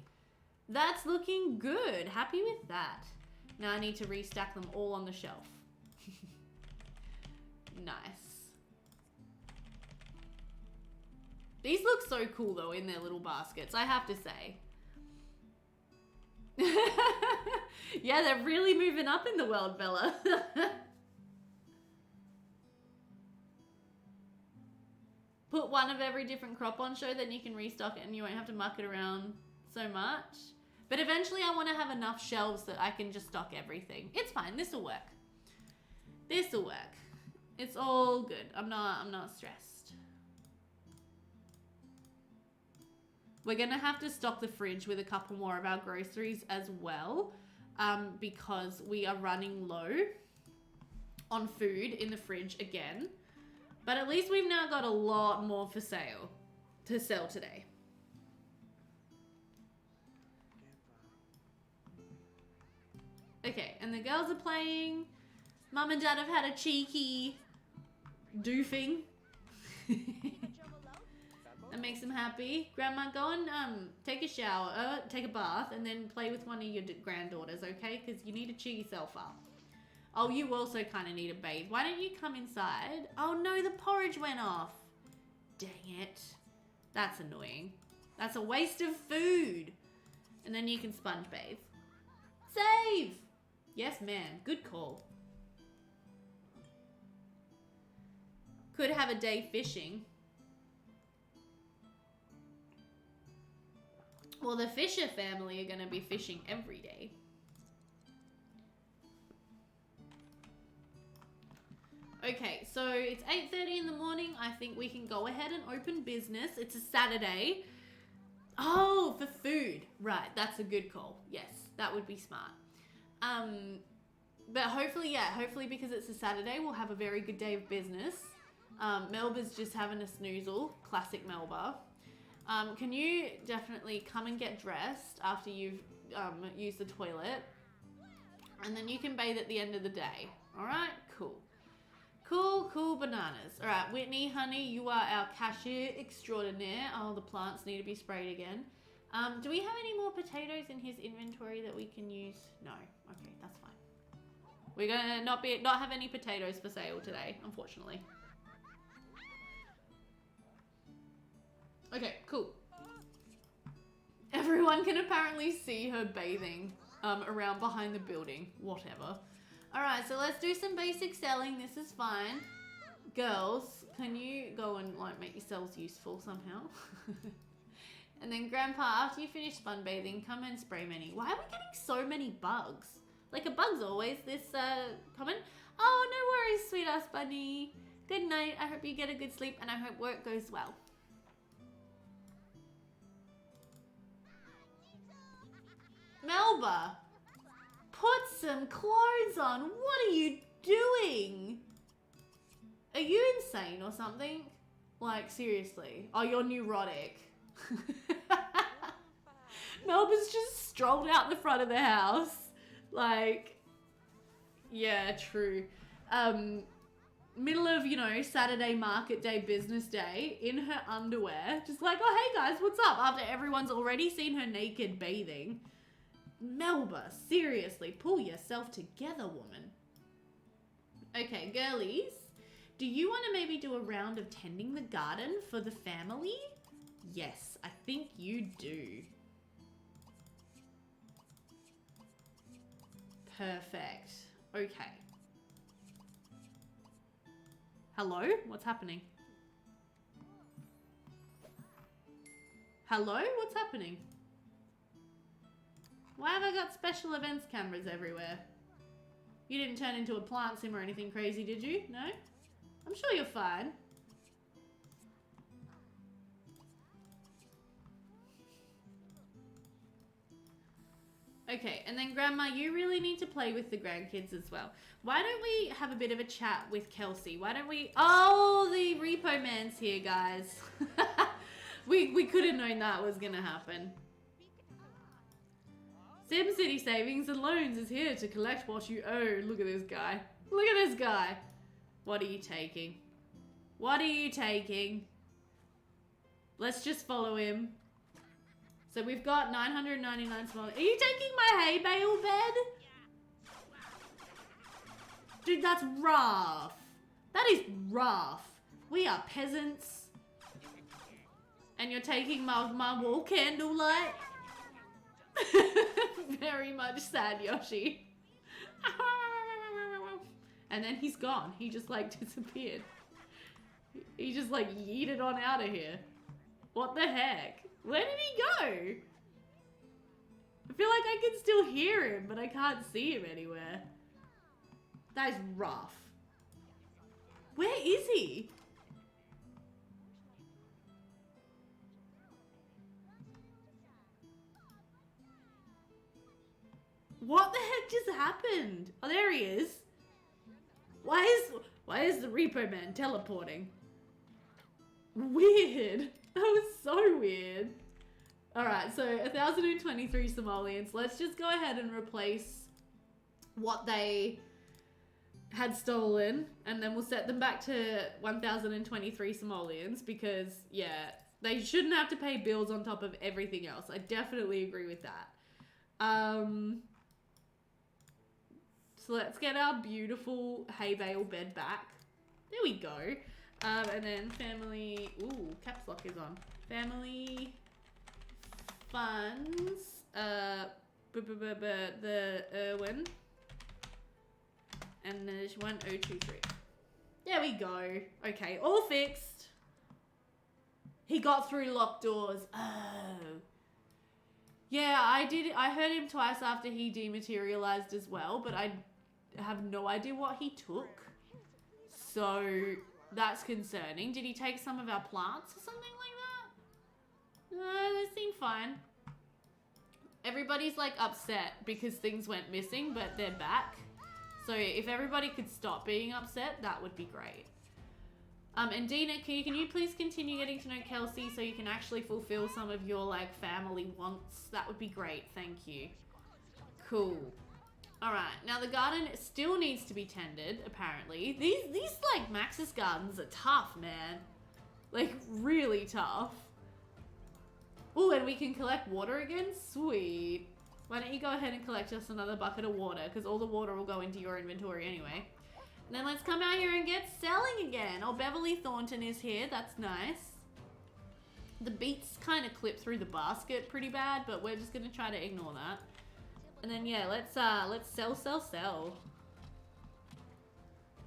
That's looking good. Happy with that. Now I need to restack them all on the shelf. Nice. These look so cool though in their little baskets, I have to say. Yeah, they're really moving up in the world, Bella. Put one of every different crop on show, then you can restock it and you won't have to muck it around so much. But eventually I want to have enough shelves that I can just stock everything. It's fine, this will work. This will work. It's all good. I'm not stressed. We're gonna have to stock the fridge with a couple more of our groceries as well, because we are running low on food in the fridge again. But at least we've now got a lot more for sale to sell today. Okay, and the girls are playing. Mum and Dad have had a cheeky doofing. That makes them happy. Grandma, go and take a shower, take a bath, and then play with one of your granddaughters, okay? Because you need to cheer yourself up. Oh, you also kind of need a bathe. Why don't you come inside? Oh no, the porridge went off. Dang it. That's annoying. That's a waste of food. And then you can sponge bathe. Save! Yes, ma'am. Good call. Could have a day fishing. Well, the Fisher family are going to be fishing every day. Okay, so it's 8:30 in the morning. I think we can go ahead and open business. It's a Saturday. Oh, for food. Right, that's a good call. Yes, that would be smart. But hopefully, yeah, hopefully because it's a Saturday, we'll have a very good day of business. Melba's just having a snoozle. Classic Melba. Can you definitely come and get dressed after you've used the toilet? And then you can bathe at the end of the day. All right? Cool. Cool bananas. All right, Whitney, honey, you are our cashier extraordinaire. Oh, the plants need to be sprayed again. Do we have any more potatoes in his inventory that we can use? No. Okay, that's fine. We're gonna not have any potatoes for sale today, unfortunately. Okay, cool. Everyone can apparently see her bathing around behind the building. Whatever. Alright, so let's do some basic selling. This is fine. Girls, can you go and like make yourselves useful somehow? And then Grandpa, after you finish sunbathing, come and spray many. Why are we getting so many bugs? Like a bug's always this common. Oh, no worries, sweet-ass bunny. Good night. I hope you get a good sleep and I hope work goes well. Melba, put some clothes on. What are you doing? Are you insane or something? Like, seriously. Oh, you're neurotic. Melba's just strolled out the front of the house. Like, yeah, true. Middle of, you know, Saturday market day, business day, in her underwear. Just like, oh, hey guys, what's up? After everyone's already seen her naked bathing. Melba, seriously, pull yourself together, woman. Okay, girlies, do you want to maybe do a round of tending the garden for the family? Yes, I think you do. Perfect. Okay. Hello? What's happening? Hello? What's happening? Why have I got special events cameras everywhere? You didn't turn into a plant sim or anything crazy, did you? No? I'm sure you're fine. Okay, and then Grandma, you really need to play with the grandkids as well. Why don't we have a bit of a chat with Kelsey? Why don't we... Oh, the Repo Man's here, guys. we could have known that was going to happen. SimCity Savings and Loans is here to collect what you owe. Look at this guy. Look at this guy. What are you taking? What are you taking? Let's just follow him. So we've got 999 small. Are you taking my hay bale bed? Dude, that's rough. That is rough. We are peasants. And you're taking my wall candle light? Very much sad, Yoshi. And then he's gone. He just like disappeared. He just like yeeted on out of here. What the heck? Where did he go? I feel like I can still hear him, but I can't see him anywhere. That is rough. Where is he? What the heck just happened? Oh, there he is. Why is the Repo Man teleporting? Weird. That was so weird. Alright, so 1,023 Somalians. Let's just go ahead and replace what they had stolen, and then we'll set them back to 1,023 Somalians because, yeah, they shouldn't have to pay bills on top of everything else. I definitely agree with that. So let's get our beautiful hay bale bed back. There we go. And then family, ooh, caps lock is on. Family funds, the Irwine. And there's 1023. There we go. Okay, all fixed. He got through locked doors. Oh. Yeah, I heard him twice after he dematerialized as well, but I have no idea what he took. So that's concerning. Did he take some of our plants or something like that? No, they seem fine. Everybody's like upset because things went missing, but they're back. So if everybody could stop being upset, that would be great. And Dina, can you please continue getting to know Kelsey so you can actually fulfill some of your like family wants? That would be great, thank you. Cool. All right, now the garden still needs to be tended, apparently. These like Maxis gardens are tough, man. Like really tough. Oh, and we can collect water again? Sweet. Why don't you go ahead and collect us another bucket of water, because all the water will go into your inventory anyway. And then let's come out here and get selling again. Oh, Beverly Thornton is here. That's nice. The beets kind of clip through the basket pretty bad, but we're just going to try to ignore that. And then, yeah, let's sell.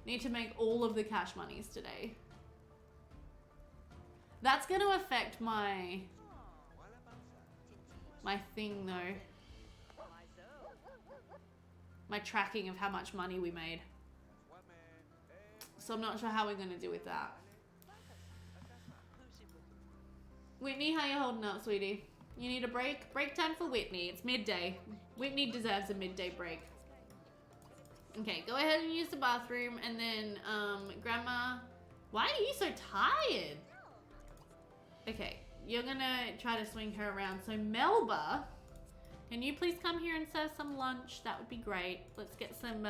Need to make all of the cash monies today. That's going to affect my thing, though. My tracking of how much money we made. So I'm not sure how we're going to do with that. Whitney, how you holding up, sweetie? You need a break? Break time for Whitney. It's midday. Whitney deserves a midday break. Okay, go ahead and use the bathroom. And then, Grandma, why are you so tired? Okay, you're going to try to swing her around. So Melba, can you please come here and serve some lunch? That would be great. Let's get some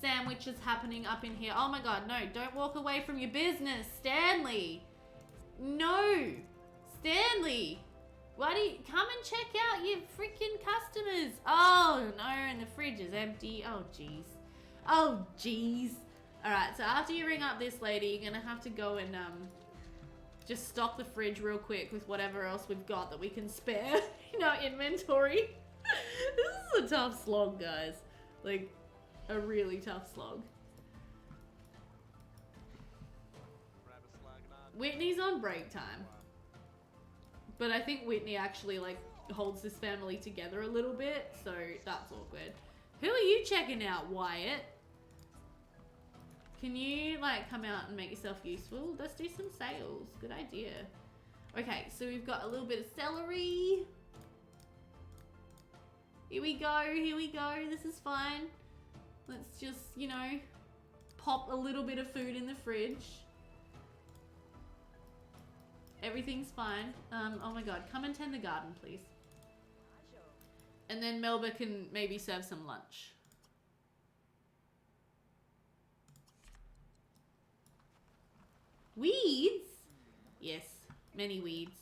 sandwiches happening up in here. Oh my god, no, don't walk away from your business, Stanley. No, Stanley. Why do you come and check out your freaking customers? Oh no, and the fridge is empty. Oh jeez. Oh jeez. All right, so after you ring up this lady, you're gonna have to go and just stock the fridge real quick with whatever else we've got that we can spare in our inventory. This is a tough slog, guys. Like, a really tough slog. Whitney's on break time. But I think Whitney actually, like, holds this family together a little bit, so that's awkward. Who are you checking out, Wyatt? Can you, like, come out and make yourself useful? Let's do some sales. Good idea. Okay, so we've got a little bit of celery. Here we go, here we go. This is fine. Let's just, you know, pop a little bit of food in the fridge. Everything's fine. Oh my god, come and tend the garden, please. And then Melba can maybe serve some lunch. Weeds? Yes, many weeds.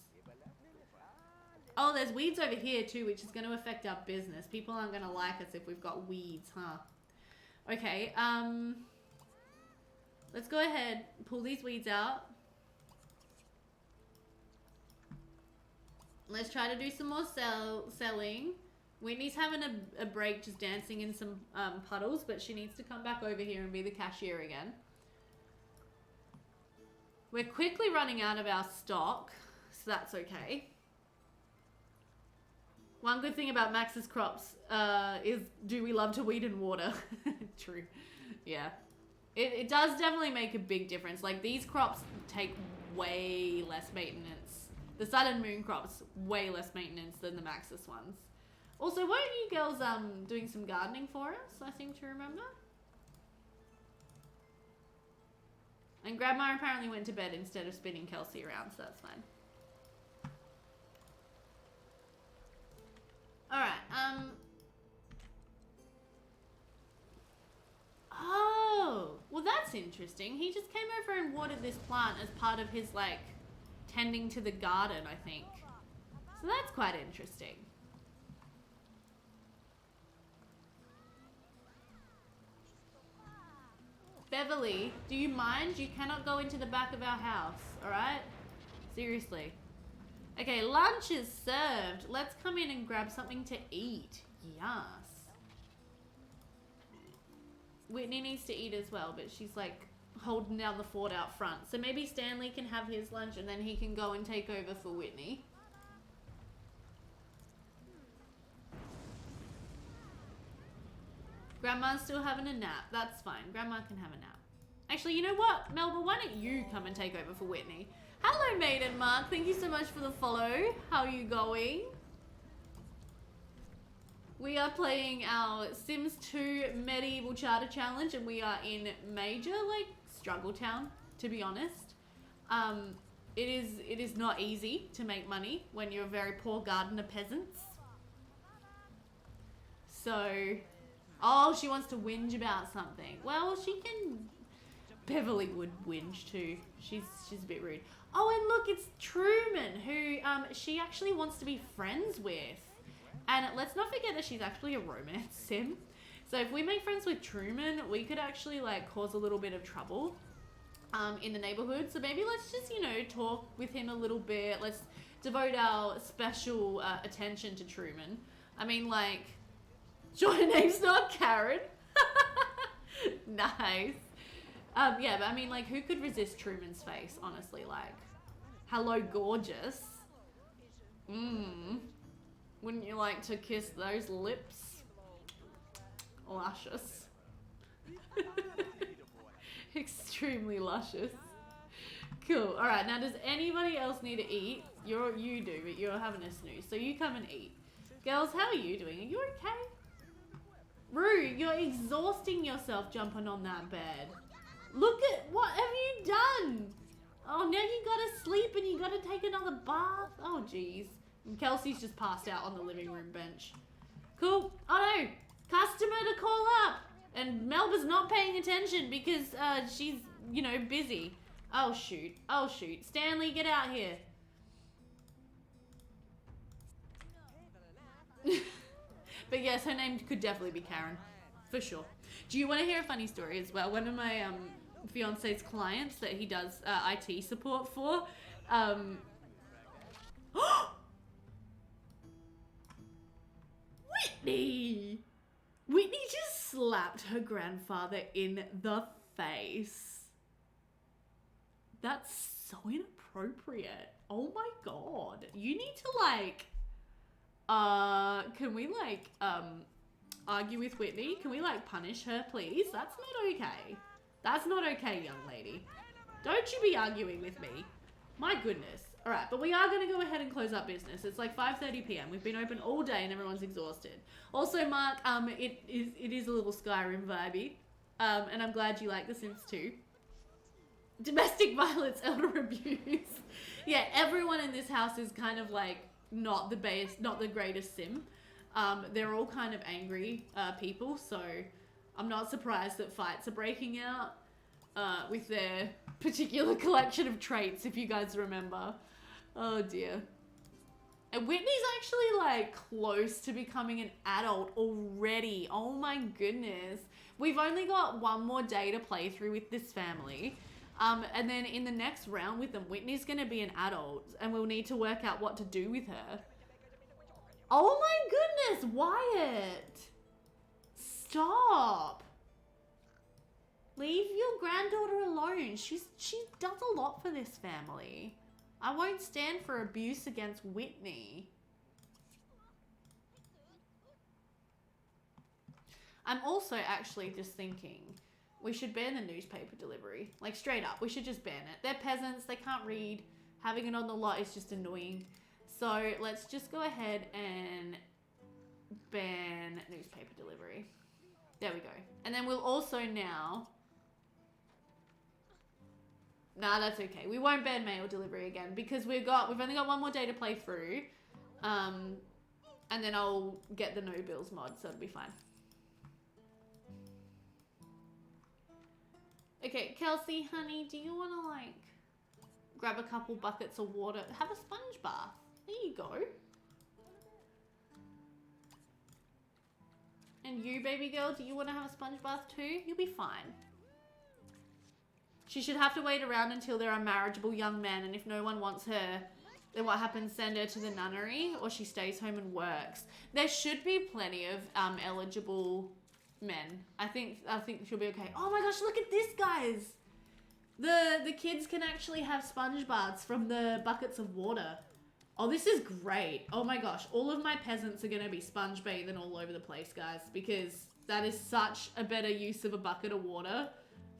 Oh, there's weeds over here too, which is going to affect our business. People aren't going to like us if we've got weeds, huh? Okay, let's go ahead, pull these weeds out. Let's try to do some more selling. Whitney's having a break just dancing in some puddles, but she needs to come back over here and be the cashier again. We're quickly running out of our stock, so that's okay. One good thing about Max's crops is do we love to weed and water? True. Yeah. It does definitely make a big difference. Like, these crops take way less maintenance. The Sun and Moon crops, way less maintenance than the Maxis ones. Also, weren't you girls doing some gardening for us, I seem to remember? And Grandma apparently went to bed instead of spinning Kelsey around, so that's fine. Alright, oh, well that's interesting. He just came over and watered this plant as part of his, like, tending to the garden, I think. So that's quite interesting. Beverly, do you mind? You cannot go into the back of our house, alright? Seriously. Okay, lunch is served. Let's come in and grab something to eat. Yes. Whitney needs to eat as well, but she's like holding down the fort out front. So maybe Stanley can have his lunch and then he can go and take over for Whitney. Grandma's still having a nap. That's fine. Grandma can have a nap. Actually, you know what? Melba, why don't you come and take over for Whitney? Hello, Maiden Mark. Thank you so much for the follow. How are you going? We are playing our Sims 2 Medieval Charter Challenge, and we are in major, like, struggle town, to be honest. It is not easy to make money when you're very poor gardener peasants. So, oh, she wants to whinge about something. Well, she can. Beverly would whinge too. She's a bit rude. Oh, and look, it's Truman, who she actually wants to be friends with. And let's not forget that she's actually a romance sim. So if we make friends with Truman, we could actually, like, cause a little bit of trouble in the neighborhood. So maybe let's just, you know, talk with him a little bit. Let's devote our special attention to Truman. I mean, like, your name's not Karen. Nice. Yeah, but I mean, like, who could resist Truman's face, honestly? Like, hello, gorgeous. Wouldn't you like to kiss those lips? Luscious. Extremely luscious. Cool. Alright, now does anybody else need to eat? You do, but you're having a snooze, so you come and eat. Girls, how are you doing? Are you okay? Rue, you're exhausting yourself jumping on that bed. Look at, what have you done? Oh, now you gotta sleep and you gotta take another bath. Oh, jeez. And Kelsey's just passed out on the living room bench. Cool. Oh no, customer to call up. And Melba's not paying attention because she's, you know, busy. Oh shoot, oh shoot. Stanley, get out here. But yes, her name could definitely be Karen, for sure. Do you want to hear a funny story as well? One of my fiance's clients that he does IT support for, Whitney! Whitney just slapped her grandfather in the face. That's so inappropriate. Oh my god. You need to, like, can we, like, argue with Whitney? Can we, like, punish her, please? That's not okay. That's not okay, young lady. Don't you be arguing with me. My goodness. All right, but we are going to go ahead and close up business. It's like 5:30 p.m. We've been open all day and everyone's exhausted. Also, Mark, it is a little Skyrim vibey, and I'm glad you like The Sims 2. Domestic violence, elder abuse. Yeah, everyone in this house is kind of like not the greatest sim. They're all kind of angry people, so I'm not surprised that fights are breaking out with their particular collection of traits, if you guys remember. Oh dear. And Whitney's actually like close to becoming an adult already. Oh my goodness. We've only got one more day to play through with this family. And then in the next round with them, Whitney's going to be an adult and we'll need to work out what to do with her. Oh my goodness, Wyatt. Stop. Leave your granddaughter alone. She does a lot for this family. I won't stand for abuse against Whitney. I'm also actually just thinking we should ban the newspaper delivery. Like straight up, we should just ban it. They're peasants, they can't read. Having it on the lot is just annoying. So let's just go ahead and ban newspaper delivery. There we go. And then we'll also now... Nah, that's okay. We won't ban mail delivery again because we've only got one more day to play through. And then I'll get the no bills mod, so it'll be fine. Okay, Kelsey, honey, do you want to like grab a couple buckets of water? Have a sponge bath. There you go. And you, baby girl, do you want to have a sponge bath too? You'll be fine. She should have to wait around until there are marriageable young men, and if no one wants her, then what happens? Send her to the nunnery, or she stays home and works. There should be plenty of eligible men. I think she'll be okay. Oh my gosh, look at this, guys. The kids can actually have sponge baths from the buckets of water. Oh, this is great. Oh my gosh, all of my peasants are going to be sponge bathing all over the place, guys, because that is such a better use of a bucket of water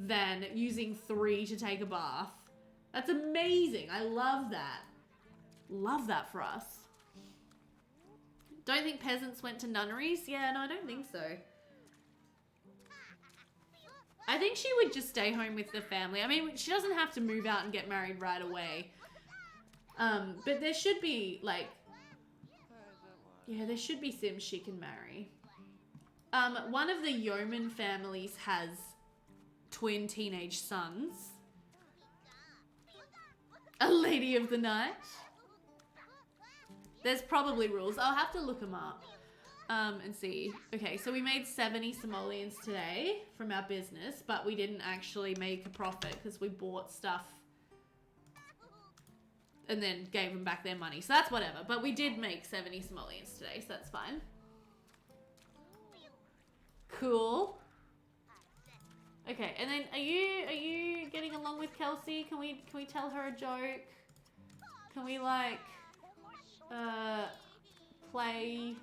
than using 3 to take a bath. That's amazing. I love that. Love that for us. Don't think peasants went to nunneries? Yeah, no, I don't think so. I think she would just stay home with the family. I mean, she doesn't have to move out and get married right away. But there should be, like... Yeah, there should be Sims she can marry. One of the yeoman families has twin teenage sons. A lady of the night. There's probably rules. I'll have to look them up. And see. Okay, so we made 70 simoleons today from our business, but we didn't actually make a profit because we bought stuff and then gave them back their money. So that's whatever. But we did make 70 simoleons today, so that's fine. Cool. Okay, and then are you getting along with Kelsey? Can we tell her a joke? Can we like play?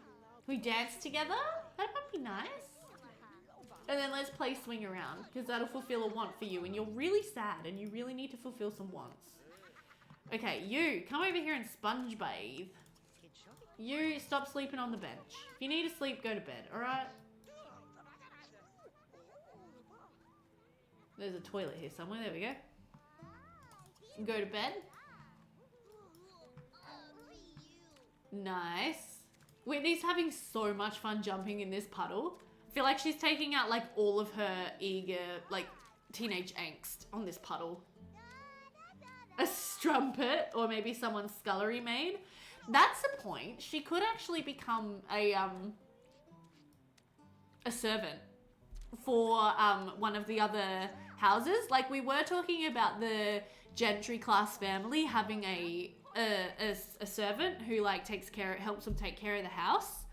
Can we dance together? That might be nice. And then let's play swing around because that'll fulfill a want for you, and you're really sad and you really need to fulfill some wants. Okay, you come over here and sponge bathe. You stop sleeping on the bench. If you need to sleep, go to bed. All right. There's a toilet here somewhere. There we go. Go to bed. Nice. Whitney's having so much fun jumping in this puddle. I feel like she's taking out like all of her eager, like teenage angst on this puddle. A strumpet, or maybe someone's scullery maid. That's the point. She could actually become a servant for one of the other houses. Like we were talking about the gentry class family having a servant who like helps them take care of the house.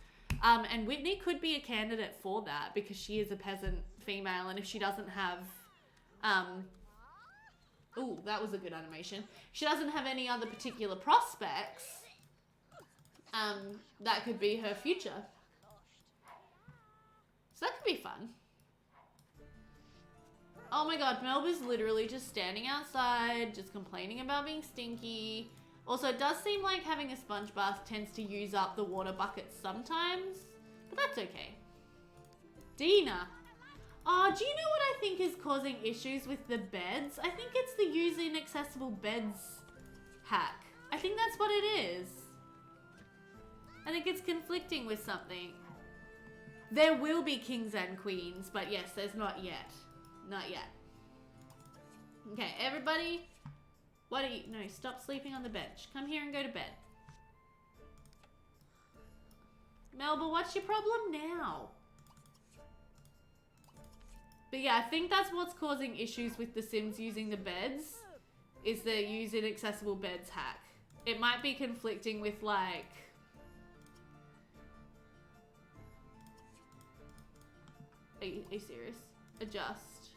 And Whitney could be a candidate for that because she is a peasant female, and if she doesn't have ooh, that was a good animation. She doesn't have any other particular prospects. That could be her future. So that could be fun. Oh my god, Melba's literally just standing outside, just complaining about being stinky. Also, it does seem like having a sponge bath tends to use up the water buckets sometimes, but that's okay. Dina. Oh, do you know what I think is causing issues with the beds? I think it's the use inaccessible beds hack. I think that's what it is. I think it's conflicting with something. There will be kings and queens, but yes, there's not yet. Not yet. Okay, everybody. What are you? No, stop sleeping on the bench. Come here and go to bed. Melba, what's your problem now? But yeah, I think that's what's causing issues with The Sims using the beds, is the use inaccessible beds hack. It might be conflicting with like... Are you serious? Adjust.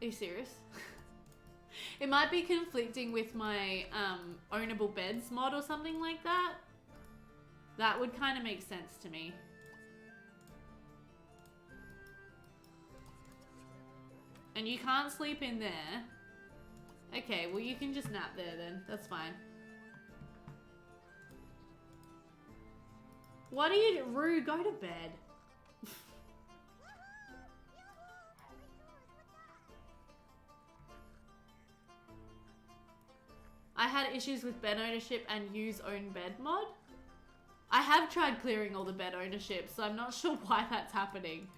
Are you serious? It might be conflicting with my ownable beds mod or something like that. That would kind of make sense to me. And you can't sleep in there. Okay, well you can just nap there then. That's fine. What are you... Rue, go to bed. I had issues with bed ownership and use own bed mod. I have tried clearing all the bed ownership, so I'm not sure why that's happening.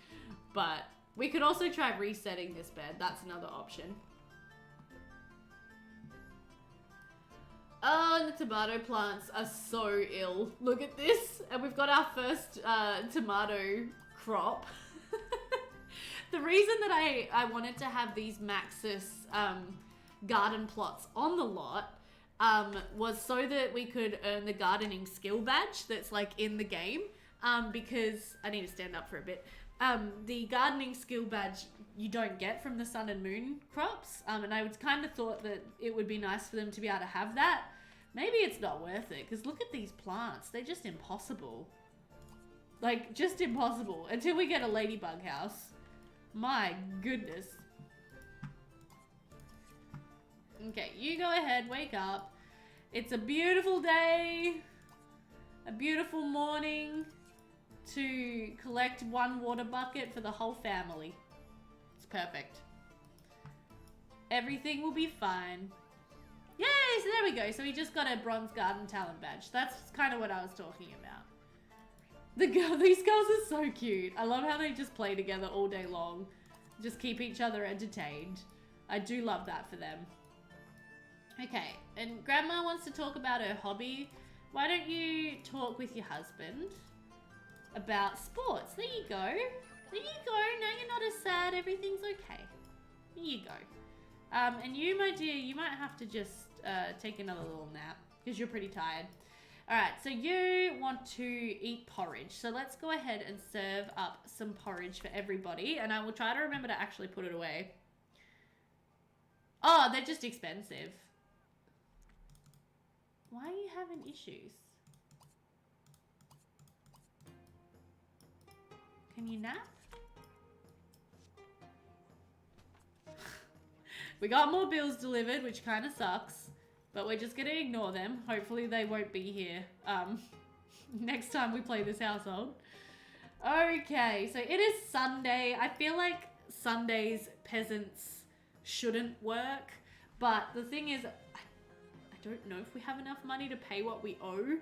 But we could also try resetting this bed. That's another option. Oh, and the tomato plants are so ill. Look at this. And we've got our first tomato crop. The reason that I wanted to have these Maxis garden plots on the lot was so that we could earn the gardening skill badge that's like in the game. Because I need to stand up for a bit. The gardening skill badge you don't get from the sun and moon crops. And I would kind of thought that it would be nice for them to be able to have that. Maybe it's not worth it, because look at these plants. They're just impossible. Like, just impossible. Until we get a ladybug house. My goodness. Okay, you go ahead, wake up. It's a beautiful day. A beautiful morning to collect one water bucket for the whole family. It's perfect. Everything will be fine. Yay, so there we go. So we just got a bronze garden talent badge. That's kind of what I was talking about. These girls are so cute. I love how they just play together all day long. Just keep each other entertained. I do love that for them. Okay, and Grandma wants to talk about her hobby. Why don't you talk with your husband about sports? There you go. There you go. Now you're not as sad. Everything's okay. Here you go. And you, my dear, you might have to just take another little nap because you're pretty tired. All right, so you want to eat porridge. So let's go ahead and serve up some porridge for everybody. And I will try to remember to actually put it away. Oh, they're just expensive. Why are you having issues? Can you nap? We got more bills delivered, which kind of sucks, but we're just going to ignore them. Hopefully they won't be here next time we play this household. Okay, so it is Sunday. I feel like Sundays peasants shouldn't work, but the thing is, I don't know if we have enough money to pay what we owe.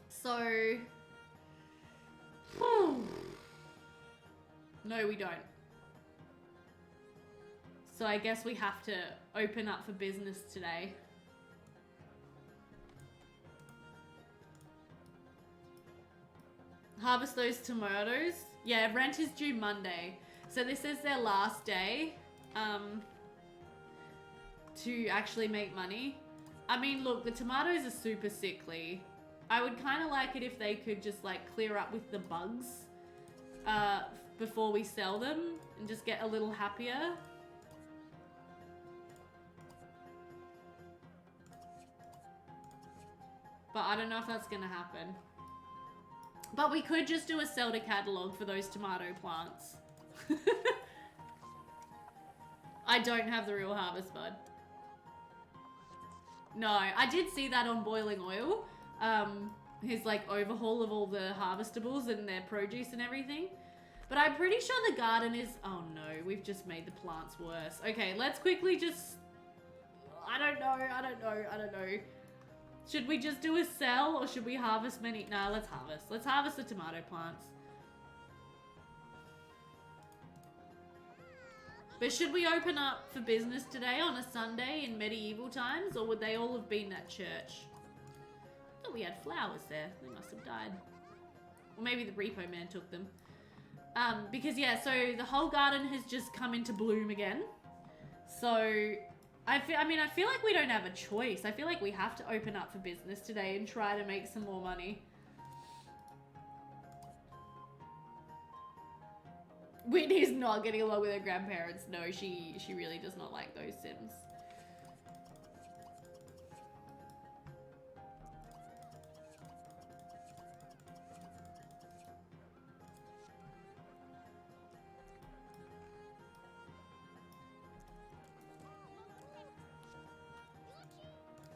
So, no, we don't. So I guess we have to open up for business today. Harvest those tomatoes. Yeah, rent is due Monday. So this is their last day to actually make money. I mean, look, the tomatoes are super sickly. I would kind of like it if they could just like clear up with the bugs before we sell them and just get a little happier. But I don't know if that's gonna happen. But we could just do a sell to catalog for those tomato plants. I don't have the real harvest bud. No, I did see that on Boiling Oil. His like overhaul of all the harvestables and their produce and everything. But I'm pretty sure the garden is... Oh no, we've just made the plants worse. Okay, let's quickly just... I don't know. Should we just do a sell or should we harvest many? No, let's harvest. Let's harvest the tomato plants. But should we open up for business today on a Sunday in medieval times, or would they all have been at church? I thought we had flowers there. They must have died. Or maybe the repo man took them. Because yeah, so the whole garden has just come into bloom again. So I feel like we don't have a choice. I feel like we have to open up for business today and try to make some more money. Whitney's not getting along with her grandparents. No, she really does not like those Sims.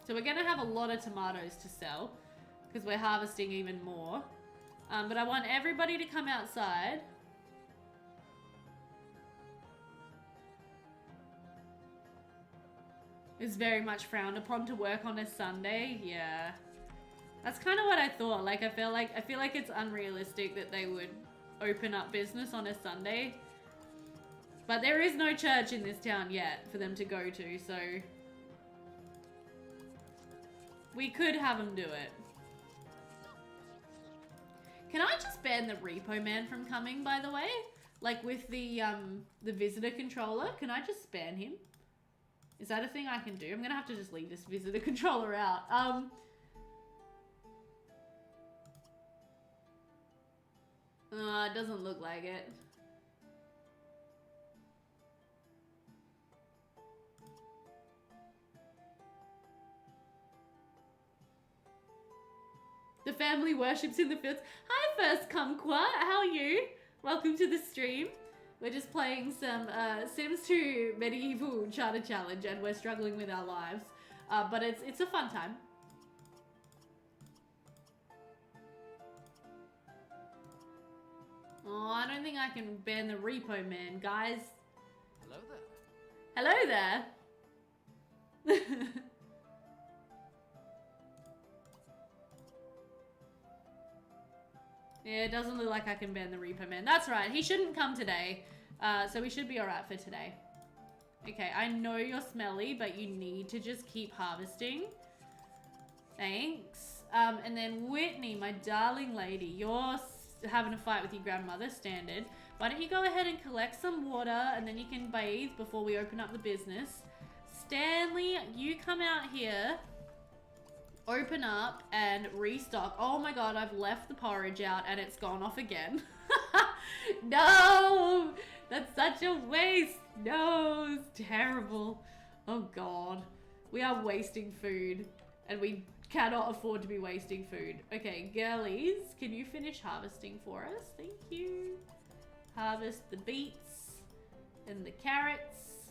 So we're gonna have a lot of tomatoes to sell because we're harvesting even more. But I want everybody to come outside. It's very much frowned upon to work on a Sunday. Yeah. That's kind of what I thought. Like I feel like it's unrealistic that they would open up business on a Sunday. But there is no church in this town yet for them to go to, so we could have them do it. Can I just ban the repo man from coming, by the way? Like with the visitor controller, can I just ban him? Is that a thing I can do? I'm gonna have to just leave this visitor controller out. It doesn't look like it. The family worships in the fields. Hi, First Kumquat. How are you? Welcome to the stream. We're just playing some Sims 2 Medieval Charter Challenge, and we're struggling with our lives. But it's a fun time. Oh, I don't think I can ban the repo man, guys. Hello there. Hello there. Yeah, it doesn't look like I can ban the repo man. That's right, he shouldn't come today. So we should be alright for today. Okay, I know you're smelly, but you need to just keep harvesting. Thanks. And then Whitney, my darling lady, you're having a fight with your grandmother, standard. Why don't you go ahead and collect some water, and then you can bathe before we open up the business. Stanley, you come out here. Open up and restock. Oh my god, I've left the porridge out and it's gone off again. No! That's such a waste. No, it's terrible. Oh god. We are wasting food and we cannot afford to be wasting food. Okay, girlies, can you finish harvesting for us? Thank you. Harvest the beets and the carrots.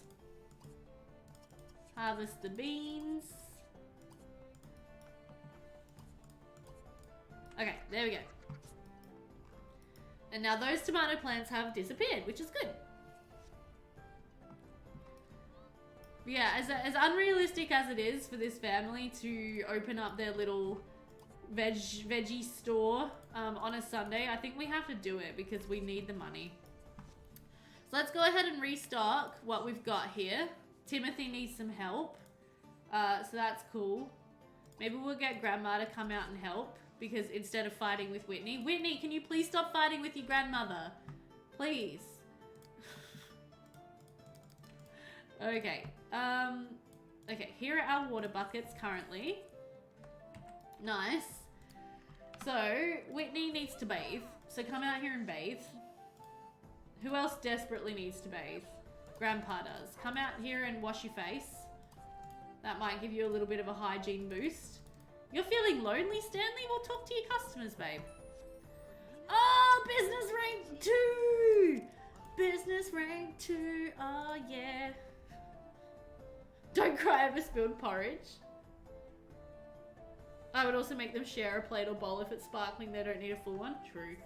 Harvest the beans. Okay, there we go. And now those tomato plants have disappeared, which is good. But yeah, as unrealistic as it is for this family to open up their little veggie store on a Sunday, I think we have to do it because we need the money. So let's go ahead and restock what we've got here. Timothy needs some help. So that's cool. Maybe we'll get Grandma to come out and help. Because instead of fighting with Whitney... Whitney, can you please stop fighting with your grandmother? Please. Okay. Okay, here are our water buckets currently. Nice. So, Whitney needs to bathe. So come out here and bathe. Who else desperately needs to bathe? Grandpa does. Come out here and wash your face. That might give you a little bit of a hygiene boost. You're feeling lonely, Stanley? We'll talk to your customers, babe. Oh, business rank 2! Business rank 2, oh yeah. Don't cry over spilled porridge. I would also make them share a plate or bowl if it's sparkling. They don't need a full one. True.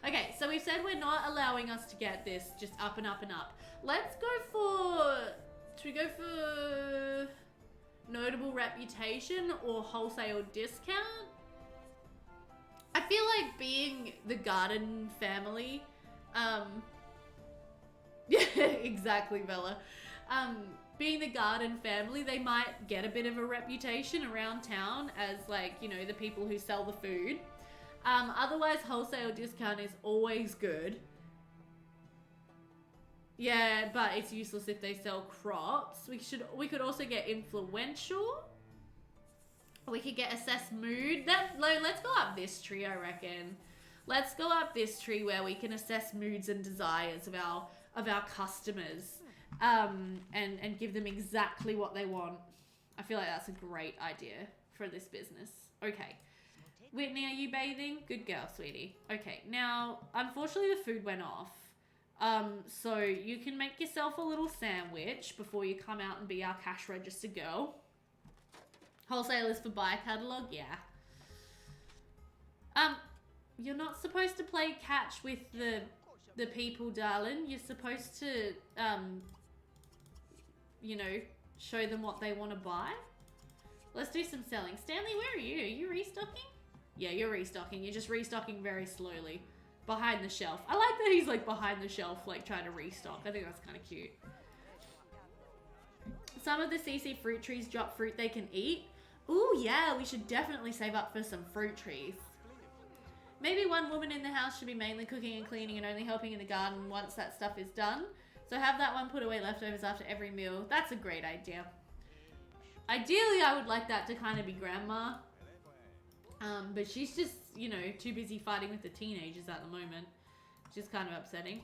Okay, so we've said we're not allowing us to get this just up and up and up. Let's go for... Should we go for notable reputation or wholesale discount? I feel like being the garden family... yeah, exactly, Bella. Being the garden family, they might get a bit of a reputation around town as, like, you know, the people who sell the food. Otherwise, wholesale discount is always good. Yeah, but it's useless if they sell crops. We could also get influential. We could get assess mood. Let's go up this tree, I reckon. Let's go up this tree where we can assess moods and desires of our customers. And give them exactly what they want. I feel like that's a great idea for this business. Okay. Whitney, are you bathing? Good girl, sweetie. Okay, now, unfortunately the food went off. So you can make yourself a little sandwich before you come out and be our cash register girl. Wholesale is for buy catalog, yeah. You're not supposed to play catch with the people, darling. You're supposed to, you know, show them what they want to buy. Let's do some selling. Stanley, where are you? Are you restocking? Yeah, you're restocking. You're just restocking very slowly. Behind the shelf. I like that he's like behind the shelf, like trying to restock. I think that's kind of cute. Some of the CC fruit trees drop fruit they can eat. Ooh, yeah, we should definitely save up for some fruit trees. Maybe one woman in the house should be mainly cooking and cleaning and only helping in the garden once that stuff is done. So have that one put away leftovers after every meal. That's a great idea. Ideally, I would like that to kind of be grandma. But she's just, you know, too busy fighting with the teenagers at the moment. Which is kind of upsetting.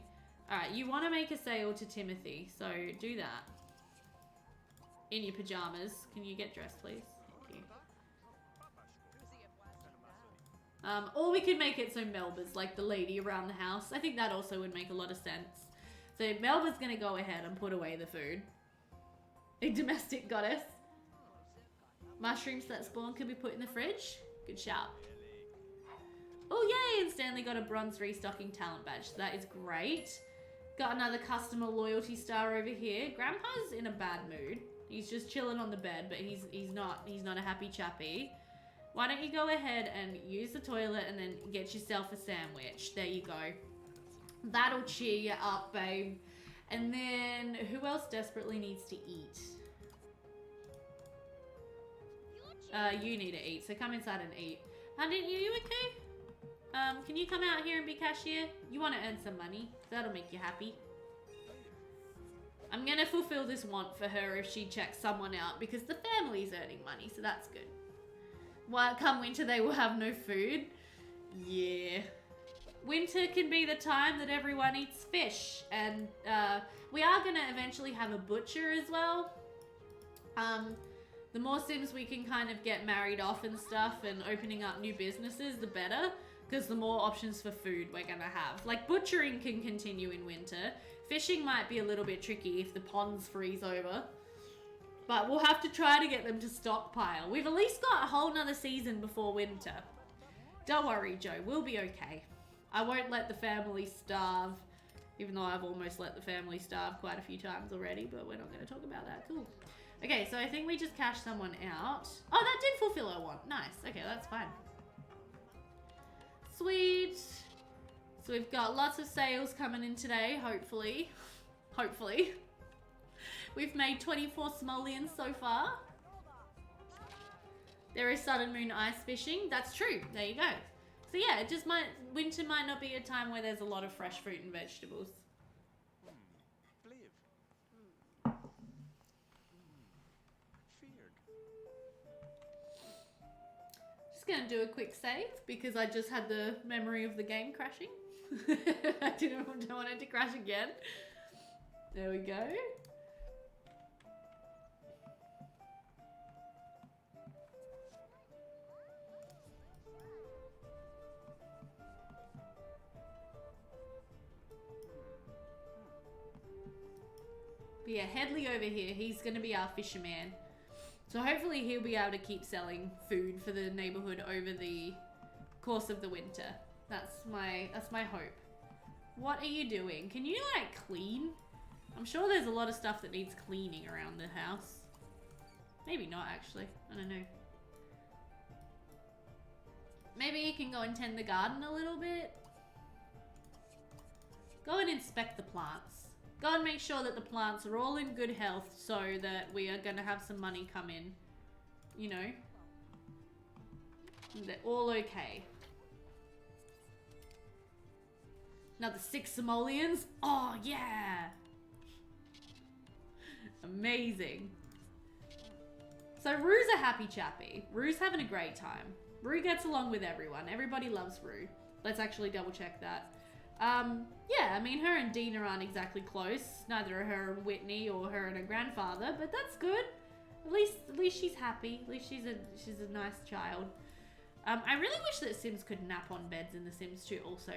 Alright, you want to make a sale to Timothy. So do that. In your pajamas. Can you get dressed, please? Thank you. Or we could make it so Melba's like the lady around the house. I think that also would make a lot of sense. So Melba's gonna go ahead and put away the food. A domestic goddess. Mushrooms that spawn could be put in the fridge. Good shout. Oh yay! And Stanley got a bronze restocking talent badge. So that is great. Got another customer loyalty star over here. Grandpa's in a bad mood. He's just chilling on the bed, but he's not a happy chappy. Why don't you go ahead and use the toilet and then get yourself a sandwich. There you go. That'll cheer you up, babe. And then, who else desperately needs to eat? You need to eat, so come inside and eat. Honey, you okay? Can you come out here and be cashier? You want to earn some money. That'll make you happy. I'm gonna fulfill this want for her if she checks someone out because the family's earning money, so that's good. Well, come winter, they will have no food. Yeah. Winter can be the time that everyone eats fish, and we are gonna eventually have a butcher as well. The more Sims we can kind of get married off and stuff and opening up new businesses, the better, because the more options for food we're gonna have. Like, butchering can continue in winter. Fishing might be a little bit tricky if the ponds freeze over. But we'll have to try to get them to stockpile. We've at least got a whole nother season before winter. Don't worry, Joe. We'll be okay. I won't let the family starve. Even though I've almost let the family starve quite a few times already. But we're not going to talk about that. Cool. Okay, so I think we just cashed someone out. Oh, that did fulfill our want. Nice. Okay, that's fine. Sweet. So we've got lots of sales coming in today, hopefully. Hopefully. We've made 24 simoleons so far. There is Sun and Moon ice fishing. That's true. There you go. So yeah, it just might, winter might not be a time where there's a lot of fresh fruit and vegetables. Just gonna do a quick save because I just had the memory of the game crashing. I don't want it to crash again. There we go. But yeah, Headley over here, he's going to be our fisherman. So hopefully he'll be able to keep selling food for the neighborhood over the course of the winter. That's my hope. What are you doing? Can you like clean? I'm sure there's a lot of stuff that needs cleaning around the house. Maybe not actually. I don't know. Maybe you can go and tend the garden a little bit. Go and inspect the plants. Go and make sure that the plants are all in good health so that we are going to have some money come in. You know? They're all okay. Another 6 simoleons. Oh, yeah. Amazing. So Rue's a happy chappy. Rue's having a great time. Rue gets along with everyone. Everybody loves Rue. Let's actually double check that. Yeah, I mean, her and Dina aren't exactly close. Neither are her and Whitney or her and her grandfather, but that's good. At least she's happy. At least she's a nice child. I really wish that Sims could nap on beds in The Sims 2 also.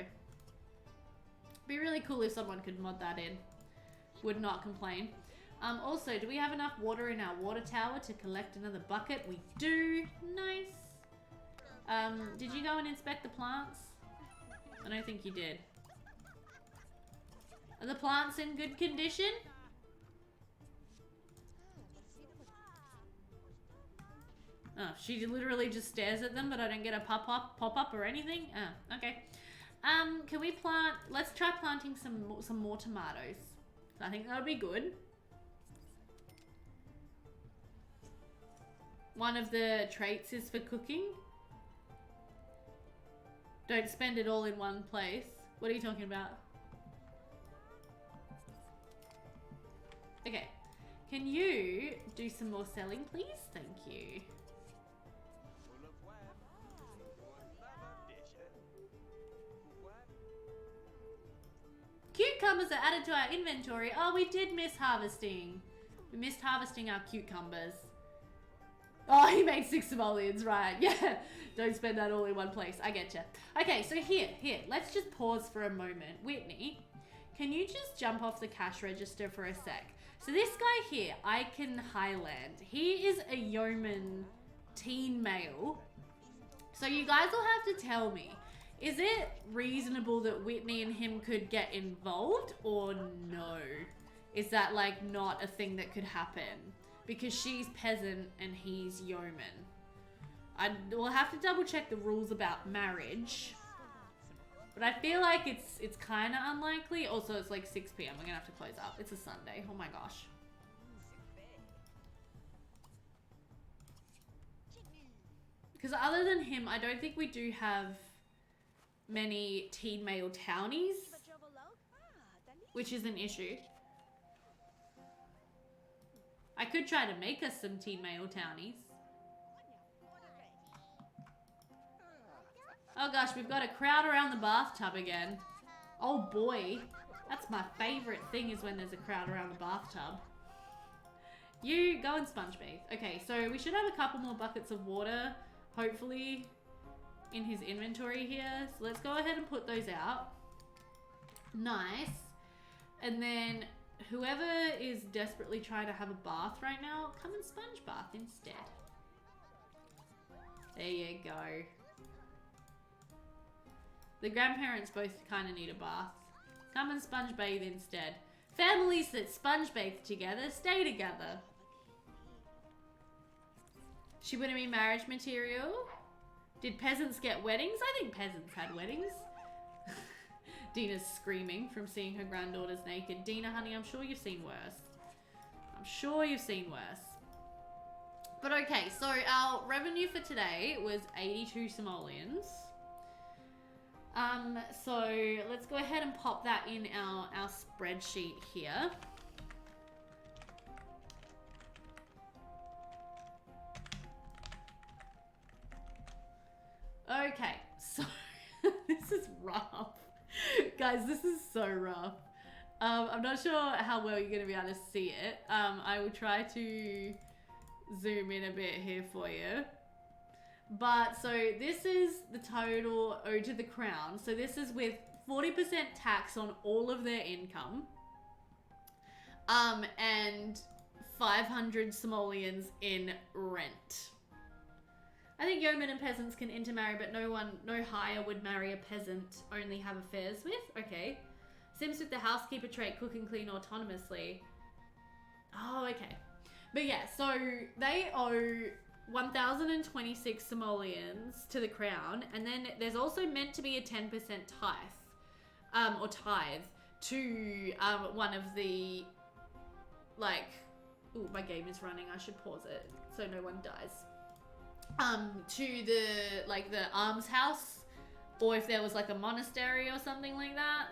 Be really cool if someone could mod that in. Would not complain. Also, do we have enough water in our water tower to collect another bucket? We do. Nice. Did you go and inspect the plants? I don't think you did. Are the plants in good condition? Oh, she literally just stares at them, but I don't get a pop up or anything. Oh, okay. Can we plant? Let's try planting some more tomatoes. I think that would be good. One of the traits is for cooking. Don't spend it all in one place. What are you talking about? Okay. Can you do some more selling, please? Thank you. Cucumbers are added to our inventory. Oh, we did miss harvesting. We missed harvesting our cucumbers. Oh, he made 6 simoleons, right. Yeah, don't spend that all in one place. I getcha. Okay, so here, let's just pause for a moment. Whitney, can you just jump off the cash register for a sec? So this guy here, Icon Highland, he is a yeoman teen male. So you guys will have to tell me, is it reasonable that Whitney and him could get involved or no? Is that like not a thing that could happen? Because she's peasant and he's yeoman. We'll have to double check the rules about marriage. But I feel like it's kind of unlikely. Also, it's like 6 p.m. We're going to have to close up. It's a Sunday. Oh my gosh. Because other than him, I don't think we do have many teen male townies. Which is an issue. I could try to make us some teen male townies. Oh gosh, we've got a crowd around the bathtub again. Oh boy. That's my favorite thing is when there's a crowd around the bathtub. You go and sponge bathe. Okay, so we should have a couple more buckets of water, hopefully, in his inventory here. So let's go ahead and put those out. Nice. And then whoever is desperately trying to have a bath right now, come and sponge bath instead. There you go. The grandparents both kind of need a bath. Come and sponge bathe instead. Families that sponge bathe together stay together. She wouldn't be marriage material. Did peasants get weddings? I think peasants had weddings. Dina's screaming from seeing her granddaughters naked. Dina, honey, I'm sure you've seen worse. I'm sure you've seen worse. But okay, so our revenue for today was 82 simoleons. So let's go ahead and pop that in our spreadsheet here. Okay, so this is rough. Guys, this is so rough. I'm not sure how well you're going to be able to see it. I will try to zoom in a bit here for you. But so this is the total owed to the crown. So this is with 40% tax on all of their income. And 500 simoleons in rent. I think yeomen and peasants can intermarry, but no hire would marry a peasant only have affairs with. Okay. Sims with the housekeeper trait, cook and clean autonomously. Oh, okay. But yeah, so they owe 1,026 simoleons to the crown, and then there's also meant to be a 10% tithe, or tithe, to one of the, like, ooh, my game is running, I should pause it so no one dies. To the, like, the almshouse, or if there was like a monastery or something like that.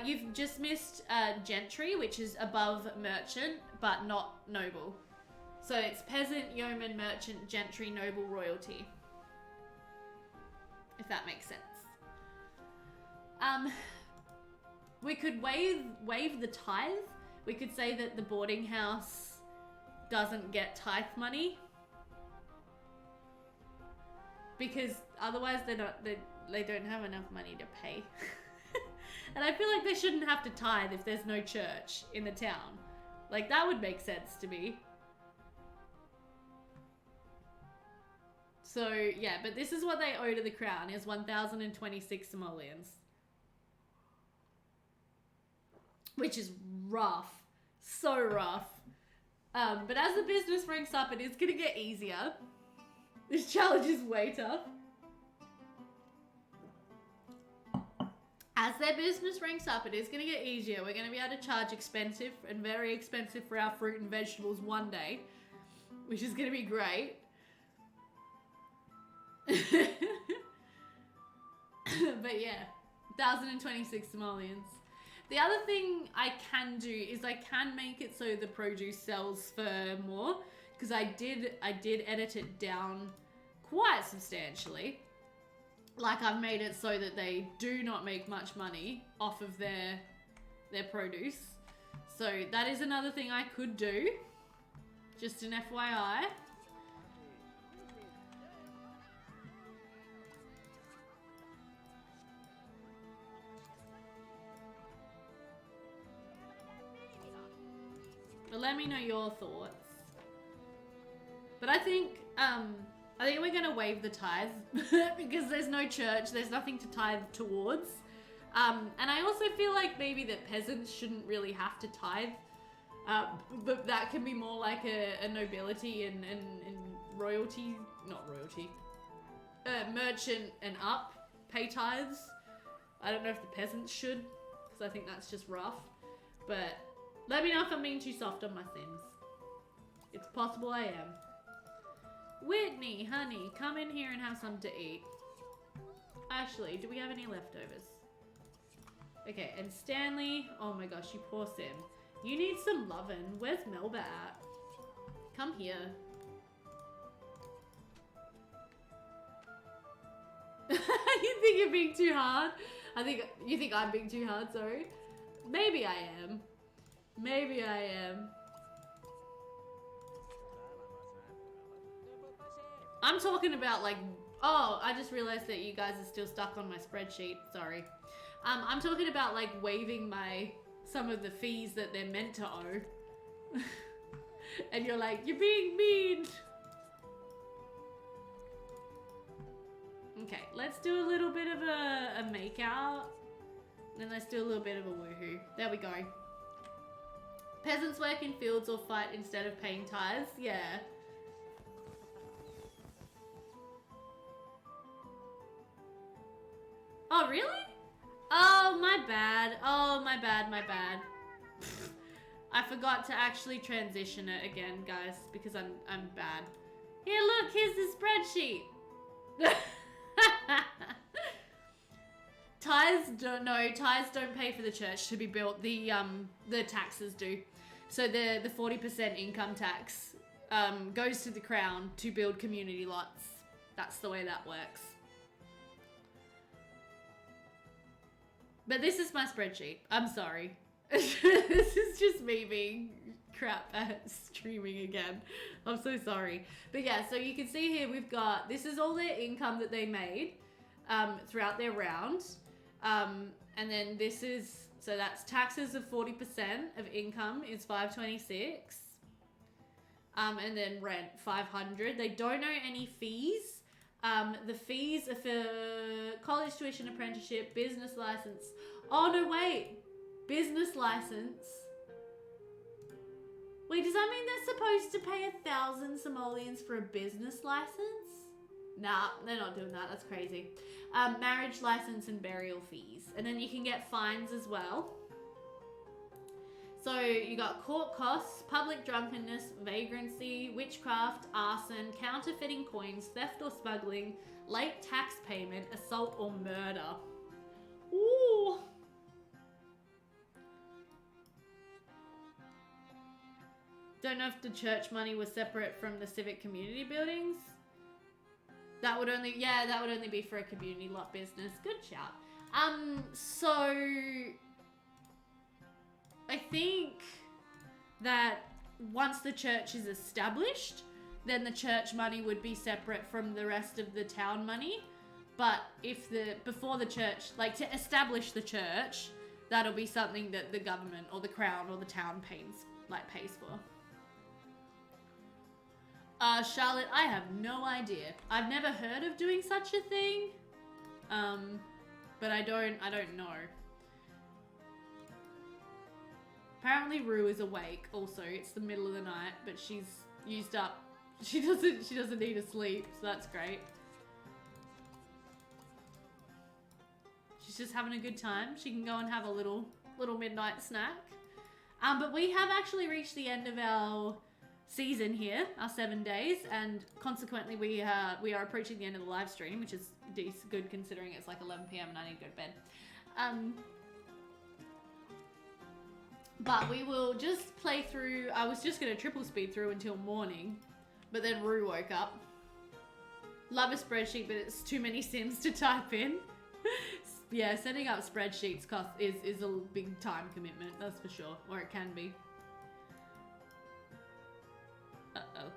You've just missed gentry, which is above merchant, but not noble. So it's peasant, yeoman, merchant, gentry, noble, royalty. If that makes sense. We could waive the tithe. We could say that the boarding house doesn't get tithe money. Because otherwise they don't have enough money to pay. And I feel like they shouldn't have to tithe if there's no church in the town. Like, that would make sense to me. So, yeah, but this is what they owe to the crown, is 1,026 simoleons. Which is rough. So rough. But as the business ranks up, it is going to get easier. This challenge is way tough. As their business ranks up, it is going to get easier. We're going to be able to charge expensive and very expensive for our fruit and vegetables one day, which is going to be great. But yeah, 1,026 simoleons. The other thing I can do is I can make it so the produce sells for more, because I did edit it down quite substantially. Like, I've made it so that they do not make much money off of their produce. So that is another thing I could do. Just an FYI. But let me know your thoughts. But I think we're gonna waive the tithe because there's no church, there's nothing to tithe towards. And I also feel like maybe that peasants shouldn't really have to tithe. But that can be more like a nobility and royalty, not royalty, merchant and up pay tithes. I don't know if the peasants should, because I think that's just rough. But let me know if I'm being too soft on my Sims. It's possible I am. Whitney, honey, come in here and have something to eat. Actually, do we have any leftovers? Okay, and Stanley, oh my gosh, you poor Sim. You need some lovin'. Where's Melba at? Come here. You think you're being too hard? You think I'm being too hard, sorry. Maybe I am. Maybe I am. I'm talking about like, oh, I just realized that you guys are still stuck on my spreadsheet. Sorry. I'm talking about like waiving some of the fees that they're meant to owe. And you're like, you're being mean. Okay, let's do a little bit of a make out. And then let's do a little bit of a woohoo. There we go. Peasants work in fields or fight instead of paying tithes. Yeah. Oh, really? Oh, my bad. Oh, my bad, my bad. I forgot to actually transition it again, guys, because I'm bad. Here, look, here's the spreadsheet. Tithes don't pay for the church to be built. The taxes do. So the 40% income tax goes to the crown to build community lots. That's the way that works. But this is my spreadsheet. I'm sorry. This is just me being crap at streaming again. I'm so sorry. But yeah, so you can see here we've got, this is all their income that they made throughout their round. And then this is, so that's taxes of 40% of income is 526. And then rent 500. They don't know any fees. The fees are for college tuition, apprenticeship, business license. Oh no, wait. Business license. Wait, does that mean they're supposed to pay 1,000 simoleons for a business license? Nah, they're not doing that. That's crazy. Marriage license and burial fees. And then you can get fines as well. So you got court costs, public drunkenness, vagrancy, witchcraft, arson, counterfeiting coins, theft or smuggling, late tax payment, assault or murder. Ooh. Don't know if the church money was separate from the civic community buildings. That would only be for a community lot business. Good shout. So I think that once the church is established, then the church money would be separate from the rest of the town money. But if before the church, like to establish the church, that'll be something that the government or the crown or the town pays for. Charlotte, I have no idea. I've never heard of doing such a thing. But I don't know. Apparently Rue is awake also. It's the middle of the night, but she's used up. She doesn't need to sleep, so that's great. She's just having a good time. She can go and have a little midnight snack. But we have actually reached the end of our season here, our 7 days, and consequently we are approaching the end of the live stream, which is good considering it's like 11 p.m. and I need to go to bed. But we will just play through. I was just gonna triple speed through until morning, but then Rue woke up. Love a spreadsheet, but it's too many sims to type in. Yeah, setting up spreadsheets is a big time commitment, that's for sure, or it can be. Uh-oh.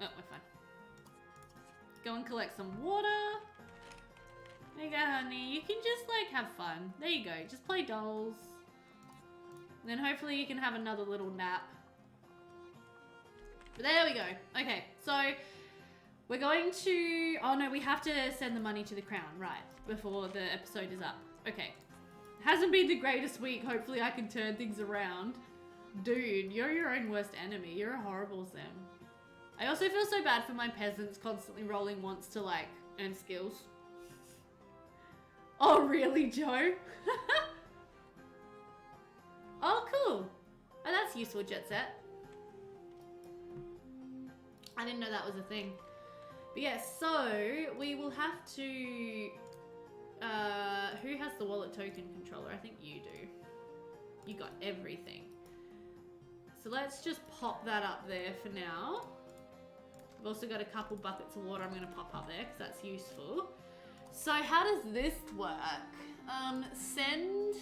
Oh, we're fine. Go and collect some water. There you go, honey. You can just, like, have fun. There you go. Just play dolls. And then hopefully you can have another little nap. But there we go. Okay, so we're going to... Oh, no, we have to send the money to the crown, right, before the episode is up. Okay. Hasn't been the greatest week. Hopefully I can turn things around. Dude, you're your own worst enemy. You're a horrible sim. I also feel so bad for my peasants constantly rolling once to, like, earn skills. Oh, really, Joe? Oh, cool. Oh, that's useful, Jet Set. I didn't know that was a thing. But yeah, so we will have to... who has the wallet token controller? I think you do. You got everything. So let's just pop that up there for now. I've also got a couple buckets of water I'm going to pop up there because that's useful. So how does this work? Send...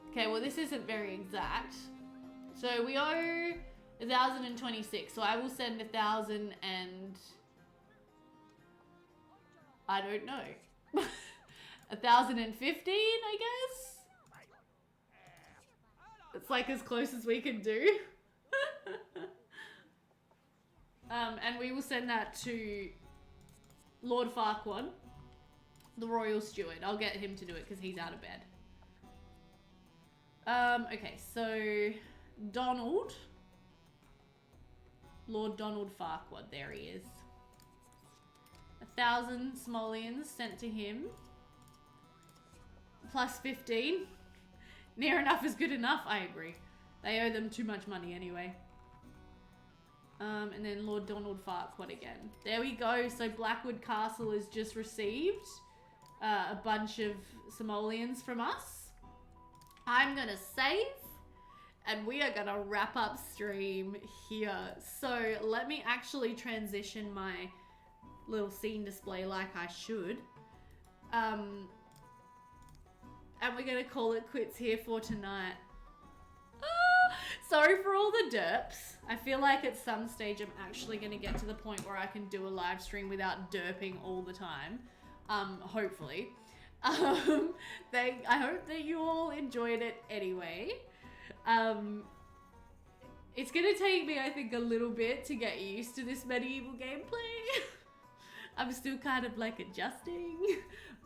Okay, well this isn't very exact. So we owe 1,026, so I will send 1,000 and... I don't know. 1,015, I guess? It's like as close as we can do. And we will send that to Lord Farquaad, the Royal Steward. I'll get him to do it because he's out of bed. Okay, so Donald. Lord Donald Farquaad, there he is. 1,000 simoleons sent to him. Plus 15. Near enough is good enough, I agree. They owe them too much money anyway. And then Lord Donald Farquaad again. There we go. So Blackwood Castle has just received a bunch of simoleons from us. I'm gonna save. And we are gonna wrap up stream here. So let me actually transition my little scene display like I should. And we're gonna call it quits here for tonight. Sorry for all the derps. I feel like at some stage I'm actually gonna get to the point where I can do a live stream without derping all the time. hopefully. I hope that you all enjoyed it anyway. It's gonna take me, I think, a little bit to get used to this medieval gameplay. I'm still kind of like adjusting,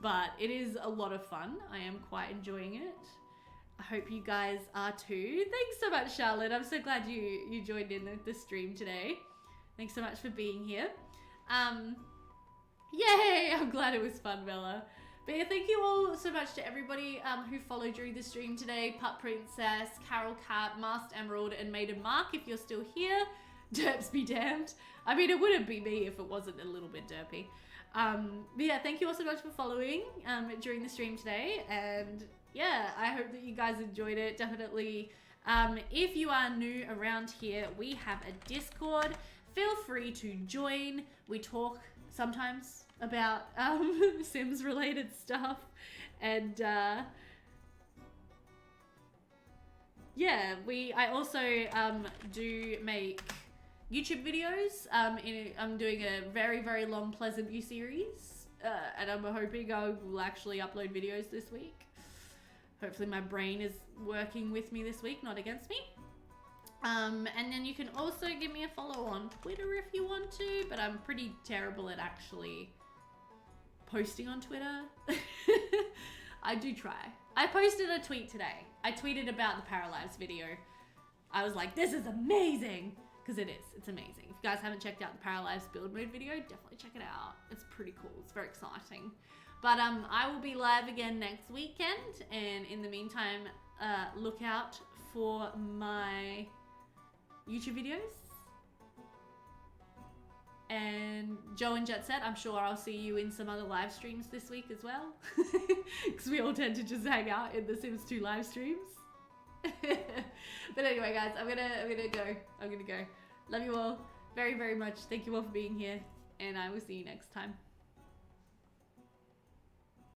but it is a lot of fun. I am quite enjoying it. I hope you guys are too. Thanks so much, Charlotte. I'm so glad you joined in the stream today. Thanks so much for being here. Yay! I'm glad it was fun, Bella. But yeah, thank you all so much to everybody who followed during the stream today. Pup Princess, Carol Cat, Masked Emerald, and Maiden Mark, if you're still here. Derps be damned. I mean, it wouldn't be me if it wasn't a little bit derpy. But yeah, thank you all so much for following during the stream today. And yeah, I hope that you guys enjoyed it. Definitely. If you are new around here, we have a Discord. Feel free to join. We talk sometimes about Sims related stuff, and yeah, I also do make YouTube videos. I'm doing a very long Pleasant View series, and I'm hoping I will actually upload videos this week. Hopefully my brain is working with me this week, not against me. And then you can also give me a follow on Twitter if you want to, but I'm pretty terrible at actually posting on Twitter. I do try. I posted a tweet today. I tweeted about the Paralyzed video. I was like, this is amazing! Because it is. It's amazing. If you guys haven't checked out the Paralyzed build mode video, definitely check it out. It's pretty cool. It's very exciting. But I will be live again next weekend, and in the meantime, look out for my YouTube videos. And Joe and Jet Set, I'm sure I'll see you in some other live streams this week as well. Because we all tend to just hang out in the Sims 2 live streams. But anyway, guys, I'm gonna go. Love you all very much. Thank you all for being here, and I will see you next time.